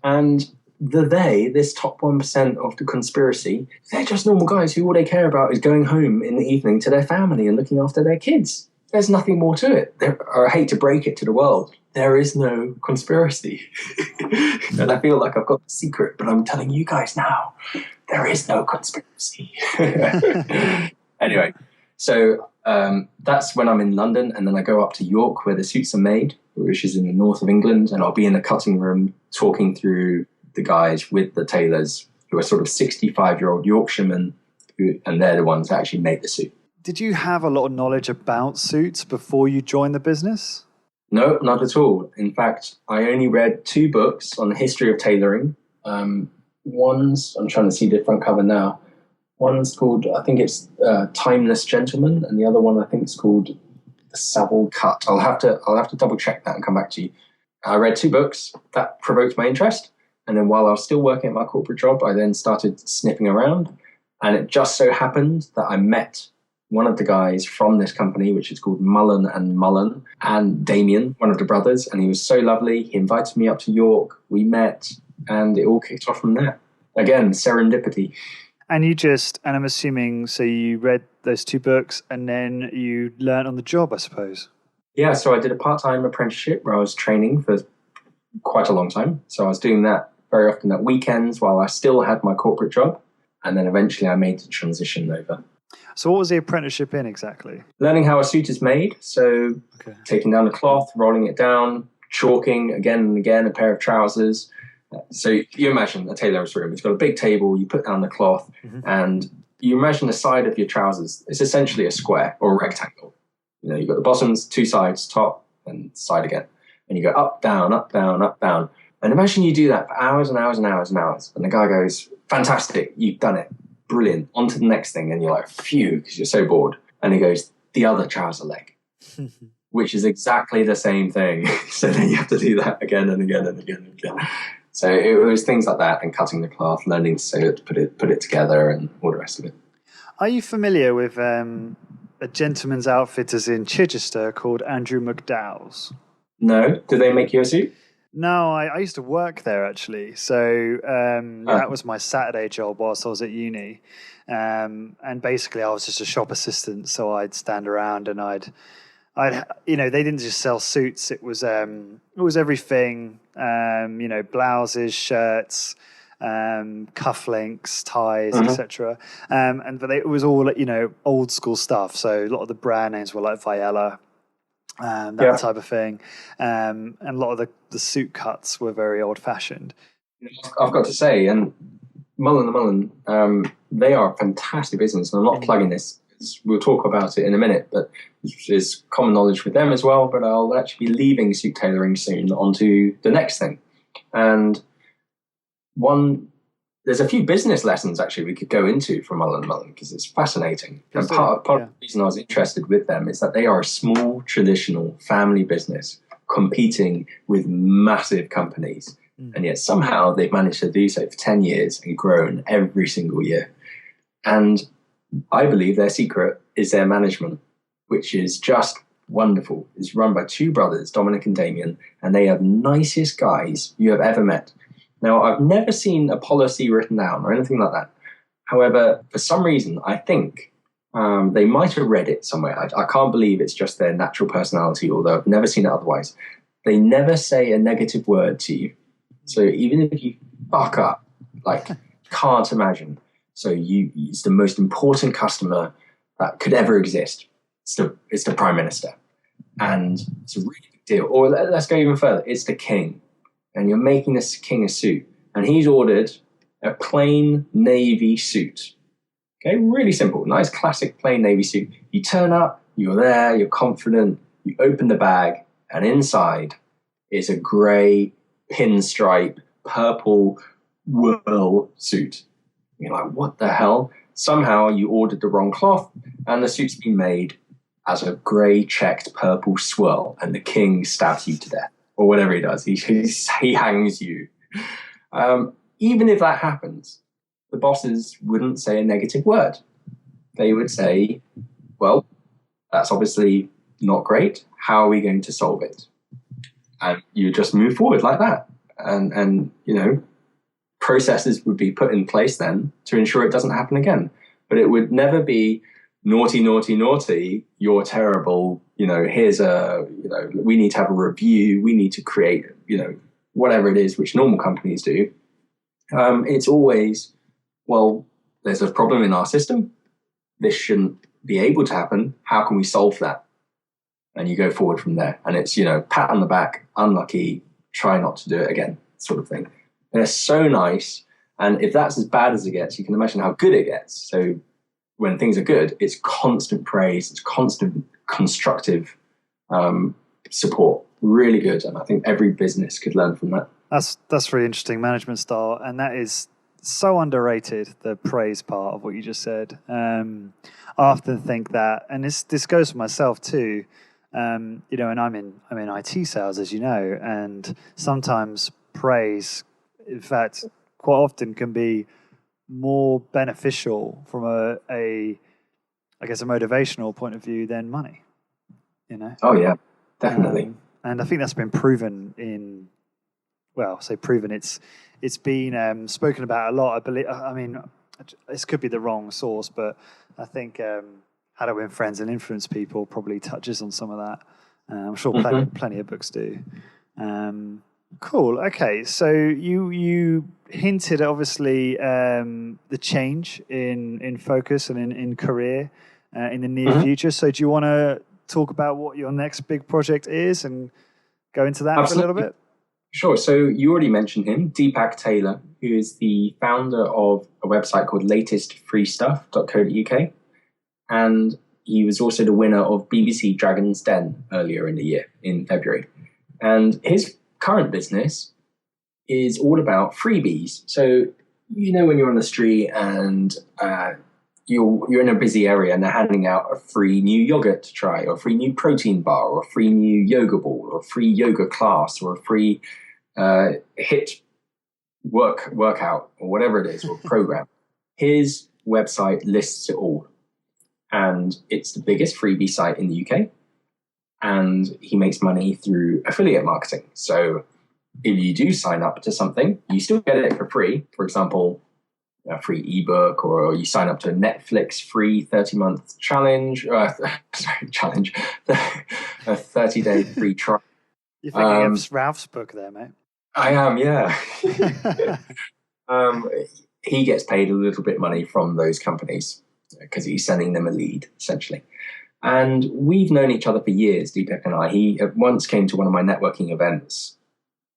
And this top 1% of the conspiracy, they're just normal guys who all they care about is going home in the evening to their family and looking after their kids. There's nothing more to it. I hate to break it to the world. There is no conspiracy. And I feel like I've got the secret, but I'm telling you guys now, there is no conspiracy. Anyway, so that's when I'm in London, and then I go up to York where the suits are made, which is in the north of England, and I'll be in the cutting room talking through the guys with the tailors who are sort of 65-year-old Yorkshiremen, and they're the ones that actually make the suit. Did you have a lot of knowledge about suits before you joined the business? No, not at all. In fact, I only read 2 books on the history of tailoring. One's, I'm trying to see the front cover now. One's called, I think it's Timeless Gentleman, and the other one I think is called The Savile Cut. I'll have to double check that and come back to you. I read 2 books that provoked my interest, and then while I was still working at my corporate job, I then started sniffing around, and it just so happened that I met one of the guys from this company, which is called Mullen and Mullen, and Damien, one of the brothers, and he was so lovely. He invited me up to York. We met, and it all kicked off from there. Again, serendipity. And I'm assuming, so you read those 2 books and then you learned on the job, I suppose. Yeah, so I did a part-time apprenticeship where I was training for quite a long time. So I was doing that very often at weekends while I still had my corporate job. And then eventually I made the transition over. So what was the apprenticeship in exactly? Learning how a suit is made. So taking down the cloth, rolling it down, chalking again and again a pair of trousers. So you imagine a tailor's room. It's got a big table, you put down the cloth, and you imagine the side of your trousers. It's essentially a square or a rectangle. You know, you've got the bottoms, 2 sides, top, and side again. And you go up, down, up, down, up, down. And imagine you do that for hours and hours and hours and hours. And the guy goes, fantastic, you've done it. Brilliant. On to the next thing. And you're like, phew, because you're so bored. And he goes, the other trouser leg, which is exactly the same thing. So then you have to do that again and again and again and again. So it was things like that, and cutting the cloth, learning to sew it, put it together, and all the rest of it. Are you familiar with a gentleman's outfitters in Chichester called Andrew McDowell's? No. Do they make you a suit? No, I used to work there actually. So that was my Saturday job whilst I was at uni. And basically I was just a shop assistant. So I'd stand around and I'd they didn't just sell suits. It was everything, blouses, shirts, cufflinks, ties, etc. But it was all, old school stuff. So a lot of the brand names were like Viella, that type of thing. And a lot of the suit cuts were very old fashioned. I've got to say, and Mullen, they are a fantastic business. And I'm not plugging this. We'll talk about it in a minute, but it's common knowledge with them as well. But I'll actually be leaving suit tailoring soon onto the next thing. And there's a few business lessons actually we could go into from Mullen & Mullen because it's fascinating. And part of the reason I was interested with them is that they are a small, traditional family business competing with massive companies. And yet somehow they've managed to do so for 10 years and grown every single year. And I believe their secret is their management, which is just wonderful. It's run by 2 brothers, Dominic and Damien, and they are the nicest guys you have ever met. Now, I've never seen a policy written down or anything like that. However, for some reason, I think they might have read it somewhere. I can't believe it's just their natural personality, although I've never seen it otherwise. They never say a negative word to you. So even if you fuck up, can't imagine. So it's the most important customer that could ever exist. It's the Prime Minister. And it's a really big deal. Or let's go even further. It's the King. And you're making this king a suit. And he's ordered a plain navy suit. Okay, really simple. Nice classic plain navy suit. You turn up, you're there, you're confident, you open the bag, and inside is a grey pinstripe purple wool suit. You're like, what the hell? Somehow you ordered the wrong cloth and the suit's been made as a grey checked purple swirl and the king stabs you to death. Or whatever he does. He hangs you. Even if that happens, the bosses wouldn't say a negative word. They would say, well, that's obviously not great. How are we going to solve it? And you just move forward like that. And processes would be put in place then to ensure it doesn't happen again. But it would never be naughty, naughty, naughty, you're terrible, we need to have a review, we need to create, whatever it is, which normal companies do. It's always, well, there's a problem in our system. This shouldn't be able to happen. How can we solve that? And you go forward from there. And it's, pat on the back, unlucky, try not to do it again, sort of thing. And it's so nice. And if that's as bad as it gets, you can imagine how good it gets. So when things are good, it's constant praise, it's constant constructive support. Really good. And I think every business could learn from that. That's really interesting management style. And that is so underrated, the praise part of what you just said. I often think that, and this goes for myself too, and I'm in IT sales, as you know, and sometimes praise, in fact, quite often can be more beneficial from a I guess, a motivational point of view than money, you know? Oh, yeah, definitely. And I think that's been proven in, well, say proven, it's been spoken about a lot. I believe, I mean, this could be the wrong source, but I think How to Win Friends and Influence People probably touches on some of that. I'm sure plenty of books do. Cool. Okay, so you hinted obviously the change in focus and in career in the near future. So do you want to talk about what your next big project is and go into that for a little bit? Sure. So you already mentioned him, Deepak Taylor, who is the founder of a website called latestfreestuff.co.uk. And he was also the winner of BBC Dragon's Den earlier in the year, in February. And his current business is all about freebies. So, you know, when you're on the street and you're in a busy area and they're handing out a free new yogurt to try, or a free new protein bar, or a free new yoga ball, or a free yoga class, or a free HIIT workout, or whatever it is, or program. His website lists it all. And it's the biggest freebie site in the UK. And he makes money through affiliate marketing. So if you do sign up to something, you still get it for free. For example, a free ebook, or you sign up to a Netflix free 30-month challenge, a 30-day free trial. You're thinking of Ralph's book there, mate. I am, yeah. He gets paid a little bit money from those companies because he's sending them a lead, essentially. And we've known each other for years, Deepak and I. He once came to one of my networking events,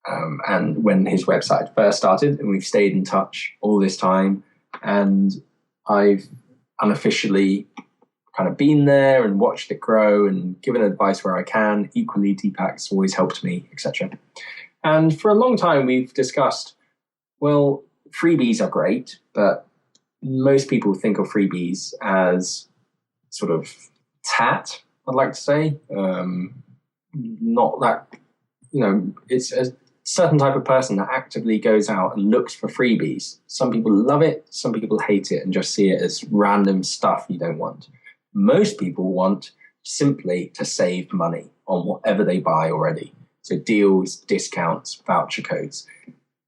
and when his website first started, and we've stayed in touch all this time. And I've unofficially kind of been there and watched it grow and given advice where I can. Equally, Deepak's always helped me, etc. And for a long time, we've discussed, well, freebies are great, but most people think of freebies as sort of tat, I'd like to say. Not that, you know, it's a certain type of person that actively goes out and looks for freebies. Some people love it, some people hate it and just see it as random stuff you don't want. Most people want simply to save money on whatever they buy already. So deals, discounts, voucher codes.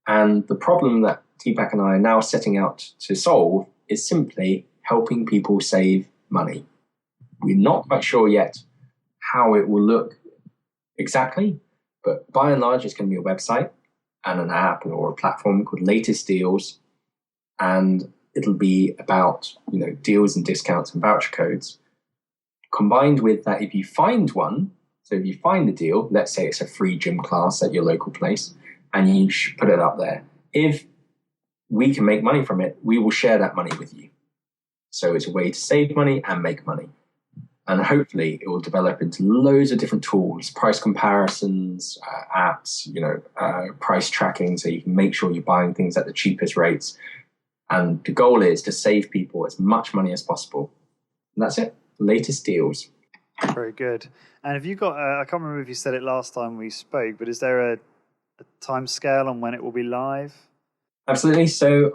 And the problem that Deepak and I are now setting out to solve is simply helping people save money. We're not quite sure yet how it will look exactly, but by and large, it's going to be a website and an app or a platform called Latest Deals. And it'll be about, you know, deals and discounts and voucher codes. Combined with that, if you find one, so if you find a deal, let's say it's a free gym class at your local place, and you should put it up there. If we can make money from it, we will share that money with you. So it's a way to save money and make money. And hopefully it will develop into loads of different tools, price comparisons, apps, you know, price tracking, so you can make sure you're buying things at the cheapest rates. And the goal is to save people as much money as possible. And that's it. Latest Deals. Very good. And have you got, I can't remember if you said it last time we spoke, but is there a time scale on when it will be live? Absolutely. So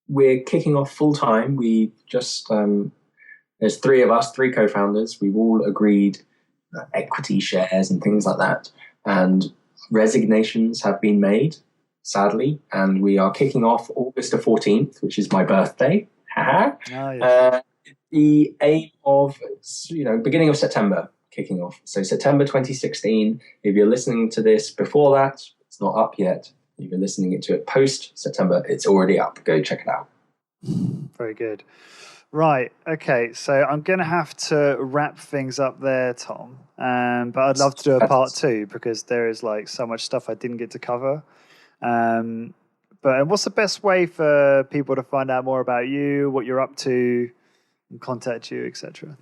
we're kicking off full time. We just, there's three of us, three co-founders. We've all agreed equity shares and things like that. And resignations have been made, sadly. And we are kicking off August the 14th, which is my birthday. Yes. The aim of, beginning of September kicking off. So September 2016, if you're listening to this before that, it's not up yet. If you're listening to it post-September, it's already up. Go check it out. Very good. Right. Okay. So I'm going to have to wrap things up there, Tom. But I'd love to do a part 2 because there is like so much stuff I didn't get to cover. But what's the best way for people to find out more about you, what you're up to, and contact you, etc.?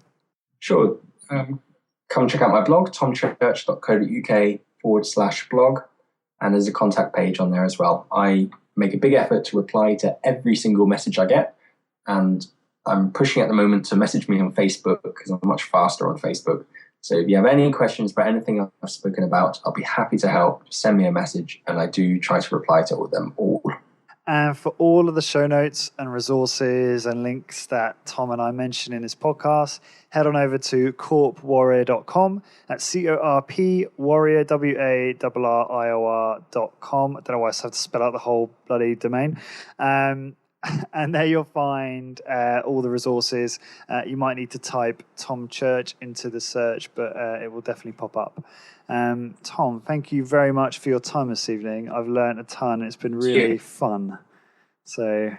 Sure. Come check out my blog, tomchurch.co.uk/blog. And there's a contact page on there as well. I make a big effort to reply to every single message I get. And I'm pushing at the moment to message me on Facebook because I'm much faster on Facebook. So if you have any questions about anything I've spoken about, I'll be happy to help. Just send me a message and I do try to reply to them all. And for all of the show notes and resources and links that Tom and I mentioned in this podcast, head on over to corpwarrior.com. That's CORP Warrior, WARRIOR.com. I don't know why I have to spell out the whole bloody domain. And there you'll find all the resources. You might need to type Tom Church into the search, but it will definitely pop up. Tom, thank you very much for your time this evening. I've learned a ton. It's been really fun. So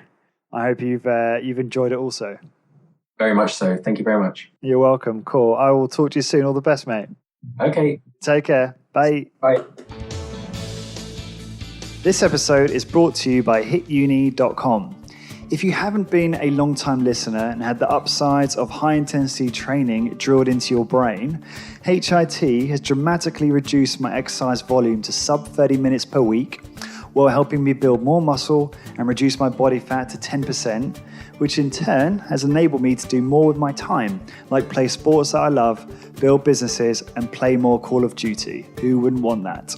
I hope you've enjoyed it also. Very much so. Thank you very much. You're welcome. Cool. I will talk to you soon. All the best, mate. Okay. Take care. Bye. Bye. This episode is brought to you by hituni.com. If you haven't been a long-time listener and had the upsides of high-intensity training drilled into your brain, HIT has dramatically reduced my exercise volume to sub 30 minutes per week while helping me build more muscle and reduce my body fat to 10%, which in turn has enabled me to do more with my time, like play sports that I love, build businesses, and play more Call of Duty. Who wouldn't want that?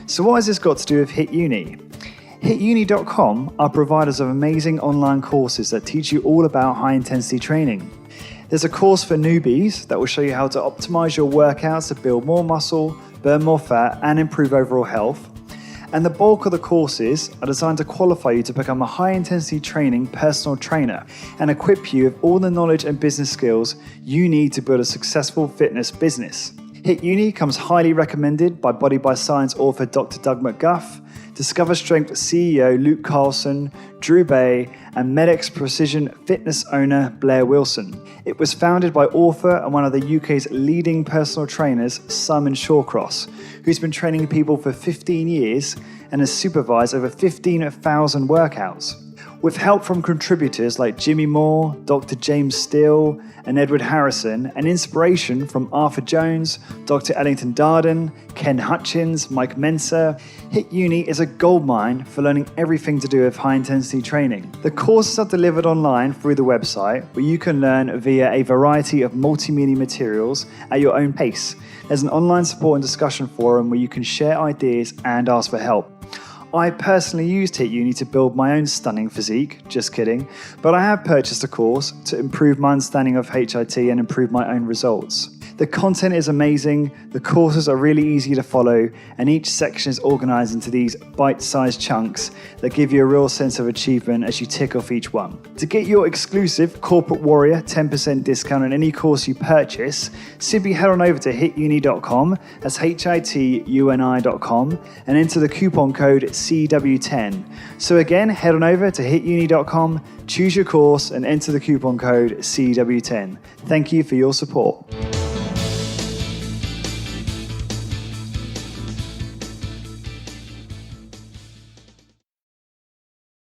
So what has this got to do with HIT Uni? HitUni.com are providers of amazing online courses that teach you all about high-intensity training. There's a course for newbies that will show you how to optimize your workouts to build more muscle, burn more fat, and improve overall health. And the bulk of the courses are designed to qualify you to become a high-intensity training personal trainer and equip you with all the knowledge and business skills you need to build a successful fitness business. HIT Uni comes highly recommended by Body by Science author Dr. Doug McGuff, Discover Strength CEO Luke Carlson, Drew Bay, and Medex Precision Fitness owner Blair Wilson. It was founded by author and one of the UK's leading personal trainers, Simon Shawcross, who's been training people for 15 years and has supervised over 15,000 workouts. With help from contributors like Jimmy Moore, Dr. James Steele, and Edward Harrison, and inspiration from Arthur Jones, Dr. Ellington Darden, Ken Hutchins, Mike Mensa, HIT Uni is a goldmine for learning everything to do with high-intensity training. The courses are delivered online through the website, where you can learn via a variety of multimedia materials at your own pace. There's an online support and discussion forum where you can share ideas and ask for help. I personally used HIT Uni to build my own stunning physique, just kidding, but I have purchased a course to improve my understanding of HIT and improve my own results. The content is amazing, the courses are really easy to follow, and each section is organized into these bite-sized chunks that give you a real sense of achievement as you tick off each one. To get your exclusive Corporate Warrior 10% discount on any course you purchase, simply head on over to hituni.com, that's hituni.com, and enter the coupon code CW10. So again, head on over to hituni.com, choose your course, and enter the coupon code CW10. Thank you for your support.